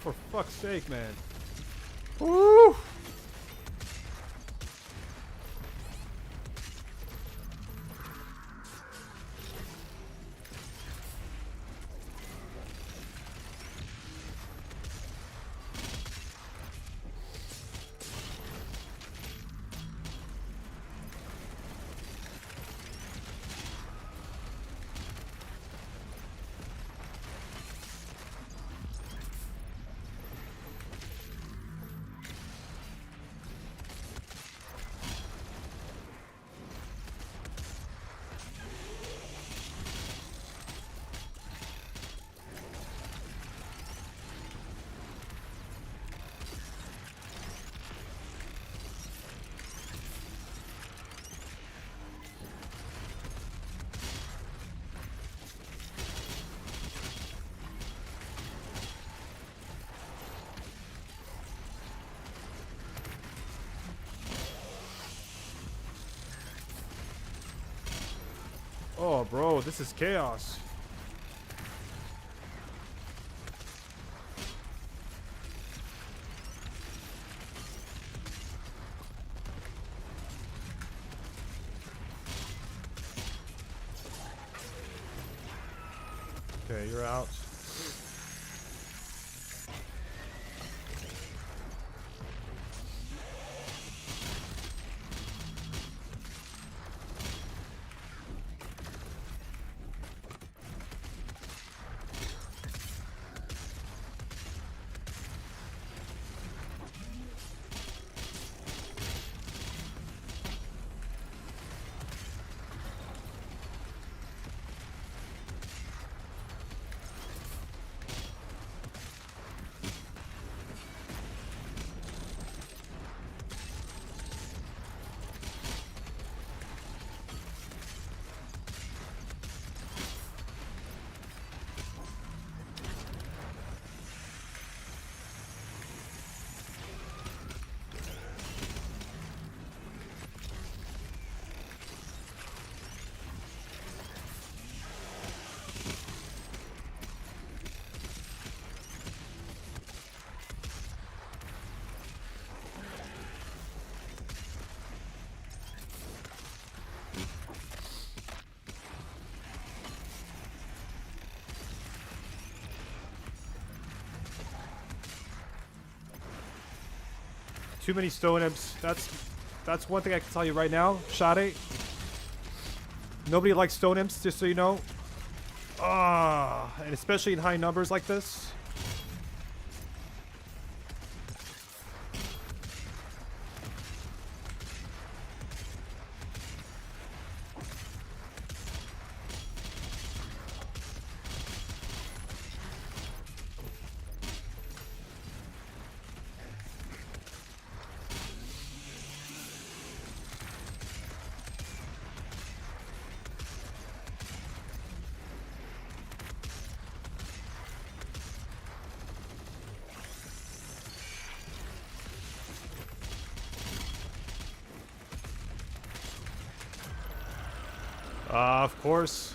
For fuck's sake, man. Woo! Oh, bro, this is chaos. Okay, you're out. Too many stone imps. That's one thing I can tell you right now, Shade. Nobody likes stone imps, just so you know. And especially in high numbers like this. Of course.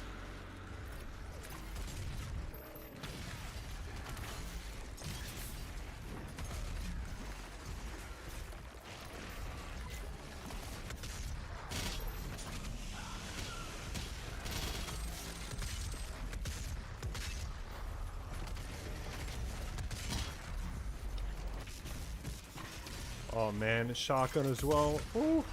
Oh man, shotgun as well. Ooh.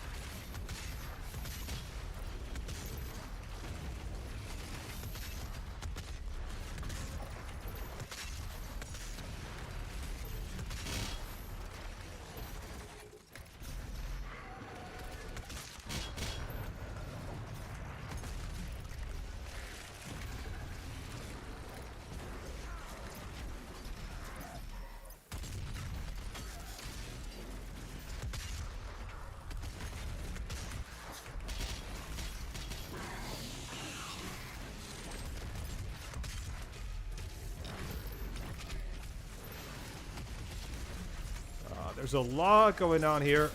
There's a lot going on here.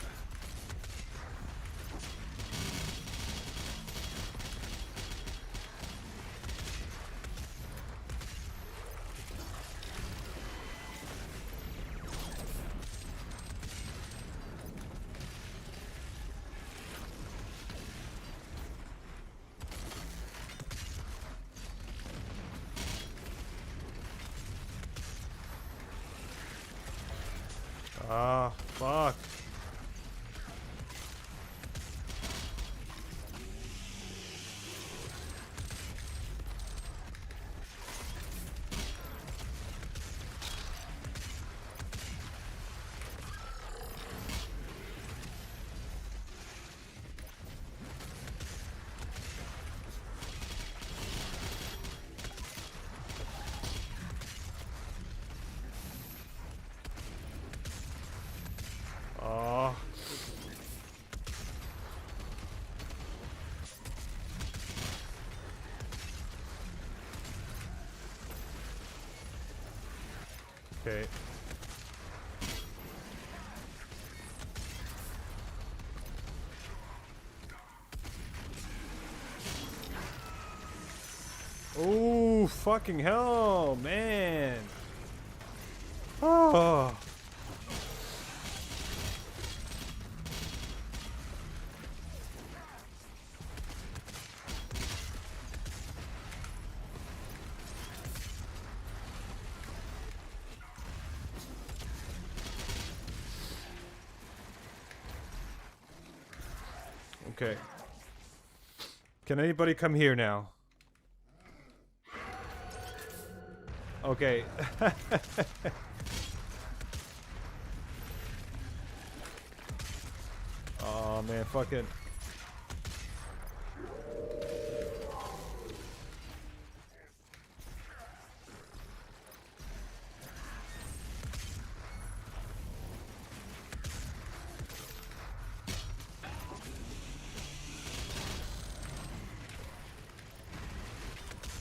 Ah, fuck. Oh. Okay. Oh, fucking hell, man. Oh. Okay. Can anybody come here now? Okay. Oh man, fucking.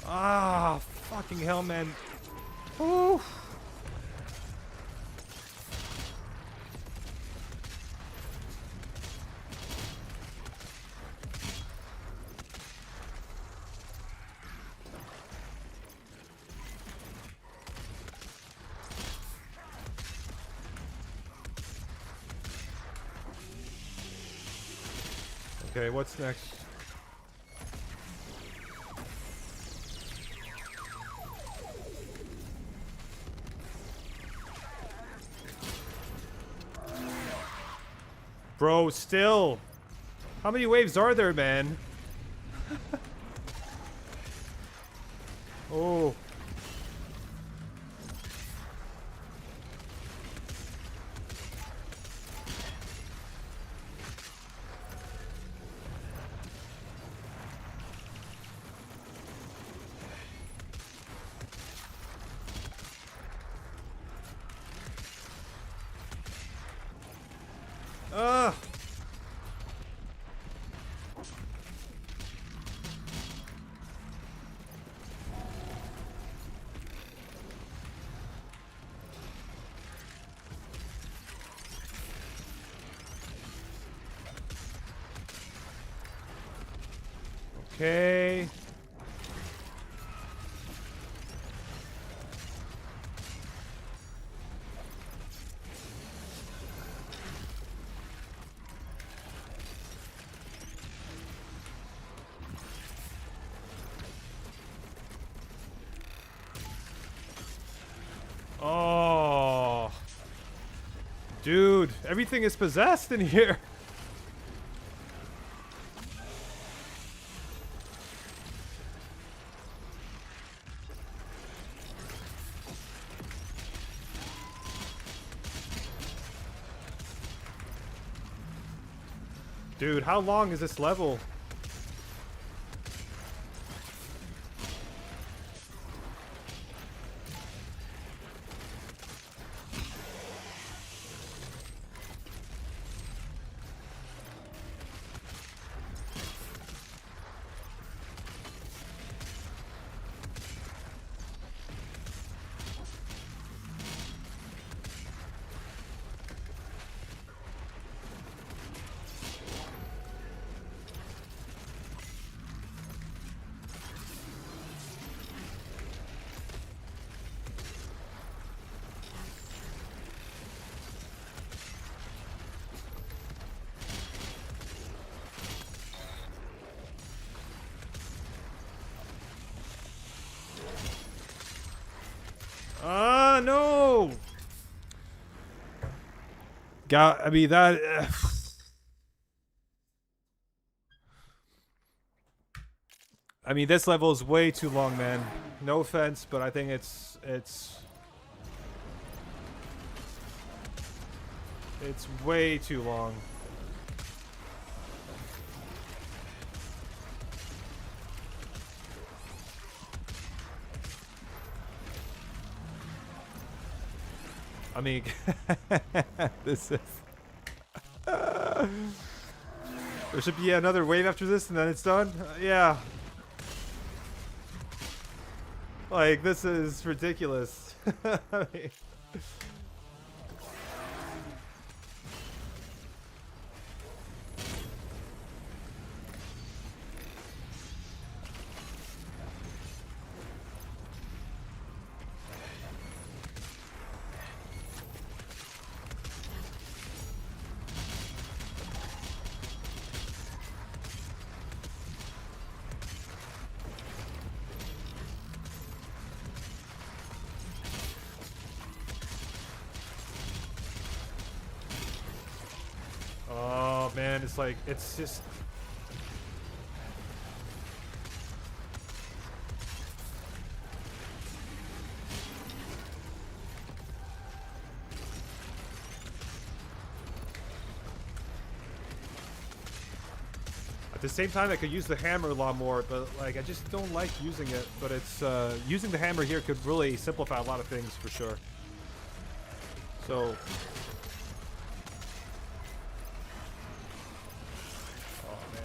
Ah, fucking hell, man. Ooh. Okay, what's next? Bro, still. How many waves are there, man? Oh. Ah. Okay. Oh. Dude, everything is possessed in here. Dude, how long is this level? Ah, no! God, I mean that. I mean, this level is way too long, man. No offense, but I think it's way too long. I mean, this is. There should be another wave after this, and then it's done. Yeah. Like, this is ridiculous. I mean, oh man, it's like, it's just. At the same time, I could use the hammer a lot more, but like I just don't like using it. But it's using the hammer here could really simplify a lot of things for sure. So. Oh man.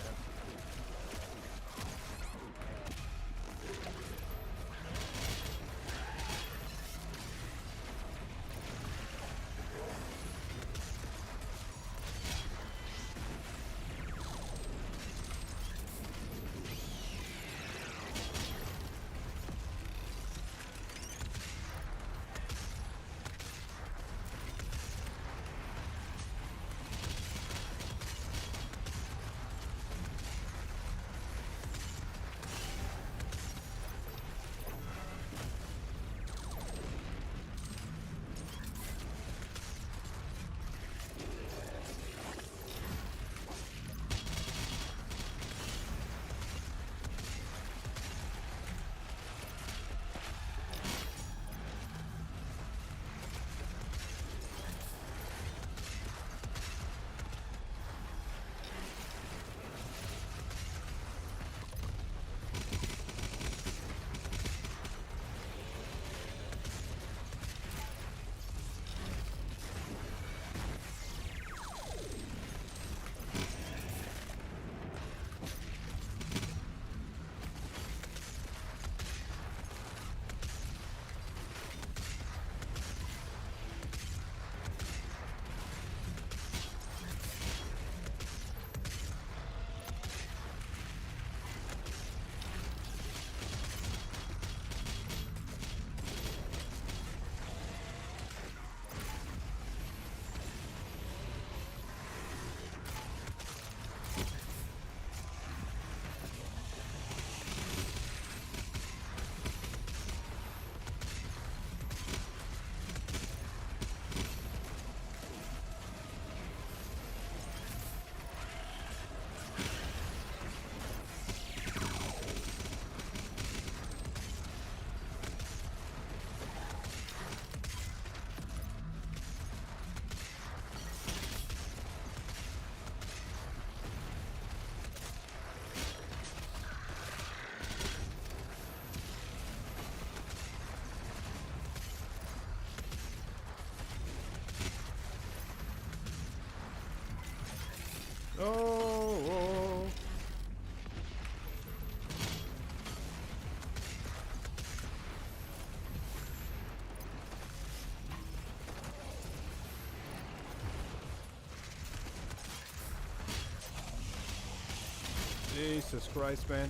Oh. Jesus Christ, man.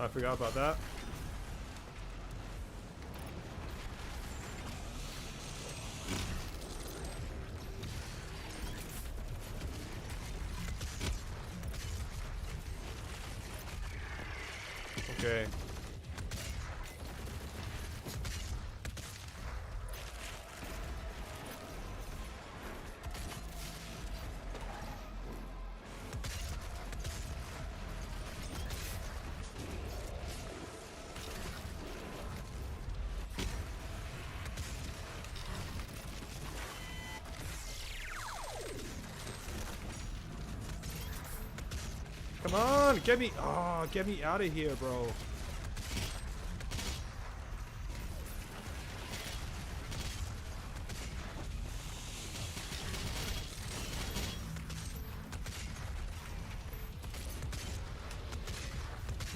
I forgot about that. Okay. Come on, get me out of here, bro.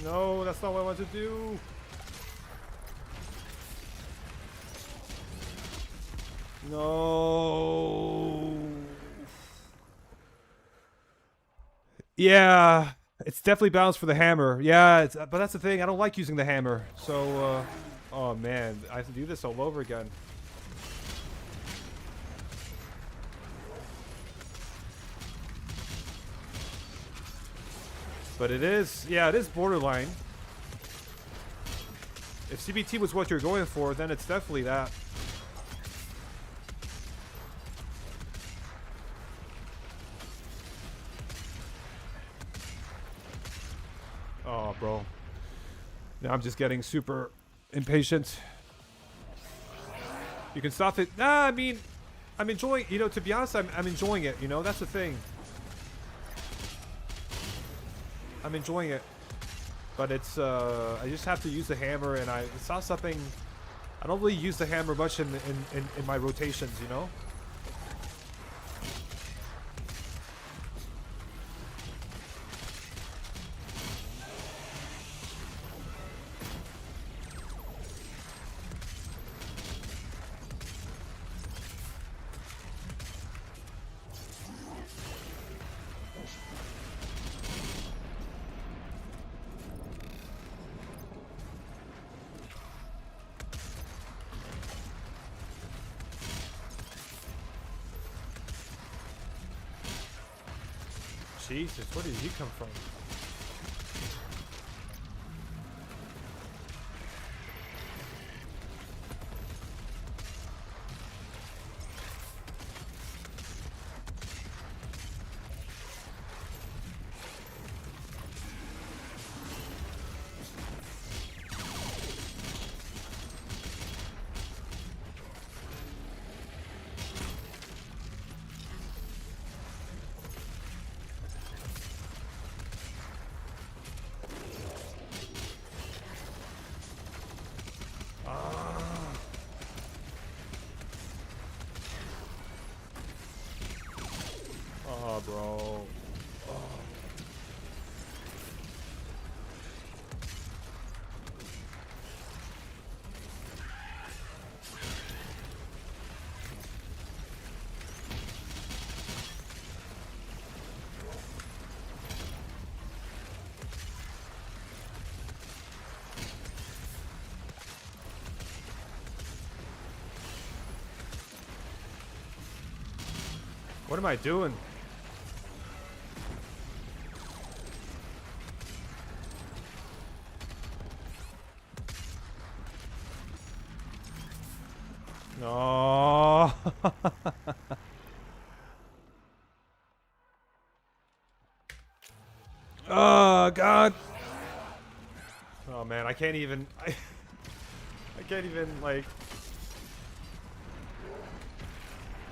No, that's not what I want to do. No. Yeah, it's definitely balanced for the hammer. Yeah, but that's the thing. I don't like using the hammer. So, oh man, I have to do this all over again. But it is, yeah, it is borderline. If CBT was what you're going for, then it's definitely that. Oh, bro. Now I'm just getting super impatient. You can stop it. Nah, I mean, I'm enjoying, you know, to be honest, I'm enjoying it, you know, that's the thing. I'm enjoying it. But it's, I just have to use the hammer, and it's not something, I don't really use the hammer much in my rotations, you know? Jesus, where did he come from? Oh, bro. Oh. What am I doing? No. Oh God. Oh man, I can't even. I can't even like.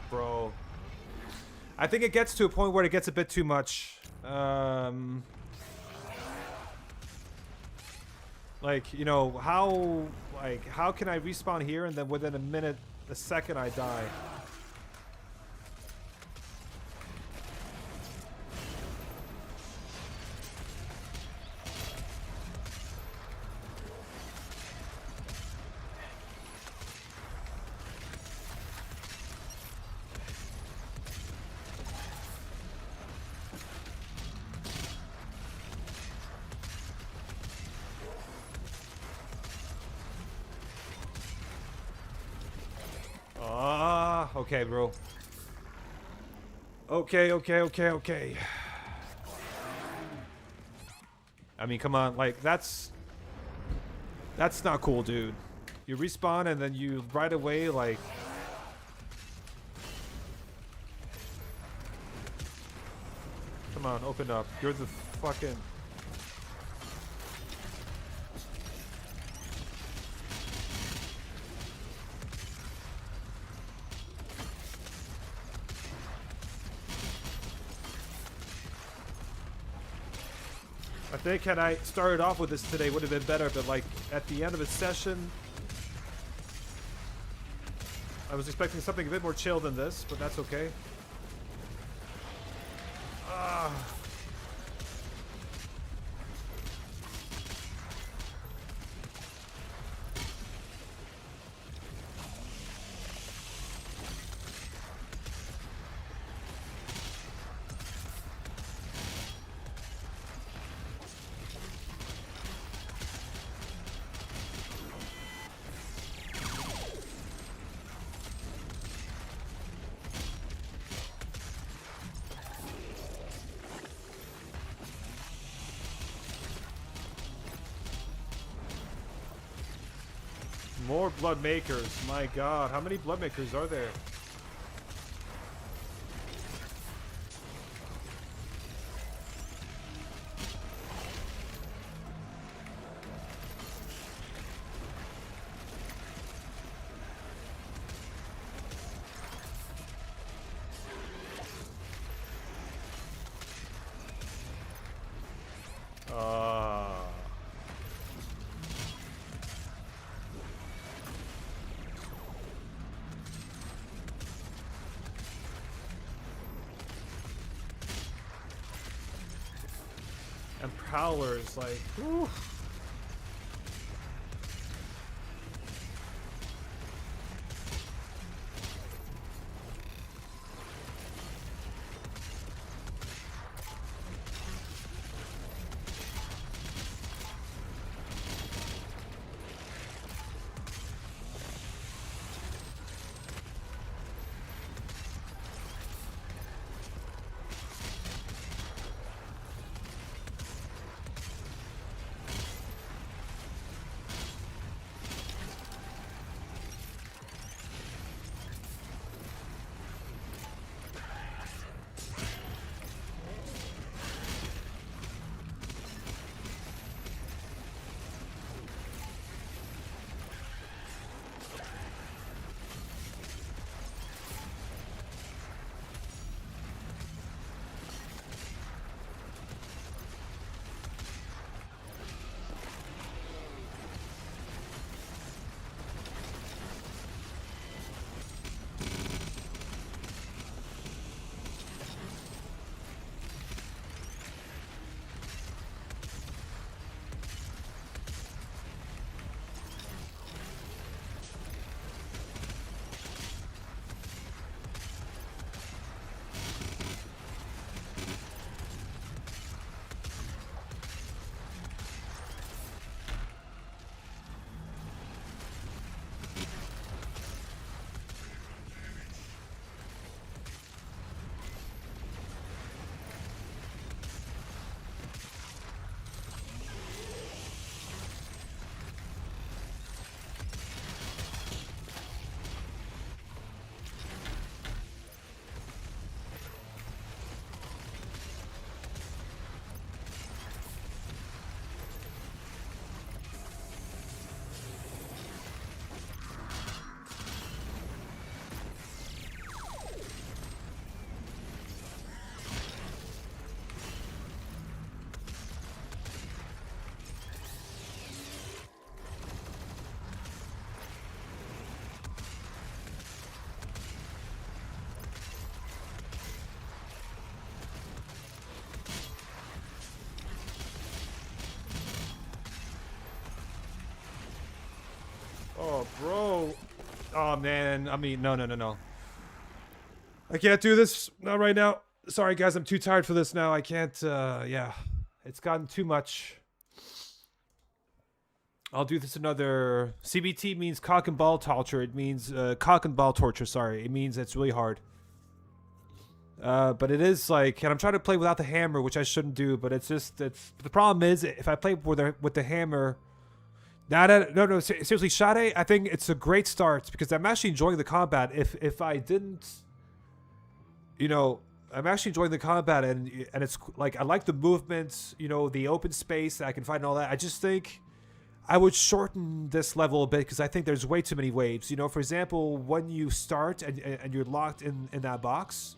Bro. I think it gets to a point where it gets a bit too much. Like, you know, how can I respawn here and then within a second I die? Okay, bro. Okay. I mean, come on, like, that's not cool, dude. You respawn and then you right away, like... Come on, open up. You're the fucking... I think had I started off with this today would have been better, but like at the end of a session, I was expecting something a bit more chill than this, but that's okay. Ah. More blood makers. My god, how many blood makers are there? And prowlers, like, whew. Oh, bro. Oh, man. I mean, no. I can't do this. Not right now. Sorry, guys. I'm too tired for this now. I can't, yeah. It's gotten too much. I'll do this another. CBT means cock and ball torture. It means cock and ball torture. Sorry, it means it's really hard. But it is like, and I'm trying to play without the hammer, which I shouldn't do. But it's just, it's the problem is if I play with the hammer. No, seriously, Sade, I think it's a great start because I'm actually enjoying the combat. If I didn't, you know, I'm actually enjoying the combat and it's like I like the movements, you know, the open space that I can find and all that. I just think I would shorten this level a bit because I think there's way too many waves. You know, for example, when you start and you're locked in that box,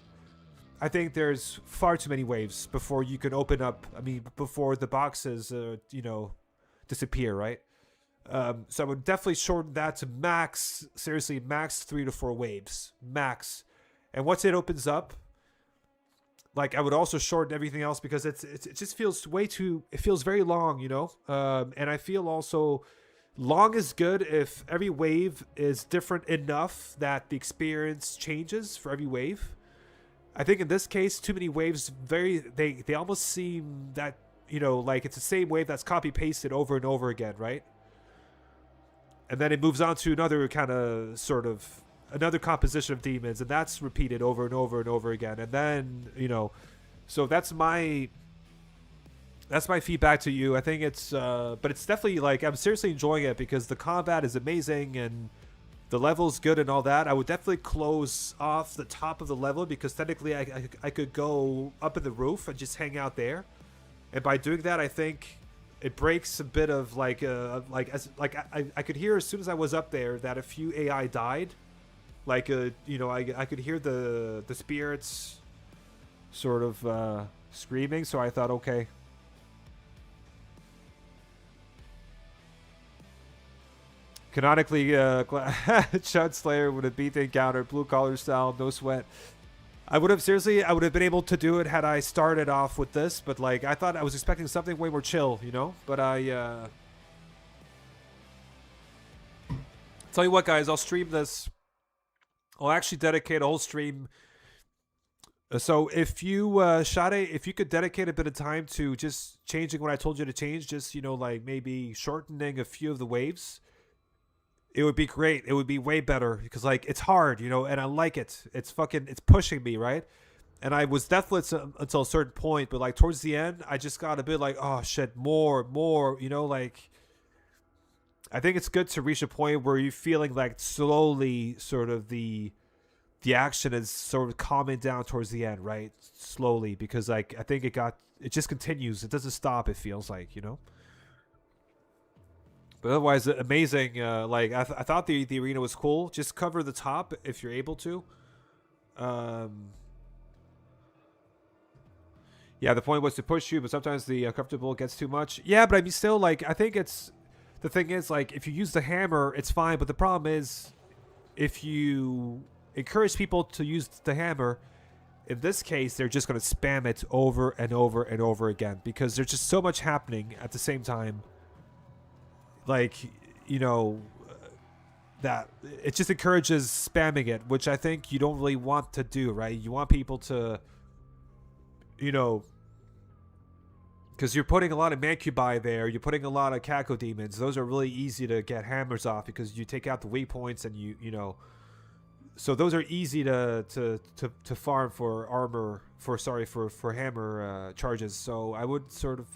I think there's far too many waves before you can open up. I mean, before the boxes, you know, disappear, right? So I would definitely shorten that to max, seriously, max 3 to 4 waves, max. And once it opens up, like I would also shorten everything else because it just feels way too, it feels very long, you know? And I feel also long is good if every wave is different enough that the experience changes for every wave. I think in this case, too many waves, they almost seem that, you know, like it's the same wave that's copy pasted over and over again, right? And then it moves on to another kind of sort of another composition of demons, and that's repeated over and over and over again. And then, you know, so that's my feedback to you. I think it's but it's definitely like I'm seriously enjoying it because the combat is amazing and the level's good and all that. I would definitely close off the top of the level because technically I could go up in the roof and just hang out there. And by doing that, I think it breaks a bit of I could hear as soon as I was up there that a few AI died. Like you know, I could hear the spirits sort of screaming, so I thought, okay. Canonically, Chud Slayer would have beat the encounter, blue collar style, no sweat. I would have been able to do it had I started off with this, but like I thought I was expecting something way more chill, you know? But tell you what, guys, I'll stream this. I'll actually dedicate a whole stream. So if you, Sade, if you could dedicate a bit of time to just changing what I told you to change, just, you know, like maybe shortening a few of the waves, it would be great. It would be way better because like it's hard, you know, and I like it. It's pushing me, right? And I was definitely until a certain point, but like towards the end, I just got a bit like, oh shit, more, you know, like I think it's good to reach a point where you're feeling like slowly sort of the action is sort of calming down towards the end, right? Slowly, because like I think it just continues. It doesn't stop, it feels like, you know? But otherwise, amazing. Like I thought the arena was cool. Just cover the top if you're able to. Yeah, the point was to push you, but sometimes the comfortable gets too much. Yeah, but I mean, still, like I think it's the thing is like if you use the hammer, it's fine. But the problem is if you encourage people to use the hammer, in this case, they're just going to spam it over and over and over again because there's just so much happening at the same time. Like, you know, that it just encourages spamming it, which I think you don't really want to do, right? You want people to, you know, because you're putting a lot of Mancubi there, you're putting a lot of Kako demons. Those are really easy to get hammers off because you take out the weak points and you know. So those are easy to farm for armor, for hammer charges. So I would sort of,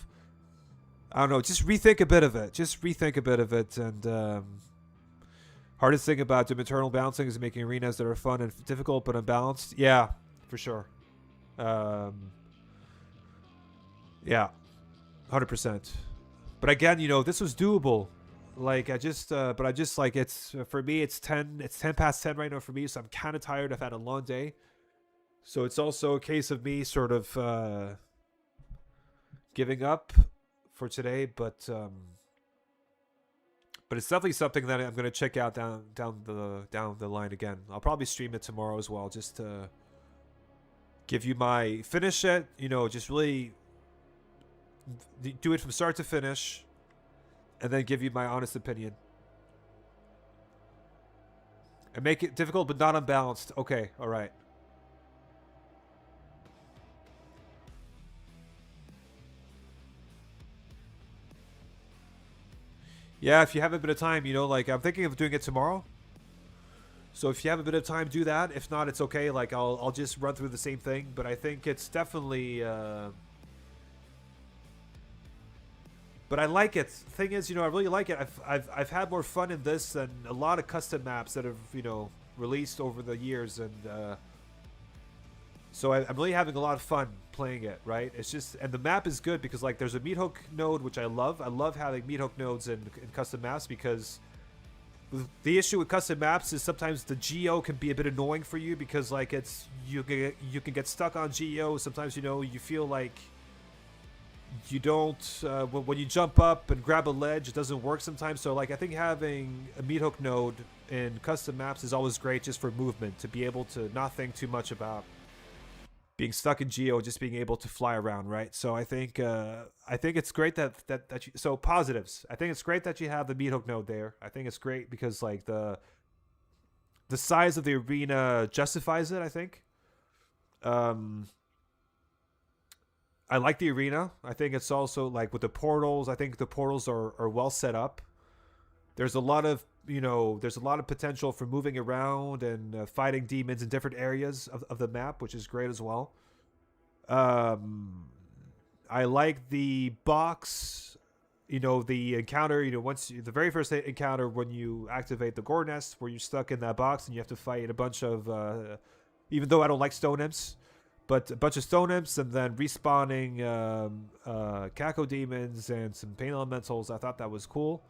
I don't know, just rethink a bit of it. And hardest thing about Doom Eternal balancing is making arenas that are fun and difficult but unbalanced. Yeah, for sure. Yeah, 100%. But again, you know, this was doable. Like but I just like it's for me. It's 10 past 10 right now for me. So I'm kind of tired. I've had a long day. So it's also a case of me sort of giving up for today, but it's definitely something that I'm gonna check out down the line again. I'll probably stream it tomorrow as well, just to give you my finish it. You know, just really do it from start to finish, and then give you my honest opinion. And make it difficult but not unbalanced. Okay, all right. Yeah, if you have a bit of time, you know, like I'm thinking of doing it tomorrow. So if you have a bit of time, do that. If not, it's okay. Like I'll just run through the same thing. But I think it's definitely. But I like it. Thing is, you know, I really like it. I've had more fun in this than a lot of custom maps that have, you know, released over the years, and so I'm really having a lot of fun playing it. Right? It's just, and the map is good because like there's a meat hook node, which I love. I love having meat hook nodes in custom maps because the issue with custom maps is sometimes the geo can be a bit annoying for you because like it's you can get stuck on geo. Sometimes, you know, you feel like you don't when you jump up and grab a ledge, it doesn't work sometimes. So like I think having a meat hook node in custom maps is always great just for movement, to be able to not think too much about being stuck in geo, just being able to fly around, right? So I think it's great that you, so positives. I think it's great that you have the meat hook node there. I think it's great because like the size of the arena justifies it, I think. I like the arena. I think it's also like with the portals. I think the portals are well set up. There's a lot of, you know, there's a lot of potential for moving around and fighting demons in different areas of the map, which is great as well. I like the box, you know, the encounter, you know, the very first encounter when you activate the gore nest, where you're stuck in that box and you have to fight a bunch of, even though I don't like stone imps, but a bunch of stone imps, and then respawning Kako demons and some pain elementals. I thought that was cool.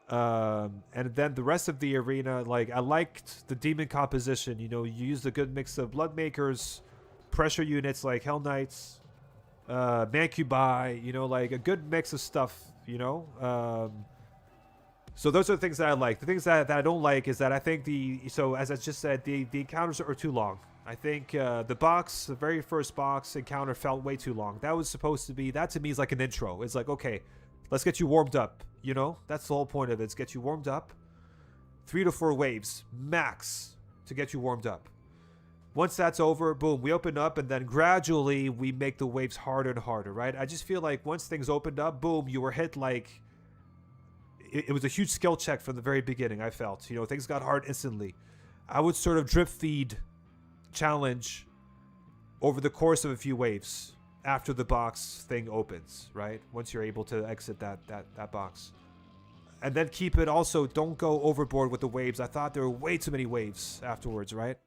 And then the rest of the arena, like I liked the demon composition. You know, you used a good mix of blood makers, pressure units like Hell Knights, Mancubi. You know, like a good mix of stuff. You know, so those are the things that I like. The things that I don't like is that I think as I just said, the encounters are too long. I think the very first box encounter felt way too long. That was supposed to be, that to me is like an intro. It's like, okay, let's get you warmed up. You know, that's the whole point of it. It's get you warmed up. 3 to 4 waves max to get you warmed up. Once that's over, boom, we open up, and then gradually we make the waves harder and harder, right? I just feel like once things opened up, boom, you were hit like it was a huge skill check from the very beginning. I felt, you know, things got hard instantly. I would sort of drip feed challenge over the course of a few waves after the box thing opens, right? Once you're able to exit that box, and then keep it. Also, don't go overboard with the waves. I thought there were way too many waves afterwards, right?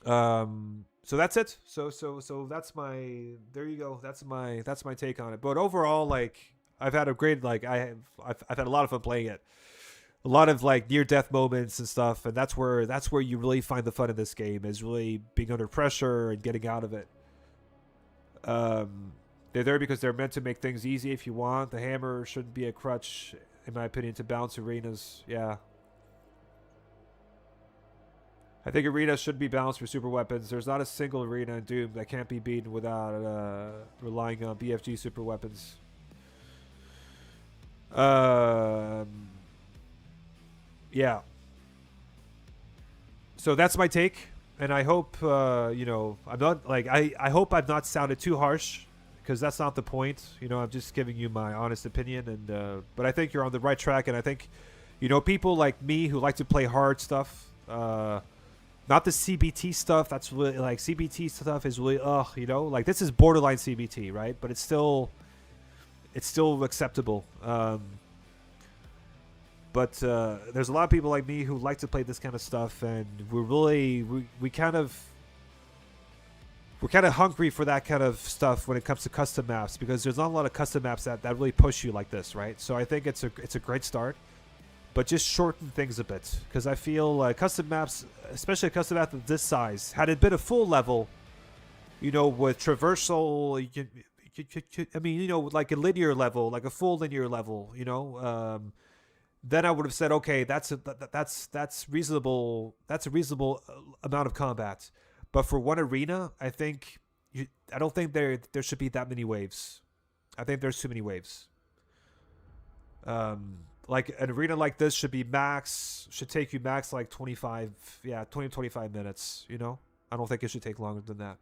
So that's it. So that's my, there you go. That's my take on it. But overall, like I've had a great, like I've had a lot of fun playing it. A lot of like near death moments and stuff, and that's where you really find the fun in this game, is really being under pressure and getting out of it. They're there because they're meant to make things easy if you want. The hammer shouldn't be a crutch, in my opinion, to balance arenas. Yeah. I think arenas should be balanced for super weapons. There's not a single arena in Doom that can't be beaten without relying on BFG super weapons. Yeah. So that's my take, and I hope you know, I'm not like I hope I've not sounded too harsh, because that's not the point. You know, I'm just giving you my honest opinion, and but I think you're on the right track, and I think, you know, people like me who like to play hard stuff, not the CBT stuff. That's really, like, CBT stuff is really you know, like this is borderline CBT, right? But it's still acceptable. But there's a lot of people like me who like to play this kind of stuff, and we're kind of hungry for that kind of stuff when it comes to custom maps, because there's not a lot of custom maps that really push you like this, right? So I think it's a great start, but just shorten things a bit, because I feel custom maps, especially a custom map of this size, had it been a full level, you know, with traversal, I mean, you know, like a linear level, like a full linear level, you know, then I would have said, okay, that's reasonable. That's a reasonable amount of combat. But for one arena, I don't think there should be that many waves. I think there's too many waves. Like an arena like this should take you max like 25 minutes, you know? I don't think it should take longer than that.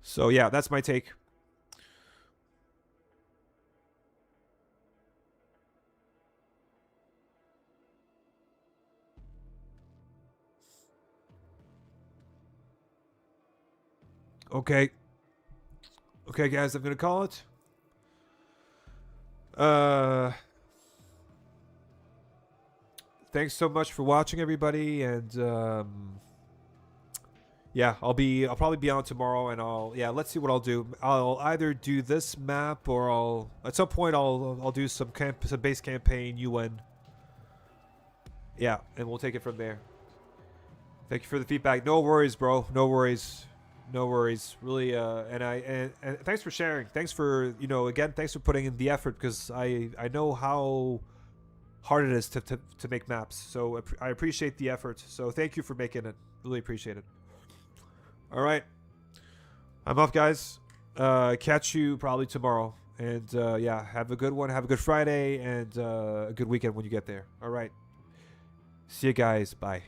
So yeah, that's my take. Okay. Okay, guys, I'm gonna call it. Thanks so much for watching, everybody, and yeah, I'll probably be on tomorrow, and let's see what I'll do. I'll either do this map, or at some point I'll do some base campaign UN. Yeah, and we'll take it from there. Thank you for the feedback. No worries, bro. No worries. No worries. Really, and thanks for sharing. Thanks for, again, thanks for putting in the effort, because I know how hard it is to make maps. So I appreciate the effort. So thank you for making it. Really appreciate it. All right. I'm off, guys. Catch you probably tomorrow. And yeah, have a good one. Have a good Friday, and a good weekend when you get there. All right. See you guys. Bye.